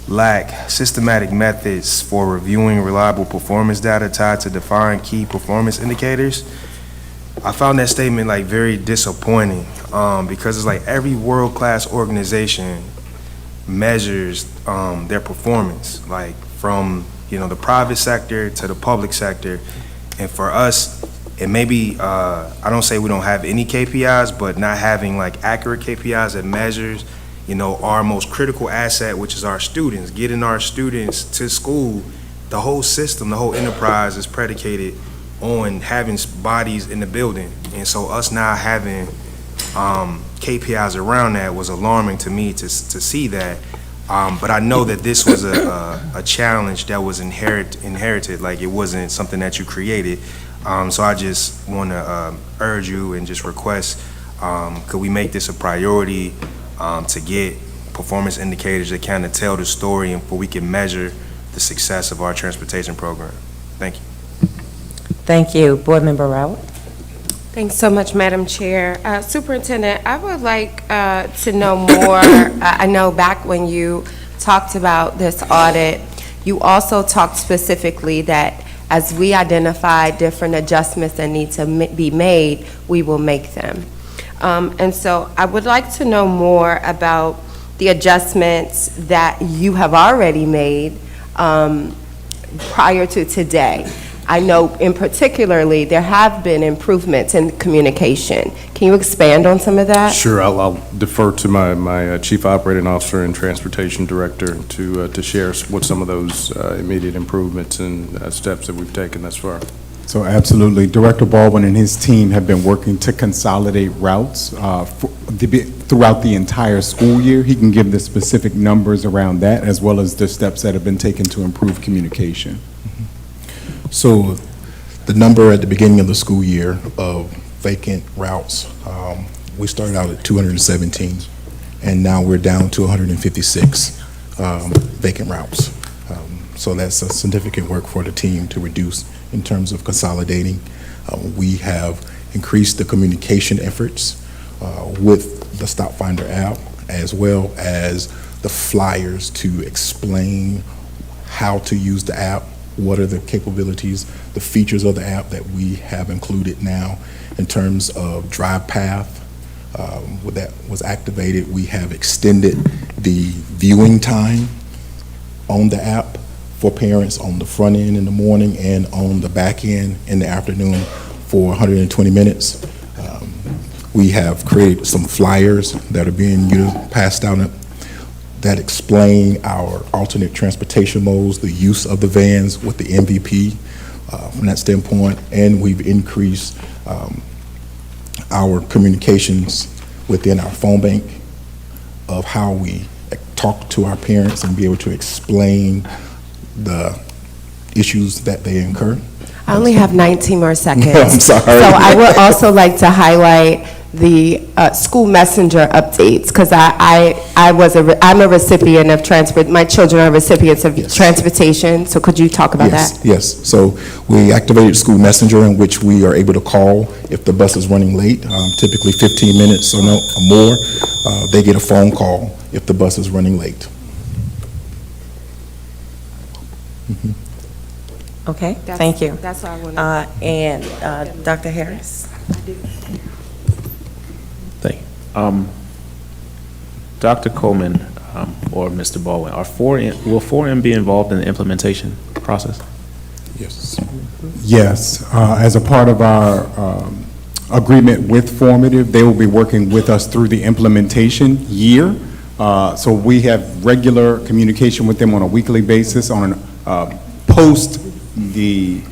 lack systematic methods for reviewing reliable performance data tied to defined key performance indicators. I found that statement like very disappointing because it's like every world-class organization measures their performance, like from the private sector to the public sector. And for us, it may be, I don't say we don't have any KPIs, but not having like accurate KPIs that measures, our most critical asset, which is our students, getting our students to school. The whole system, the whole enterprise is predicated on having bodies in the building. And so us now having KPIs around that was alarming to me to see that. But I know that this was a challenge that was inherited, like it wasn't something that you created. So I just want to urge you and just request, could we make this a priority to get performance indicators that kind of tell the story and where we can measure the success of our transportation program. Thank you. Thank you. Board Member Rowell. Thanks so much, Madam Chair. Superintendent, I would like to know more. I know back when you talked about this audit, you also talked specifically that as we identify different adjustments that need to be made, we will make them. And so I would like to know more about the adjustments that you have already made prior to today. I know in particularly there have been improvements in communication. Can you expand on some of that? Sure, I'll defer to my Chief Operating Officer and Transportation Director to share what some of those immediate improvements and steps that we've taken thus far. So absolutely. Director Baldwin and his team have been working to consolidate routes throughout the entire school year. He can give the specific numbers around that as well as the steps that have been taken to improve communication. So the number at the beginning of the school year of vacant routes, we started out at 217, and now we're down to 156 vacant routes. So that's a significant work for the team to reduce in terms of consolidating. We have increased the communication efforts with the Stop Finder app, as well as the flyers to explain how to use the app, what are the capabilities, the features of the app that we have included now in terms of drive path. That was activated. We have extended the viewing time on the app for parents on the front end in the morning and on the back end in the afternoon for 120 minutes. We have created some flyers that are being passed out that explain our alternate transportation modes, the use of the vans with the MVP from that standpoint, and we've increased our communications within our phone bank of how we talk to our parents and be able to explain the issues that they incur. I only have 19 more seconds. I'm sorry. So I would also like to highlight the school messenger updates, because I'm a recipient of my children are recipients of transportation, so could you talk about that? Yes, so we activated school messenger in which we are able to call if the bus is running late, typically 15 minutes or more. They get a phone call if the bus is running late. Okay, thank you. That's all I want to And Dr. Harris? Thank you. Dr. Coleman or Mr. Baldwin, will 4M be involved in the implementation process? Yes. Yes, as a part of our agreement with Formative, they will be working with us through the implementation year. So we have regular communication with them on a weekly basis on post the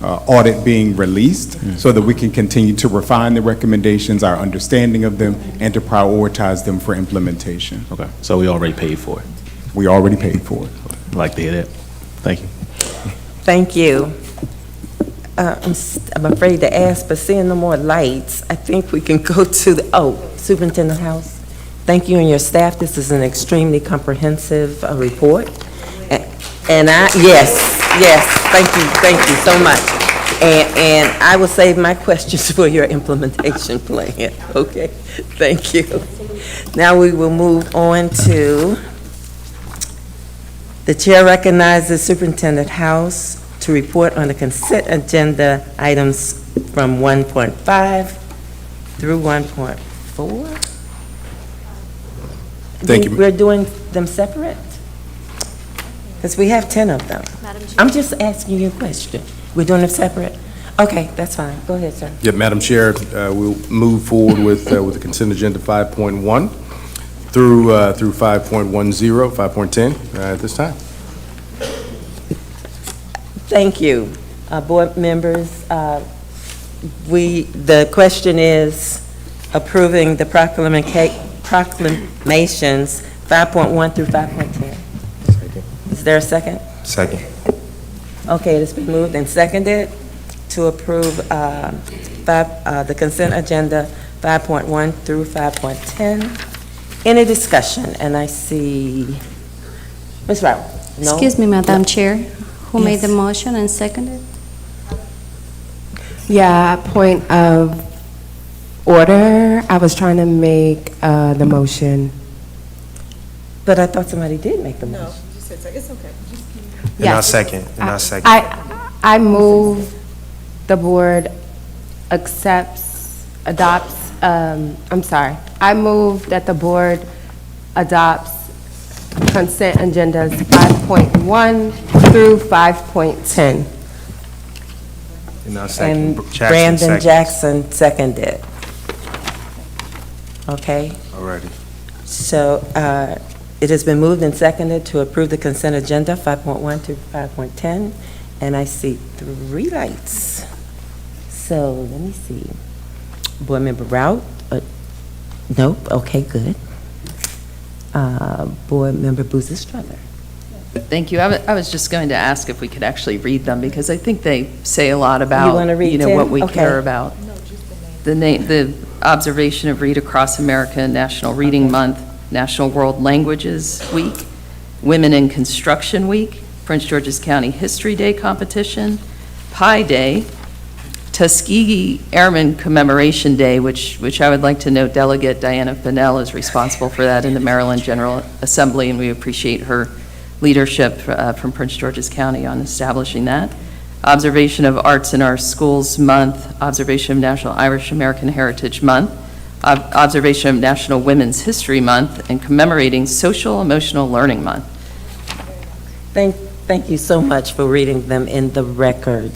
audit being released, so that we can continue to refine the recommendations, our understanding of them, and to prioritize them for implementation. Okay, so we already paid for it? We already paid for it. I'd like to hear that. Thank you. Thank you. I'm afraid to ask, but seeing no more lights, I think we can go to Superintendent House. Thank you and your staff. This is an extremely comprehensive report. And yes, thank you so much. And I will save my questions for your implementation plan. Okay, thank you. Now we will move on to, the chair recognizes Superintendent House to report on the consent agenda items from 1.5 through 1.4. Thank you. We're doing them separate? Because we have 10 of them. Madam Chair. I'm just asking you a question. We're doing them separate? Okay, that's fine. Go ahead, sir. Yeah, Madam Chair, we'll move forward with the consent agenda 5.1 through 5.10, 5.10 at this time. Thank you. Board members, the question is approving the proclamations 5.1 through 5.10. Is there a second? Second. Okay, it's been moved and seconded to approve the consent agenda 5.1 through 5.10. Any discussion? And I see, Ms. Rao? No? Excuse me, Madam Chair. Who made the Yes. motion and seconded? Yeah, point of order. I was trying to make the motion. But I thought somebody did make the motion. No, you said so. It's okay. And I second, and I second. I move the board adopts, I'm sorry. I move that the board adopts consent agendas 5.1 through 5.10. And I second. And Brandon Jackson seconded. Okay, Alrighty. so it has been moved and seconded to approve the consent agenda 5.1 to 5.10, and I see 3 lights. So let me see. Board Member Rout? Nope, okay, good. Board Member Boozer-Struther? Thank you. I was just going to ask if we could actually read them, because I think they say a lot about, wanna read what 10? we Okay. care about. The observation of Read Across America, National Reading Month, National World Languages Week, Women in Construction Week, Prince George's County History Day Competition, Pi Day, Tuskegee Airmen Commemoration Day, which I would like to note Delegate Diana Fennell is responsible for that in the Maryland General Assembly, and we appreciate her leadership from Prince George's County on establishing that. Observation of Arts in Our Schools Month, observation of National Irish American Heritage Month, observation of National Women's History Month, and commemorating Social Emotional Learning Month. Thank you so much for reading them in the record.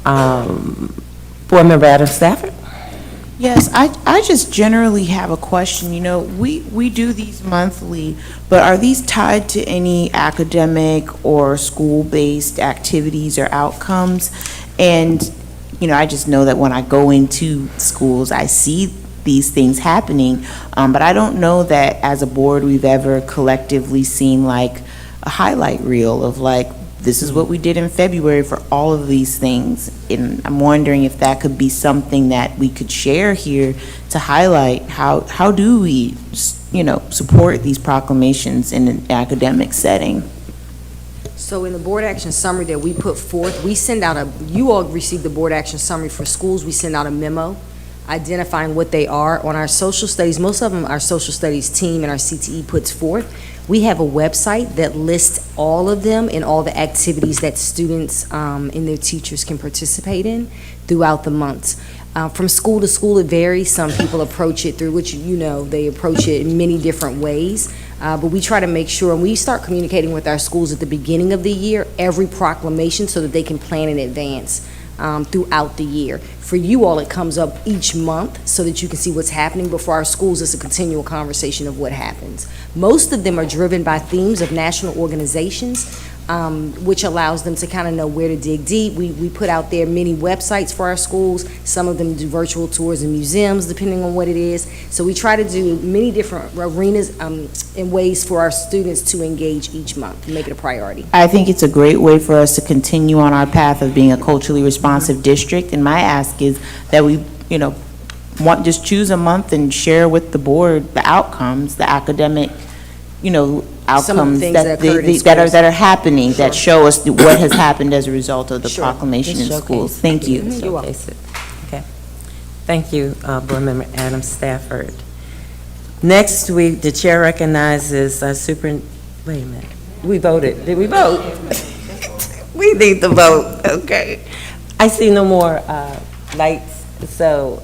Board Member Adam Stafford? Yes, I just generally have a question. You know, we do these monthly, but are these tied to any academic or school-based activities or outcomes? And, you know, I just know that when I go into schools, I see these things happening, but I don't know that as a board we've ever collectively seen like a highlight reel of like, this is what we did in February for all of these things. And I'm wondering if that could be something that we could share here to highlight how do we, you know, support these proclamations in an academic setting. So in the board action summary that we put forth, we send out you all received the board action summary for schools, we send out a memo identifying what they are. On our social studies, most of them our social studies team and our CTE puts forth. We have a website that lists all of them and all the activities that students and their teachers can participate in throughout the months. From school to school, it varies. Some people approach it through which, you know, they approach it in many different ways. But we try to make sure, and we start communicating with our schools at the beginning of the year, every proclamation, so that they can plan in advance throughout the year. For you all, it comes up each month so that you can see what's happening. But for our schools, it's a continual conversation of what happens. Most of them are driven by themes of national organizations, which allows them to kind of know where to dig deep. We put out there many websites for our schools. Some of them do virtual tours in museums, depending on what it is. So we try to do many different arenas and ways for our students to engage each month and make it a priority. I think it's a great way for us to continue on our path of being a culturally responsive district, and my ask is that we, you know, just choose a month and share with the board the outcomes, the academic, you know, outcomes that are happening, that show us what has happened as a result of the proclamation in schools. Thank you. You're welcome. Okay. Thank you, Board Member Adam Stafford. Next week, the chair recognizes wait a minute. We voted. Did we vote? We need to vote. Okay. I see no more lights, so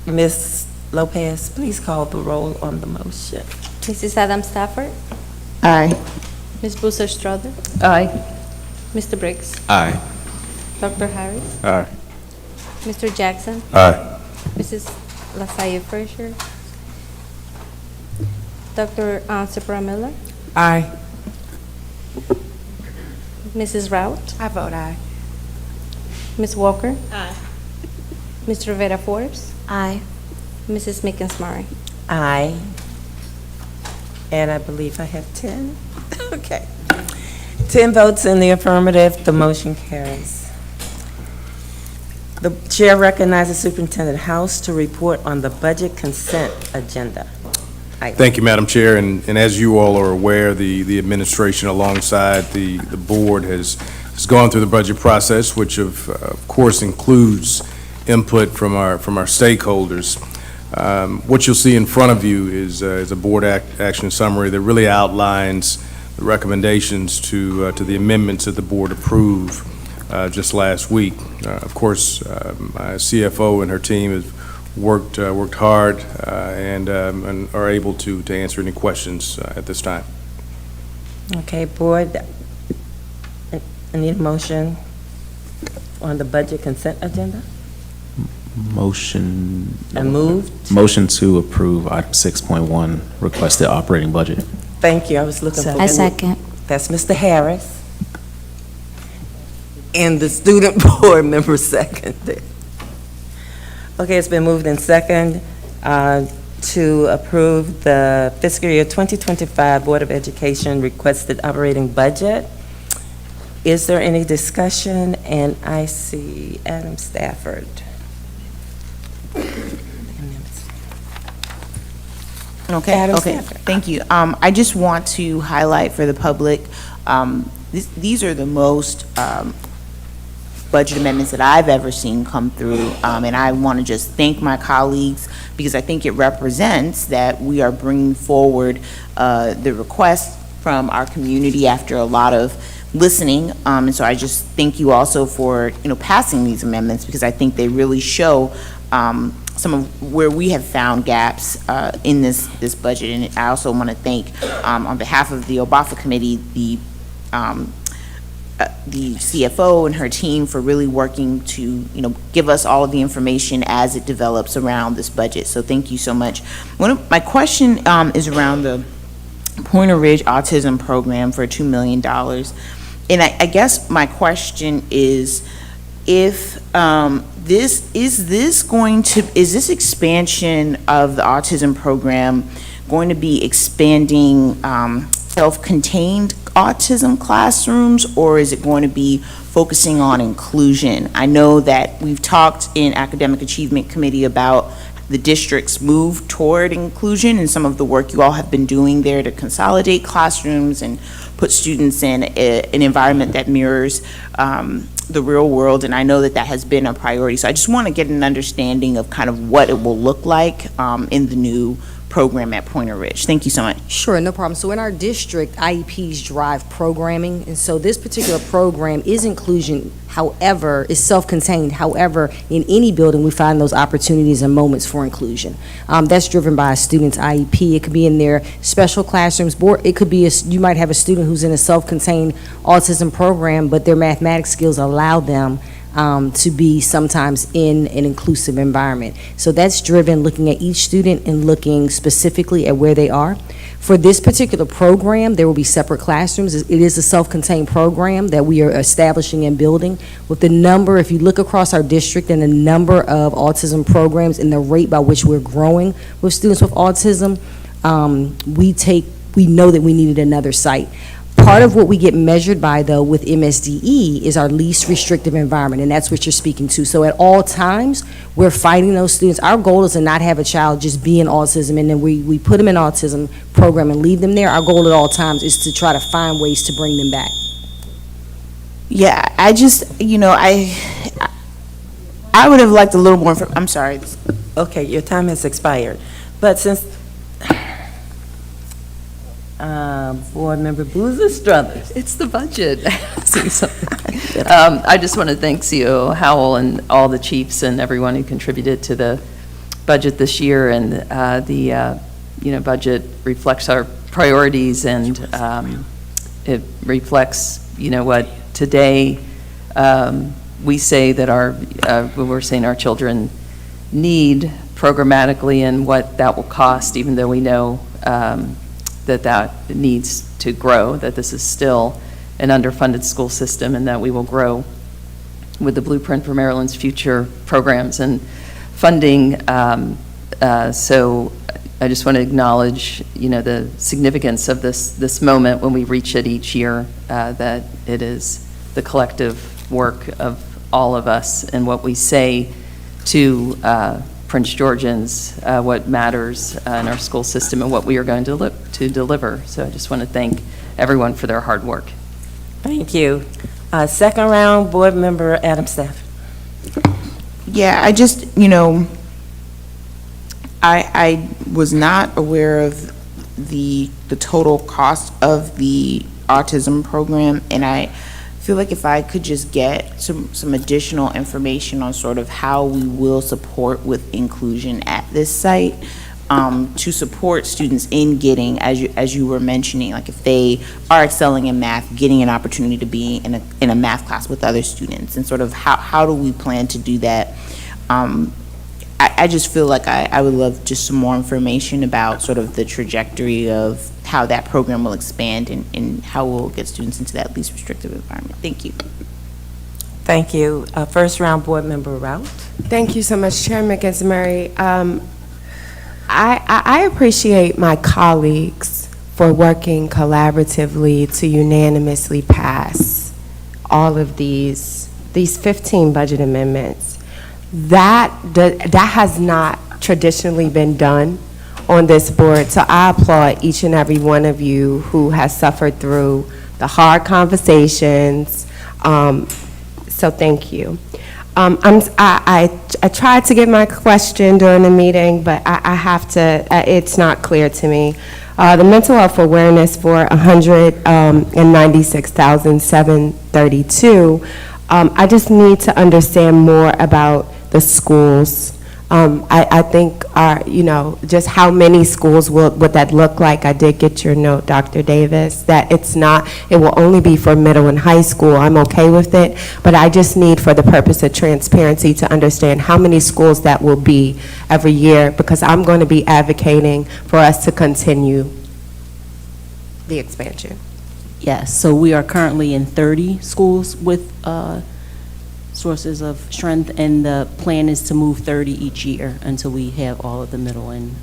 Ms. Lopez, please call the roll on the motion. Mrs. Adam Stafford? Aye. Ms. Busa Estrada, Aye. Mr. Briggs, Aye. Dr. Harris, Aye. Mr. Jackson, Aye. Mrs. Lasalle Frazier, Dr. Sipra Miller, Aye. Mrs. Rout, I vote aye. Ms. Walker, Aye. Mr. Rivera Forbes, Aye. Mrs. Mickens Murray. Aye. And I believe I have 10. Okay. 10 votes in the affirmative, the motion carries. The chair recognizes Superintendent House to report on the budget consent agenda. Thank you, Madam Chair, and as you all are aware, the administration alongside the board has gone through the budget process, which of course includes input from our stakeholders. What you'll see in front of you is a board action summary that really outlines the recommendations to the amendments that the board approved just last week. Of course, my CFO and her team have worked hard and are able to answer any questions at this time. Okay, board, I need a motion on the budget consent agenda. Motion. I moved. Motion to approve item 6.1, requested operating budget. Thank you, I was looking for. I second. That's Mr. Harris. And the student board member seconded. Okay, it's been moved in second to approve the fiscal year 2025 Board of Education requested operating budget. Is there any discussion? And I see Adam Stafford. Okay, Adam okay, Stafford. thank you. I just want to highlight for the public, these are the most budget amendments that I've ever seen come through, and I want to just thank my colleagues because I think it represents that we are bringing forward the request from our community after a lot of listening, and so I just thank you also for, passing these amendments because I think they really show some of where we have found gaps in this budget. And I also want to thank, on behalf of the OBAFA committee, the CFO and her team for really working to, give us all of the information as it develops around this budget. So thank you so much. My question is around the Pointer Ridge Autism Program for $2 million. And I guess my question is, if is this expansion of the autism program going to be expanding self-contained autism classrooms, or is it going to be focusing on inclusion? I know that we've talked in Academic Achievement Committee about the district's move toward inclusion and some of the work you all have been doing there to consolidate classrooms and put students in an environment that mirrors the real world, and I know that has been a priority. So I just want to get an understanding of kind of what it will look like in the new program at Pointer Ridge. Thank you so much. Sure, no problem. So in our district, IEPs drive programming, and so this particular program is inclusion, however, is self-contained. However, in any building, we find those opportunities and moments for inclusion. That's driven by a student's IEP. It could be in their special classrooms, or it could be, you might have a student who's in a self-contained autism program, but their mathematics skills allow them to be sometimes in an inclusive environment. So that's driven looking at each student and looking specifically at where they are. For this particular program, there will be separate classrooms. It is a self-contained program that we are establishing and building. With the number, if you look across our district and the number of autism programs and the rate by which we're growing with students with autism, we know that we needed another site. Part of what we get measured by, though, with MSDE is our least restrictive environment, and that's what you're speaking to. So at all times, we're fighting those students. Our goal is to not have a child just be in autism, and then we put them in autism program and leave them there. Our goal at all times is to try to find ways to bring them back. Yeah, I just, I would have liked a little more, I'm sorry. Okay, your time has expired. But since Board Member Busa Estrada. It's the budget. Say something. I just want to thank CEO Howell and all the chiefs and everyone who contributed to the budget this year. And the budget reflects our priorities and it reflects, what today we say that we're saying our children need programmatically and what that will cost, even though we know that needs to grow, that this is still an underfunded school system, and that we will grow with the Blueprint for Maryland's future programs and funding. So I just want to acknowledge, the significance of this moment when we reach it each year, that it is the collective work of all of us and what we say to Prince Georgians, what matters in our school system and what we are going to deliver. So I just want to thank everyone for their hard work. Thank you. Second round, Board Member Adam Stafford. Yeah, I just, I was not aware of the total cost of the autism program, and I feel like if I could just get some additional information on sort of how we will support with inclusion at this site, to support students in getting, as you were mentioning, like if they are excelling in math, getting an opportunity to be in a math class with other students, and sort of how do we plan to do that? I just feel like I would love just some more information about sort of the trajectory of how that program will expand and how we'll get students into that least restrictive environment. Thank you. Thank you. First round, Board Member Routt. Thank you so much, Chair McIntyre. I appreciate my colleagues for working collaboratively to unanimously pass all of these 15 budget amendments. That has not traditionally been done on this board, so I applaud each and every one of you who has suffered through the hard conversations, so thank you. I tried to get my question during the meeting, but I have to, it's not clear to me. The mental health awareness for $196,732, I just need to understand more about the schools. I think just how many schools would that look like? I did get your note, Dr. Davis, that it will only be for middle and high school. I'm okay with it, but I just need, for the purpose of transparency, to understand how many schools that will be every year, because I'm going to be advocating for us to continue the expansion. Yes, so we are currently in 30 schools with sources of strength, and the plan is to move 30 each year until we have all of the middle and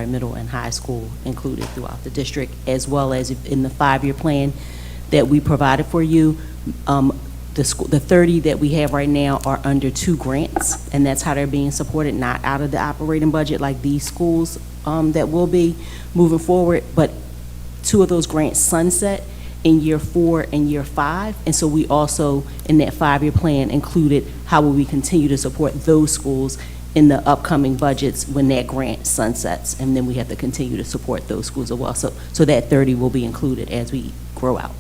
middle and high school included throughout the district, as well as in the 5-year plan that we provided for you. The 30 that we have right now are under 2 grants, and that's how they're being supported, not out of the operating budget like these schools that will be moving forward, but 2 of those grants sunset in year 4 and year 5, and so we also, in that 5-year plan, included how will we continue to support those schools in the upcoming budgets when that grant sunsets, and then we have to continue to support those schools as well. So that 30 will be included as we grow out.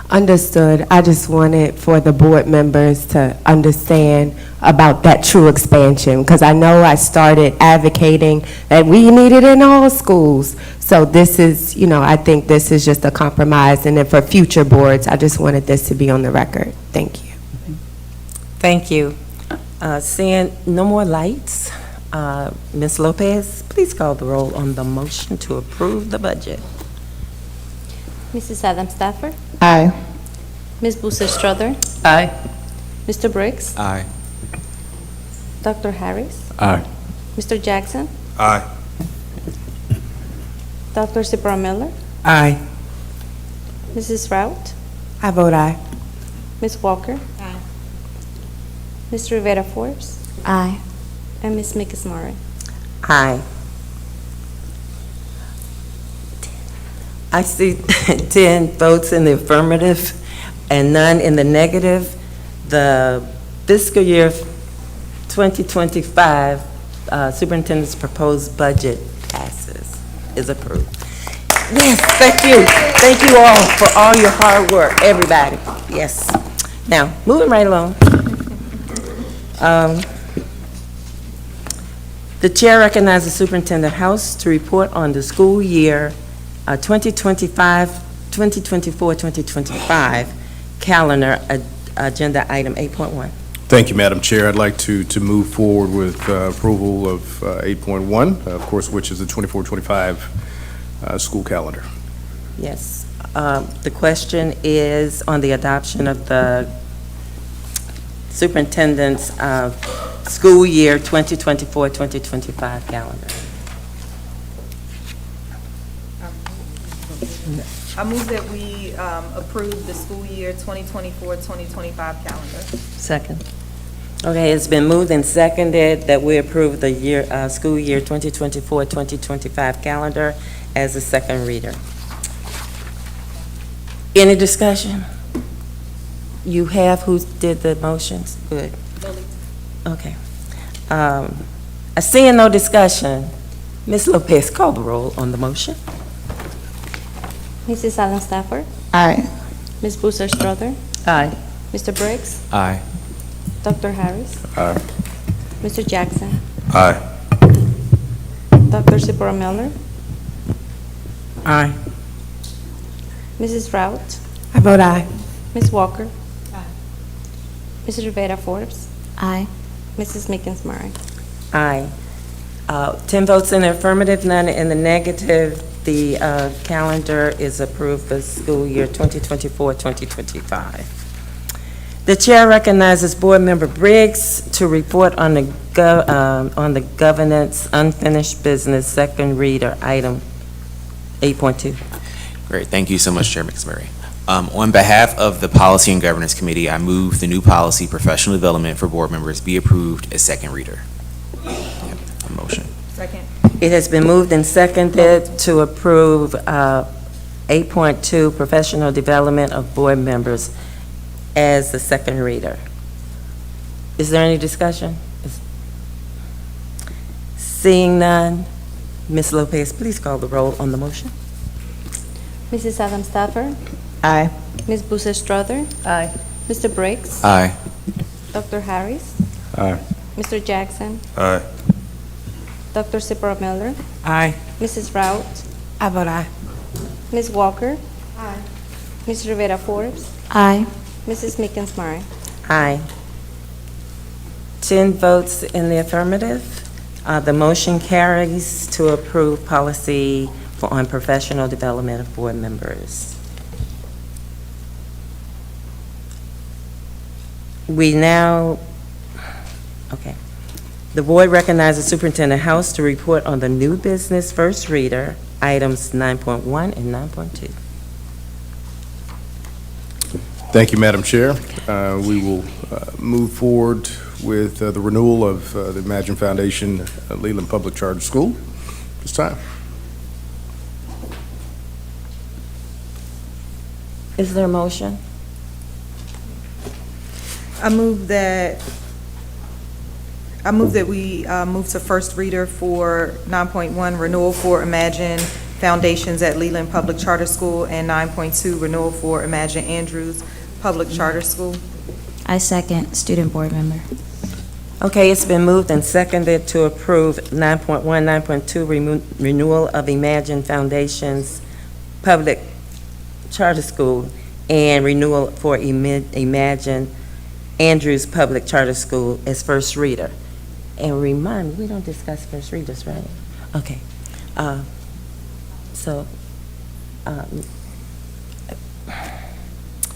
Understood. I just wanted for the board members to understand about that true expansion, because I know I started advocating that we need it in all schools. So this is, I think this is just a compromise, and then for future boards, I just wanted this to be on the record. Thank you. Thank you. Seeing no more lights, Ms. Lopez, please call the roll on the motion to approve the budget. Mrs. Adam Stafford? Aye. Ms. Busa Strother? Aye. Mr. Briggs? Aye. Dr. Harris? Aye. Mr. Jackson? Aye. Dr. Cipro Miller? Aye. Mrs. Routt? I vote aye. Ms. Walker? Aye. Ms. Rivera Forbes? Aye. And Ms. Mickens-Murray? Aye. I see 10 votes in the affirmative and none in the negative. The fiscal year 2025 superintendent's proposed budget is approved. Yes, thank you. Thank you all for all your hard work, everybody. Yes. Now, moving right along. The chair recognizes Superintendent House to report on the school year 2025 2024-2025 calendar, agenda item 8.1. Thank you, Madam Chair. I'd like to move forward with approval of 8.1, of course, which is the 24-25 school calendar. Yes. The question is on the adoption of the superintendent's school year 2024-2025 calendar. I move that we approve the school year 2024-2025 calendar. Second. Okay, it's been moved and seconded that we approve the school year 2024-2025 calendar as a second reader. Any discussion? You have who did the motions? Good. Okay. I seeing no discussion. Ms. Lopez, call the roll on the motion. Mrs. Allen Stafford, Aye. Ms. Booster Strother, Aye. Mr. Briggs, Aye. Dr. Harris, Aye. Mr. Jackson, Aye. Dr. Zipporah Miller, Aye. Mrs. Rout, I vote aye. Ms. Walker, Mrs. Rivera Forbes, Aye. Mrs. Mickens Murray. Aye. 10 votes in the affirmative, none in the negative. The calendar is approved for school year 2024-2025. The chair recognizes Board Member Briggs to report on the governance unfinished business second reader item 8.2. Great, thank you so much, Chair McSmurray. On behalf of the Policy and Governance Committee, I move the new policy, professional development for board members, be approved as second reader. A motion. Second. It has been moved and seconded to approve 8.2, professional development of board members as the second reader. Is there any discussion? Seeing none, Ms. Lopez, please call the roll on the motion. Mrs. Allen Stafford, Aye. Ms. Booster Strother, Aye. Mr. Briggs, Aye. Dr. Harris, Aye. Mr. Jackson, Aye. Dr. Zipporah Miller, Aye. Mrs. Rout, I vote aye. Ms. Walker, Ms. Rivera Forbes, Aye. Mrs. Mickens Murray. Aye. 10 votes in the affirmative. The motion carries to approve policy on professional development of board members. We now, okay. The board recognizes Superintendent House to report on the new business first reader, items 9.1 and 9.2. Thank you, Madam Chair. We will move forward with the renewal of the Imagine Foundation at Leland Public Charter School this time. Is there a motion? I move that we move to first reader for 9.1, renewal for Imagine Foundations at Leland Public Charter School, and 9.2, renewal for Imagine Andrews Public Charter School. I second, student board member. Okay, it's been moved and seconded to approve 9.1, 9.2, renewal of Imagine Foundation's Public Charter School, and renewal for Imagine Andrews Public Charter School as first reader. And remind me, we don't discuss first readers, right? Okay.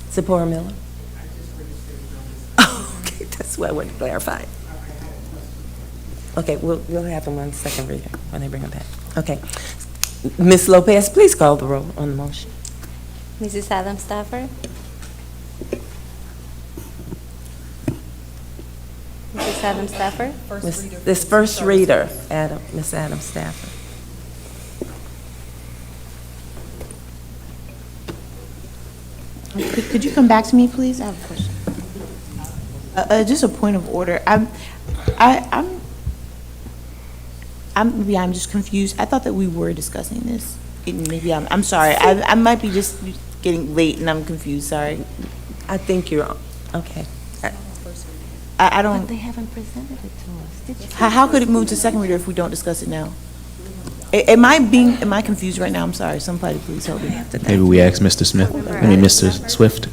Zipporah Miller? Okay, that's what I wanted to clarify. Okay, we'll have them on second reader when they bring them back. Okay. Ms. Lopez, please call the roll on the motion. Mrs. Allen Stafford, Mrs. Allen Stafford, This first reader, Ms. Adam Stafford. Could you come back to me, please? I have a question. Just a point of order. Maybe I'm just confused. I thought that we were discussing this. Maybe I'm sorry. I might be just getting late and I'm confused. Sorry. I think you're, okay. I don't. But they haven't presented it to us. Did you? How could it move to second reader if we don't discuss it now? Am I confused right now? I'm sorry. Somebody please help me. Maybe we ask Mr. Smith, Mr. Swift,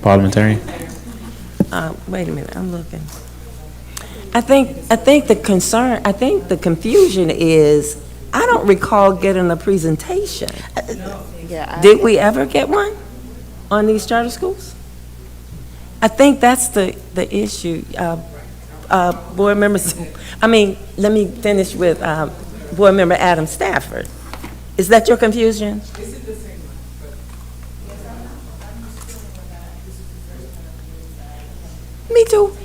parliamentarian. Wait a minute, I'm looking. I think the confusion is, I don't recall getting a presentation. Did we ever get one on these charter schools? I think that's the issue. Board members, let me finish with Board Member Adam Stafford. Is that your confusion? Me too.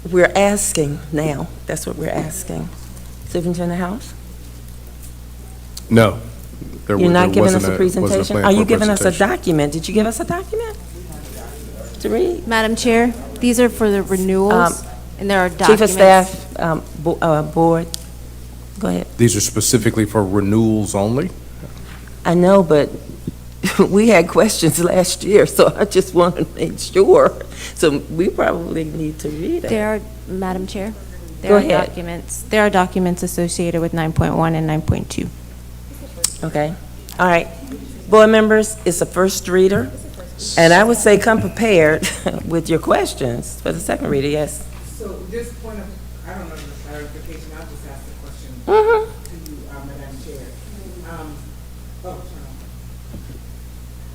We're asking now. That's what we're asking. Superintendent House? No. You're not giving us a presentation? Are you giving us a document? Did you give us a document to read? Madam Chair, these are for the renewals, and there are Chief documents. of Staff, Board, go ahead. These are specifically for renewals only? I know, but we had questions last year, so I just want to make sure. So we probably need to read it. There are, Madam Chair, Go ahead. there are documents associated with 9.1 and 9.2. Okay, all right. Board members, it's a first reader, and I would say come prepared with your questions for the second reader, yes. So this point of, I don't know the clarification, I'll just ask the question Mhm. to you, Madam Chair.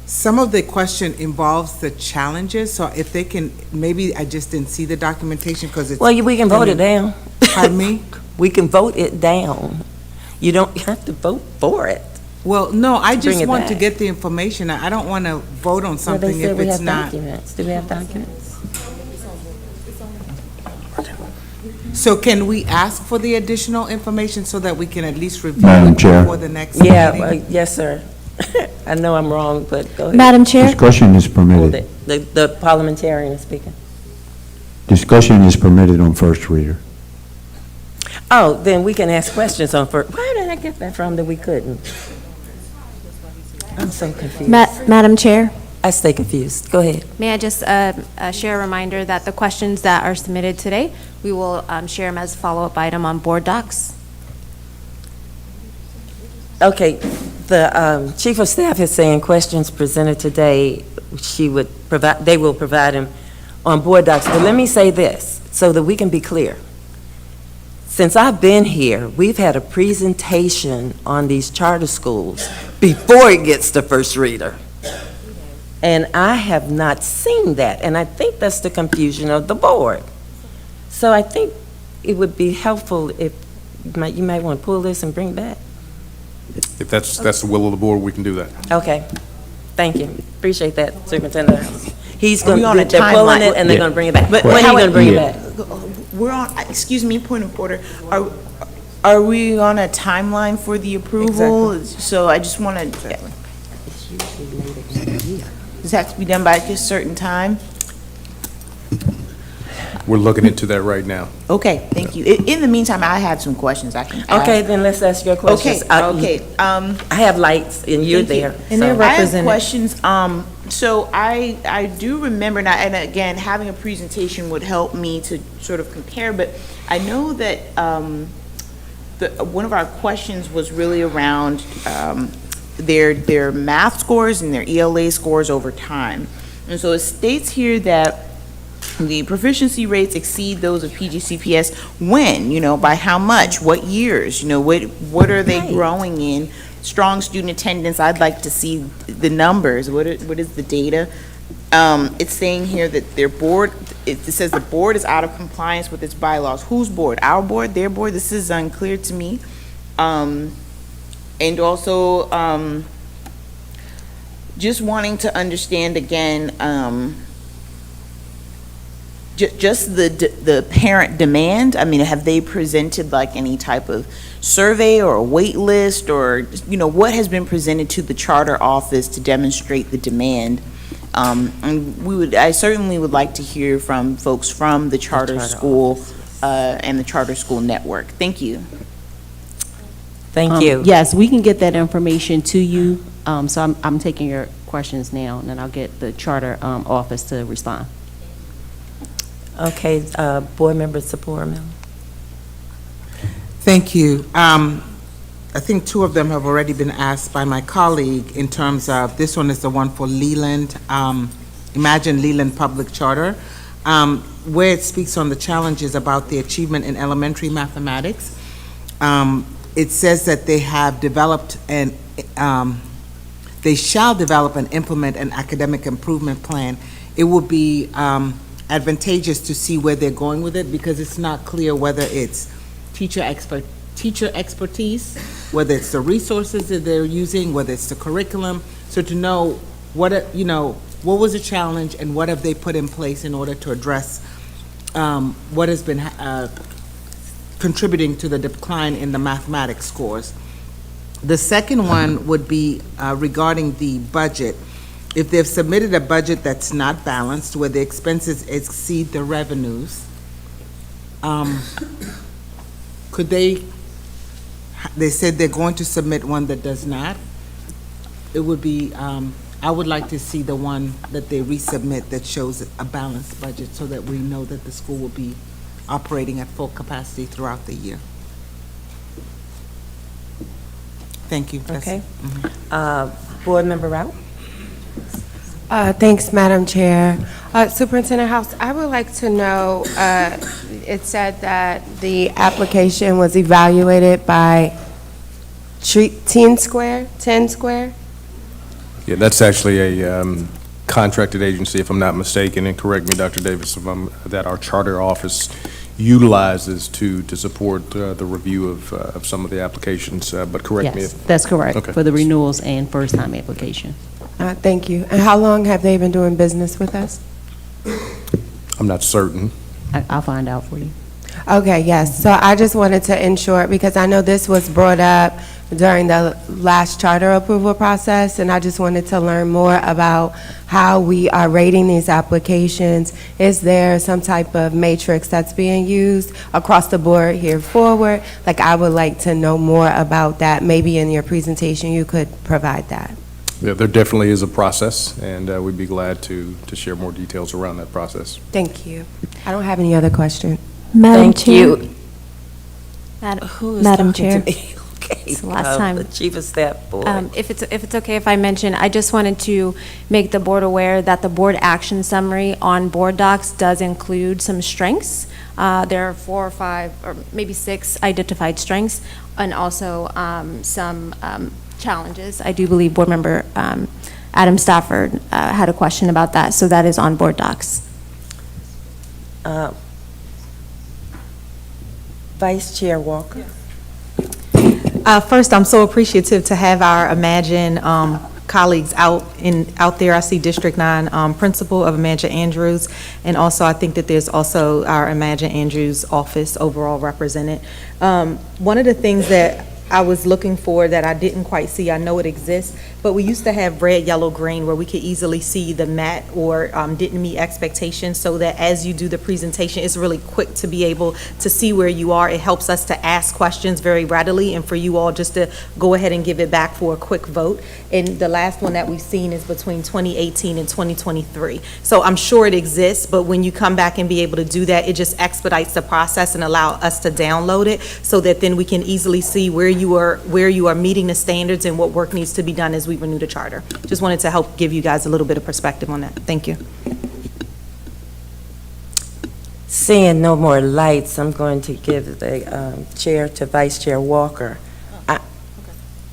Some of the question involves the challenges, so if they can, maybe I just didn't see the documentation because it's. Well, we can vote it down. Pardon me? We can vote it down. You don't have to vote for it. Well, no, I To bring just it want to back. get the information. I don't want to vote on Well, something they said if we it's have not. documents. Do we have documents? So can we ask for the additional information so that we can at least review Madam it Chair. before the next Yeah, meeting? yes, sir. I know I'm wrong, but go ahead. Madam Chair? Discussion is Hold permitted. it. The parliamentarian is speaking. Discussion is permitted on first reader. Oh, then we can ask questions on first. Where did I get that from that we couldn't? I'm so confused. Madam Chair, I stay confused. Go ahead. may I just share a reminder that the questions that are submitted today, we will share them as a follow-up item on board docs. Okay, the Chief of Staff is saying questions presented today, they will provide them on board docs. But let me say this, so that we can be clear. Since I've been here, we've had a presentation on these charter schools before it gets to first reader. And I have not seen that, and I think that's the confusion of the board. So I think it would be helpful if you might want to pull this and bring it back. If that's the will of the board, we can do that. Okay, thank you. Appreciate that, Superintendent. He's Are we going, on a they're pulling timeline? it and they're going to bring it back. But When are you how- going to bring it back? We're on, excuse me, point of order. Are we on a timeline for the approval? So I just want to. Does that have to be done by a certain time? We're looking into that right now. Okay, thank you. In the meantime, I have some questions I can ask. Okay, then let's ask your questions. Okay. I have lights and you're Thank you. there. And they're so- I have represented. questions. So I do remember, and again, having a presentation would help me to sort of compare, but I know that one of our questions was really around their math scores and their ELA scores over time. And so it states here that the proficiency rates exceed those of PGCPS when, by how much, what years, what are they growing in? Strong student attendance, I'd like to see the numbers. What is the data? It's saying here that their board, it says the board is out of compliance with its bylaws. Whose board? Our board, their board? This is unclear to me. And also, just wanting to understand again, just the parent demand. I mean, have they presented like any type of survey or a wait list, or what has been presented to the charter office to demonstrate the demand? And I certainly would like to hear from folks from the charter school and the charter school network. Thank you. Thank you. Yes, we can get that information to you. So I'm taking your questions now, and then I'll get the charter office to respond. Okay, Board Member Saporman. Thank you. I think two of them have already been asked by my colleague in terms of, this one is the one for Leland, Imagine Leland Public Charter, where it speaks on the challenges about the achievement in elementary mathematics. It says that they have developed and they shall develop and implement an academic improvement plan. It would be advantageous to see where they're going with it, because it's not clear whether it's teacher expertise, whether it's the resources that they're using, whether it's the curriculum. So to know what was the challenge and what have they put in place in order to address what has been contributing to the decline in the mathematics scores. The second one would be regarding the budget. If they've submitted a budget that's not balanced, where the expenses exceed the revenues, could they said they're going to submit one that does not. It would be, I would like to see the one that they resubmit that shows a balanced budget, so that we know that the school will be operating at full capacity throughout the year. Thank you. Okay. Board Member Rao? Thanks, Madam Chair. Superintendent House, I would like to know, it said that the application was evaluated by 10 Square? Yeah, that's actually a contracted agency, if I'm not mistaken, and correct me, Dr. Davis, that our charter office utilizes to support the review of some of the applications, but correct me Yes, if... that's correct, Okay. for the renewals and first-time application. Thank you. And how long have they been doing business with us? I'm not certain. I'll find out for you. Okay, yes. So I just wanted to ensure, because I know this was brought up during the last charter approval process, and I just wanted to learn more about how we are rating these applications. Is there some type of matrix that's being used across the board here forward? Like, I would like to know more about that. Maybe in your presentation you could provide that. Yeah, there definitely is a process, and we'd be glad to share more details around that process. Thank you. I don't have any other questions. Madam Thank Chair. you. Madam is Madam talking Chair. to me? Okay. It's the last time. The Chief of Staff Board. If it's okay if I mention, I just wanted to make the board aware that the board action summary on board docs does include some strengths. There are 4 or 5, or maybe 6 identified strengths, and also some challenges. I do believe Board Member Adam Stafford had a question about that, so that is on board docs. Vice Chair Walker? First, I'm so appreciative to have our Imagine colleagues out there. I see District 9 Principal of Imagine Andrews, and also I think that there's also our Imagine Andrews office overall represented. One of the things that I was looking for that I didn't quite see, I know it exists, but we used to have red, yellow, green where we could easily see the met or didn't meet expectations, so that as you do the presentation, it's really quick to be able to see where you are. It helps us to ask questions very readily, and for you all just to go ahead and give it back for a quick vote. And the last one that we've seen is between 2018 and 2023. So I'm sure it exists, but when you come back and be able to do that, it just expedites the process and allow us to download it, so that then we can easily see where you are meeting the standards and what work needs to be done as we renew the charter. Just wanted to help give you guys a little bit of perspective on that. Thank you. Seeing no more lights, I'm going to give the chair to Vice Chair Walker.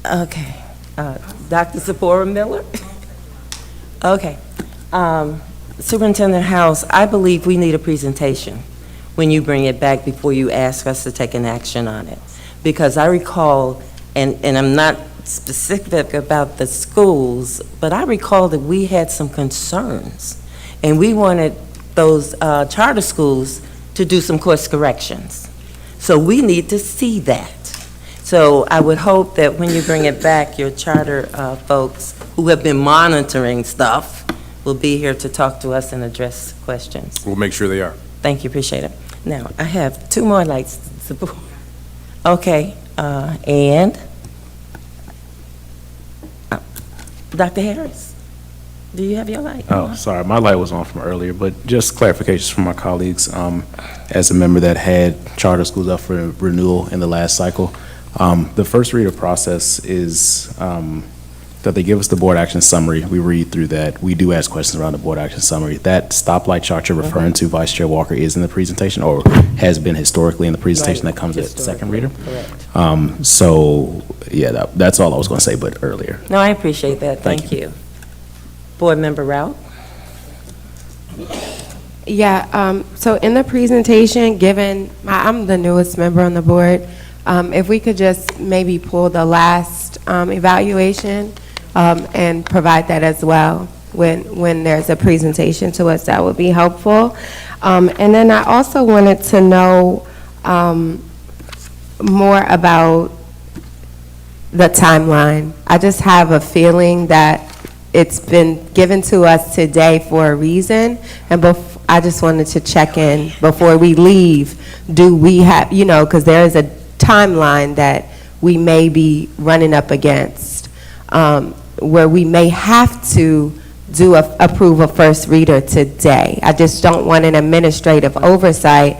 Okay. Dr. Zipporah Miller? Okay. Superintendent House, I believe we need a presentation when you bring it back before you ask us to take an action on it. Because I recall, and I'm not specific about the schools, but I recall that we had some concerns, and we wanted those charter schools to do some course corrections. So we need to see that. So I would hope that when you bring it back, your charter folks who have been monitoring stuff will be here to talk to us and address questions. We'll make sure they are. Thank you, appreciate it. Now, I have 2 more lights to support. Okay, and Dr. Harris? Do you have your light? Oh, sorry, my light was on from earlier, but just clarifications from my colleagues. As a member that had charter schools up for renewal in the last cycle, the first reader process is that they give us the board action summary. We read through that. We do ask questions around the board action summary. That stoplight chart you're referring to, Vice Chair Walker, is in the presentation, or has been historically in the presentation that comes at second reader. Correct. So, yeah, that's all I was going to say, but earlier. No, I appreciate that. Thank you. Board Member Rout? Yeah, so in the presentation, given I'm the newest member on the board, if we could just maybe pull the last evaluation and provide that as well when there's a presentation to us, that would be helpful. And then I also wanted to know more about the timeline. I just have a feeling that it's been given to us today for a reason, and I just wanted to check in before we leave. Do we have, because there is a timeline that we may be running up against, where we may have to approve a first reader today. I just don't want an administrative oversight.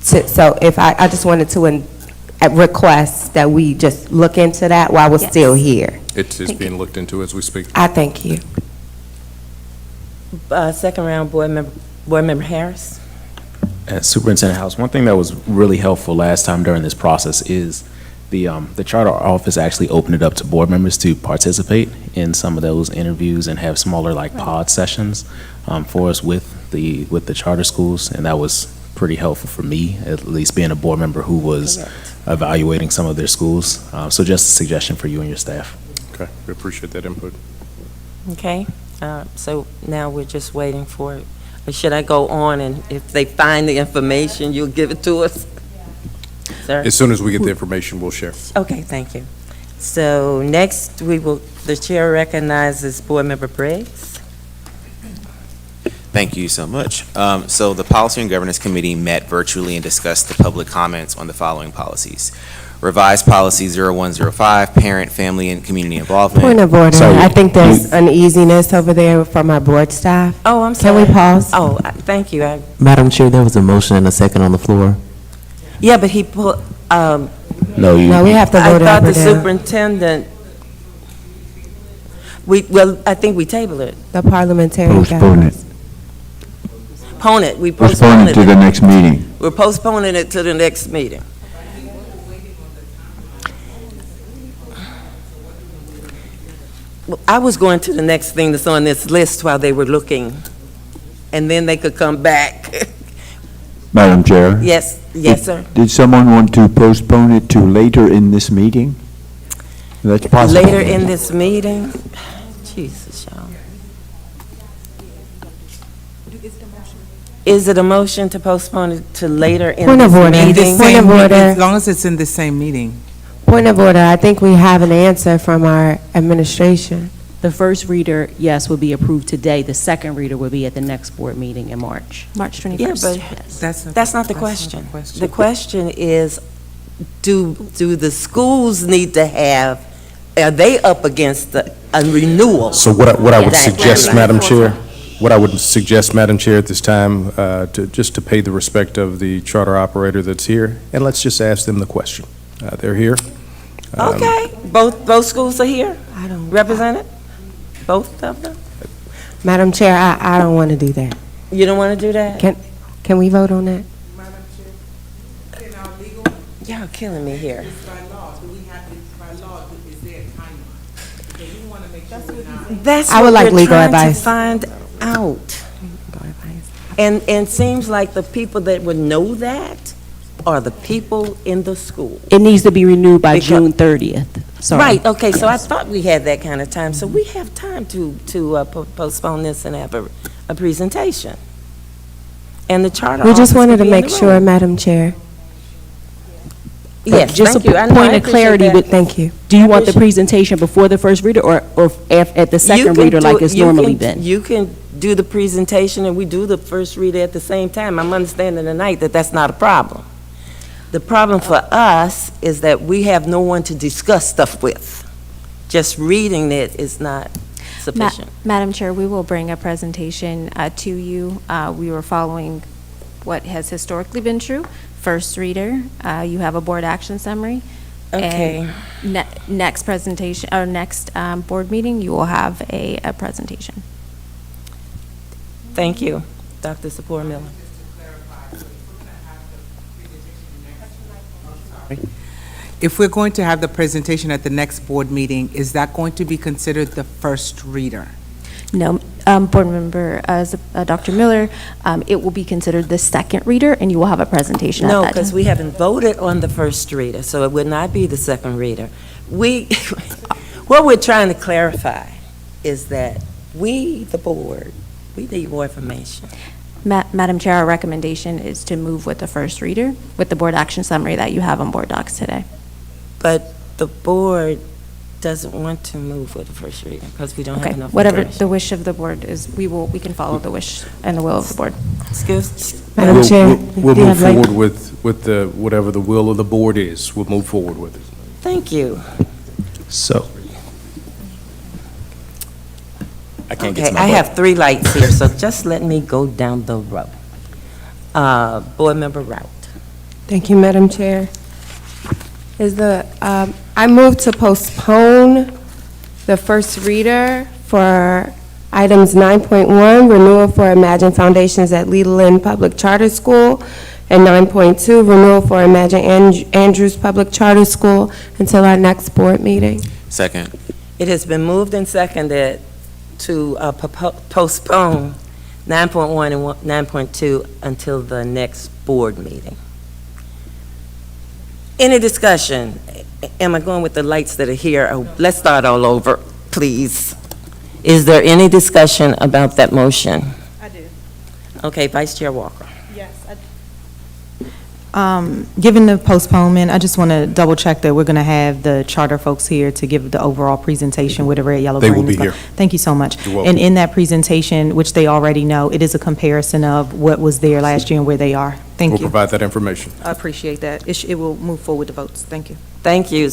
So if I just wanted to request that we just look into that while we're still here. It is being looked into as we speak. I thank you. Second round, Board Member Harris? At Superintendent House, one thing that was really helpful last time during this process is the charter office actually opened it up to board members to participate in some of those interviews and have smaller pod sessions for us with the charter schools, and that was pretty helpful for me, at least being a board member who was evaluating some of their schools. So just a suggestion for you and your staff. Okay, we appreciate that input. Okay, so now we're just waiting for it. Or should I go on, and if they find the information, you'll give it to us? Sir? As soon as we get the information, we'll share. Okay, thank you. So next, the chair recognizes Board Member Briggs. Thank you so much. So the Policy and Governance Committee met virtually and discussed the public comments on the following policies. Revised Policy 0105, Parent, Family, and Community Involvement. Point of order. I think there's uneasiness over there from our board staff. Oh, I'm sorry. Can we pause? Oh, thank you. Madam Chair, there was a motion and a second on the floor. Yeah, but he put, No, we have to vote it I up thought or the down. superintendent, I think we table it. The parliamentary Postpone it. Postpone it. We Postpone postponed it to the next meeting. We're postponing it to the next meeting. Well, I was going to the next thing that's on this list while they were looking, and then they could come back. Madam Chair? Yes, sir. Did someone want to postpone it to later in this meeting? That's possible. Later in this meeting? Jesus, y'all. Is it a motion to postpone it to later in Point this of order. meeting? Point of order. As long as it's in the same meeting. Point of order. I think we have an answer from our administration. The first reader, yes, will be approved today. The second reader will be at the next board meeting in March. March 21st. Yeah, but Yes. that's not the question. The question is, do the schools need to have, are they up against a renewal? So what I would That- suggest, Madam Chair, at this time, to pay the respect of the charter operator that's here, and let's just ask them the question. They're here. Okay, both schools are here, represented? Both of them? Madam Chair, I don't want to do that. You don't want to do that? Can we vote on that? Y'all killing me here. That's I would what like we're legal trying to advice. find out. And seems like the people that would know that are the people in the school. It needs to be renewed by Because- June 30th. Sorry. Right, okay, so I thought we had that kind of time, so we have time to postpone this and have a presentation. And the charter We just office wanted could to be in make the sure, room. Madam Chair. Yes, Just thank you. I a know, I point of appreciate clarity that. with, thank you. Do you want the Appreciate- presentation before the first reader or at the You second can reader do like it- it's you normally can- been? You can do the presentation and we do the first reader at the same time. I'm understanding tonight that that's not a problem. The problem for us is that we have no one to discuss stuff with. Just reading it is not sufficient? Madam Chair, we will bring a presentation to you. We were following what has historically been true. First reader, you have a board action summary. Okay. And next presentation, or next board meeting, you will have a presentation. Thank you. Dr. Sapora Miller. If we're going to have the presentation at the next board meeting, is that going to be considered the first reader? No, Board Member Dr. Miller, it will be considered the second reader, and you will have a presentation at that No, time. because we haven't voted on the first reader, so it would not be the second reader. What we're trying to clarify is that we, the board, we need more information. Madam Chair, our recommendation is to move with the first reader, with the board action summary that you have on board docs today. But the board doesn't want to move with the first reader because we don't have Okay, enough whatever information. the wish of the board is, we can follow the wish and the will of the board. Madam We'll- Chair, We'll do you move have light? forward with the, whatever the will of the board is. We'll move forward with it. Thank you. So. I can't get Okay, to my I button. have 3 lights here, so just let me go down the row. Board Member Rout. Thank you, Madam Chair. I move to postpone the first reader for items 9.1, renewal for Imagine Foundations at Leland Public Charter School, and 9.2, renewal for Imagine Andrews Public Charter School until our next board meeting. Second. It has been moved and seconded to postpone 9.1 and 9.2 until the next board meeting. Any discussion? Am I going with the lights that are here? Oh, let's start all over, please. Is there any discussion about that motion? I do. Okay, Vice Chair Walker. Yes. Given the postponement, I just want to double check that we're going to have the charter folks here to give the overall presentation with the red, yellow, They green. will be and black. here. Thank you so much. You're welcome. And in that presentation, which they already know, it is a comparison of what was there last year and where they are. Thank We'll you. provide that information. I appreciate that. It will move forward to votes. Thank you. Thank you,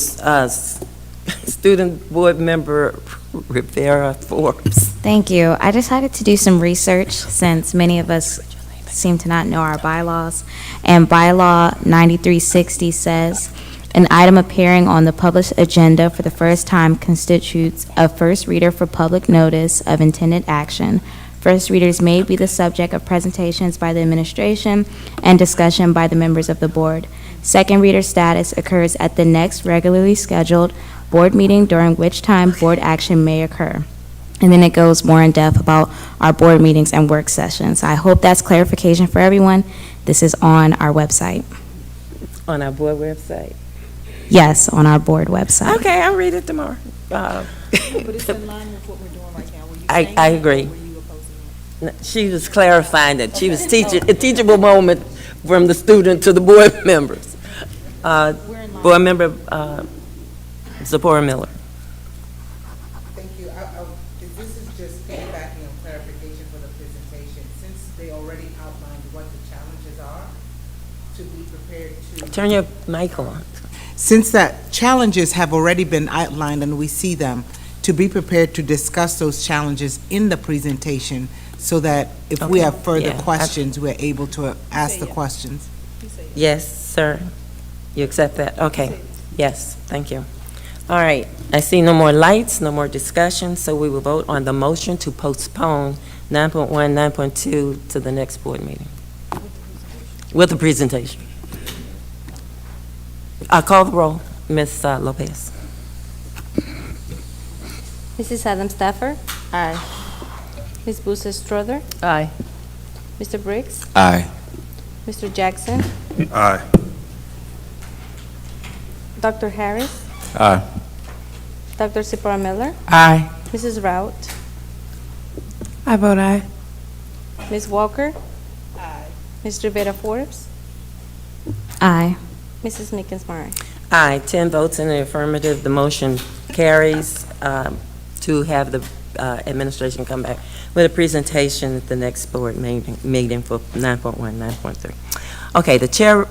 Student Board Member Rivera Forbes. Thank you. I decided to do some research since many of us seem to not know our bylaws. And bylaw 9360 says, an item appearing on the published agenda for the first time constitutes a first reader for public notice of intended action. First readers may be the subject of presentations by the administration and discussion by the members of the board. Second reader status occurs at the next regularly scheduled board meeting, during which time board action may occur. And then it goes more in depth about our board meetings and work sessions. I hope that's clarification for everyone. This is on our website. On our board website. Yes, on our board website. Okay, I'll read it tomorrow. But it's in line with what we're doing right now. Were you I saying I that, or agree. were you opposing it? She was clarifying that she was teaching, a teachable moment from the student to the board members. Board Member Zipporah Miller. Thank you. This is just piggybacking on clarification for the presentation. Since they already outlined what the challenges are, to be prepared to. Turn your mic on. Since that challenges have already been outlined and we see them, to be prepared to discuss those challenges in the presentation so that if we Okay. have further Yeah, questions, we're able to ask the questions. Yes, sir. You accept that? Okay. Yes, thank you. All right. I see no more lights, no more discussion, so we will vote on the motion to postpone 9.1, 9.2 to the next board meeting with the presentation. I'll call the roll. Ms. Lopez. Mrs. Adams Stafford? Aye. Ms. Busa Strother? Aye. Mr. Briggs? Aye. Mr. Jackson? Aye. Dr. Harris? Aye. Dr. Zipporah Miller? Aye. Mrs. Rout? I vote aye. Ms. Walker? Aye. Ms. Rivera Forbes? Aye. Mrs. Mickens Murray? Aye, 10 votes in the affirmative. The motion carries to have the administration come back with a presentation at the next board meeting for 9.1, 9.3. Okay, the chair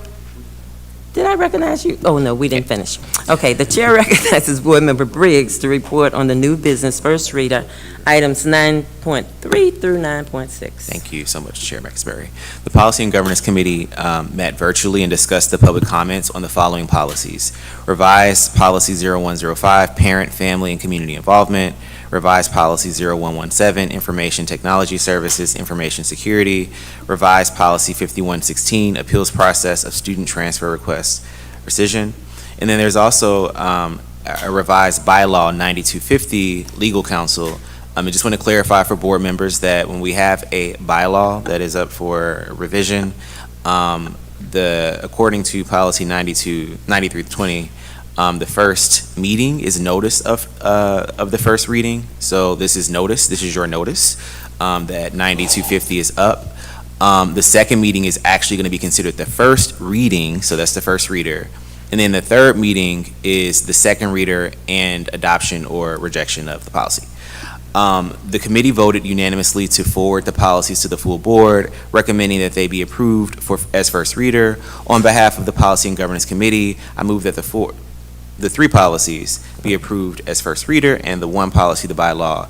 Did I recognize you? Oh, no, we didn't finish. Okay, the chair recognizes Board Member Briggs to report on the new business first reader, items 9.3 through 9.6. Thank you so much, Chair McIntyre. The Policy and Governance Committee met virtually and discussed the public comments on the following policies. Revised Policy 0105, Parent, Family, and Community Involvement. Revised Policy 0117, Information Technology Services, Information Security. Revised Policy 5116, Appeals Process of Student Transfer Requests, Rescission. And then there's also a revised bylaw 9250, Legal Counsel. I just want to clarify for board members that when we have a bylaw that is up for revision, according to policy 9320, the first meeting is notice of the first reading. So this is notice. This is your notice that 9250 is up. The second meeting is actually going to be considered the first reading. So that's the first reader. And then the third meeting is the second reader and adoption or rejection of the policy. The committee voted unanimously to forward the policies to the full board, recommending that they be approved as first reader. On behalf of the Policy and Governance Committee, I move that the three policies be approved as first reader and the one policy, the bylaw,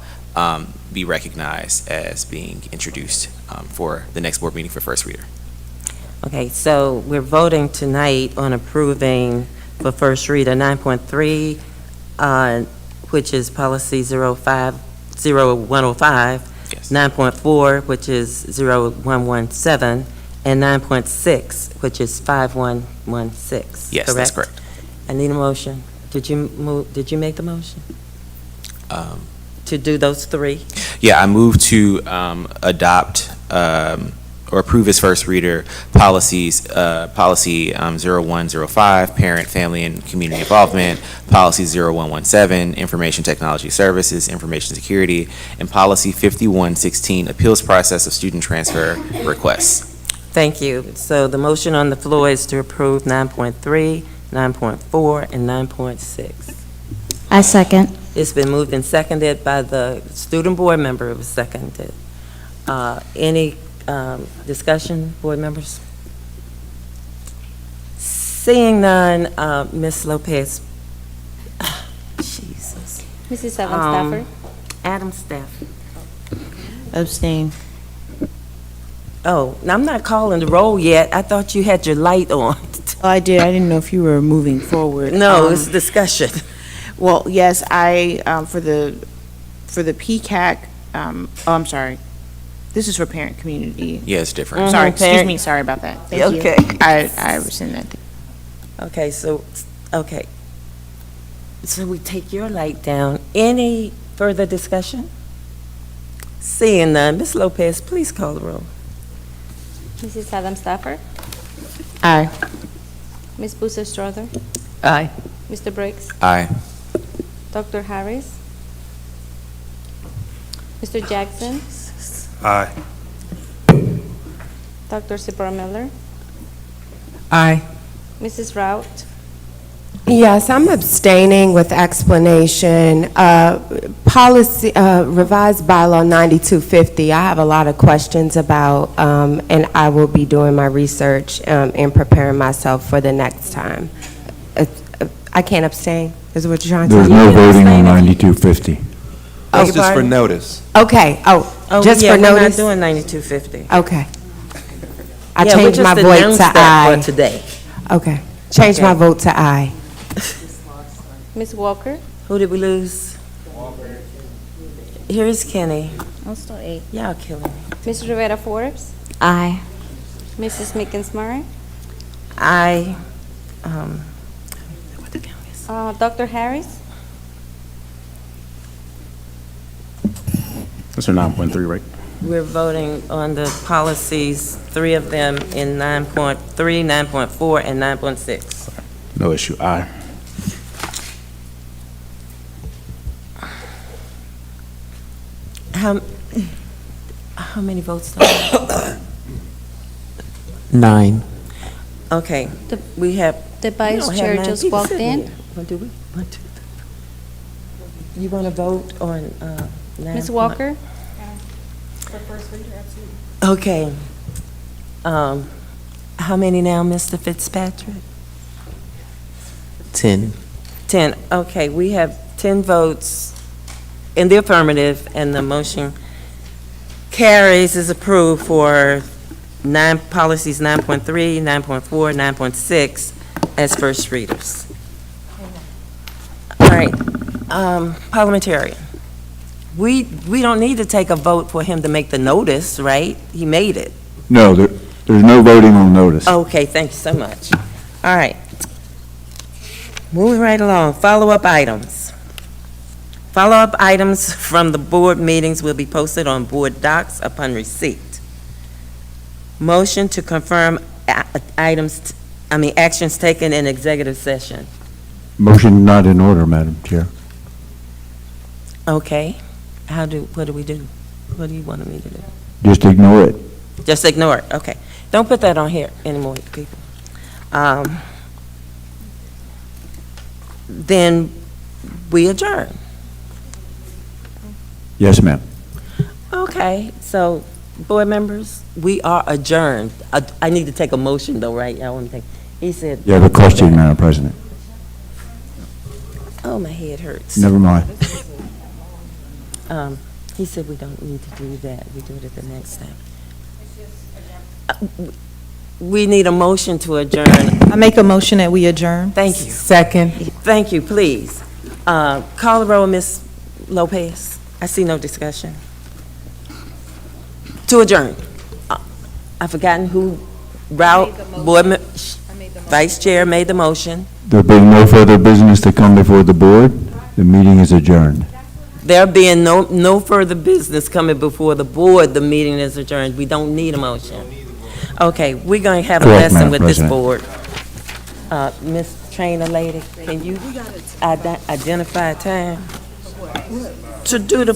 be recognized as being introduced for the next board meeting for first reader. Okay, so we're voting tonight on approving for first reader 9.3, which is policy 0105, Yes. 9.4, which is 0117, and 9.6, which is 5116. Yes, that's correct. I need a motion. Did you make the motion? To do those three? Yeah, I move to adopt or approve as first reader policy 0105, Parent, Family, and Community Involvement, policy 0117, Information Technology Services, Information Security, and policy 5116, Appeals Process of Student Transfer Requests. Thank you. So the motion on the floor is to approve 9.3, 9.4, and 9.6. I second. It's been moved and seconded by the student board member. It was seconded. Any discussion, board members? Seeing none, Ms. Lopez. Jesus. Mrs. Evans Stafford. Adam Stafford. Abstain. Oh, I'm not calling the roll yet. I thought you had your light on. Oh, I did. I didn't know if you were moving forward. No, it's discussion. Well, yes, for the PCAC, I'm sorry. This is for parent community. Yeah, it's different. Sorry, excuse parent- me, sorry about that. Thank you. Okay. I rescind that. Okay, so we take your light down. Any further discussion? Seeing none, Ms. Lopez, please call the roll. Mrs. Adam Stafford. Aye. Ms. Busa Strother. Aye. Mr. Briggs. Aye. Dr. Harris. Mr. Jackson. Aye. Dr. Sipra Miller. Aye. Mrs. Rout. Yes, I'm abstaining with explanation. Policy, revised bylaw 9250, I have a lot of questions about, and I will be doing my research and preparing myself for the next time. I can't abstain, is what you're trying to There's You no can voting on abstain. 9250. That's That's just for notice. Okay, just yeah, for we're not notice? doing 9250. Okay. I Yeah, we changed my just vote announced to that aye. for today. Okay, changed my Okay. vote to aye. Ms. Walker. Who did we lose? Here's Kenny. I'm still 8. Y'all killing me. Ms. Rivera Forbes. Aye. Mrs. Mickens Murray. I, Dr. Harris. That's your 9.3, right? we're voting on the policies, 3 of them in 9.3, 9.4, and 9.6. No issue. Aye. How many votes? do I have? 9. Okay, we have. The we vice don't have chair 9 just people walked sitting in. here. What do we? 1, 2, 3. You want to vote on 9? Ms. Walker. Okay. How many now, Mr. Fitzpatrick? 10. 10, okay, we have 10 votes in the affirmative, and the motion carries, is approved for policies 9.3, 9.4, 9.6 as first readers. All right, parliamentarian. We don't need to take a vote for him to make the notice, right? He made it. No, there's no voting on notice. Okay, thank you so much. All right. Moving right along, follow-up items. Follow-up items from the board meetings will be posted on board docs upon receipt. Motion to confirm actions taken in executive session. Motion not in order, Madam Chair. Okay, what do we do? What do you want me to do? Just ignore it. Just ignore it, okay. Don't put that on here anymore, people. Then we adjourn. Yes, ma'am. Okay, so, board members, we are adjourned. I need to take a motion though, right? I want to think. He said. You have a question, Madam President. Oh, my head hurts. Never mind. He said we don't need to do that. We do it at the next time. We need a motion to adjourn. I make a motion that we adjourn. Thank you. Second. Thank you, please. Call the roll, Ms. Lopez. I see no discussion. To adjourn. I've forgotten who, Vice Chair made the motion. There being no further business to come before the board, the meeting is adjourned. There being no further business coming before the board, the meeting is adjourned. We don't need a motion. Okay, we're going to have a Correct, lesson Madam with this President. board. Ms. Trainer lady, can you identify a time to do the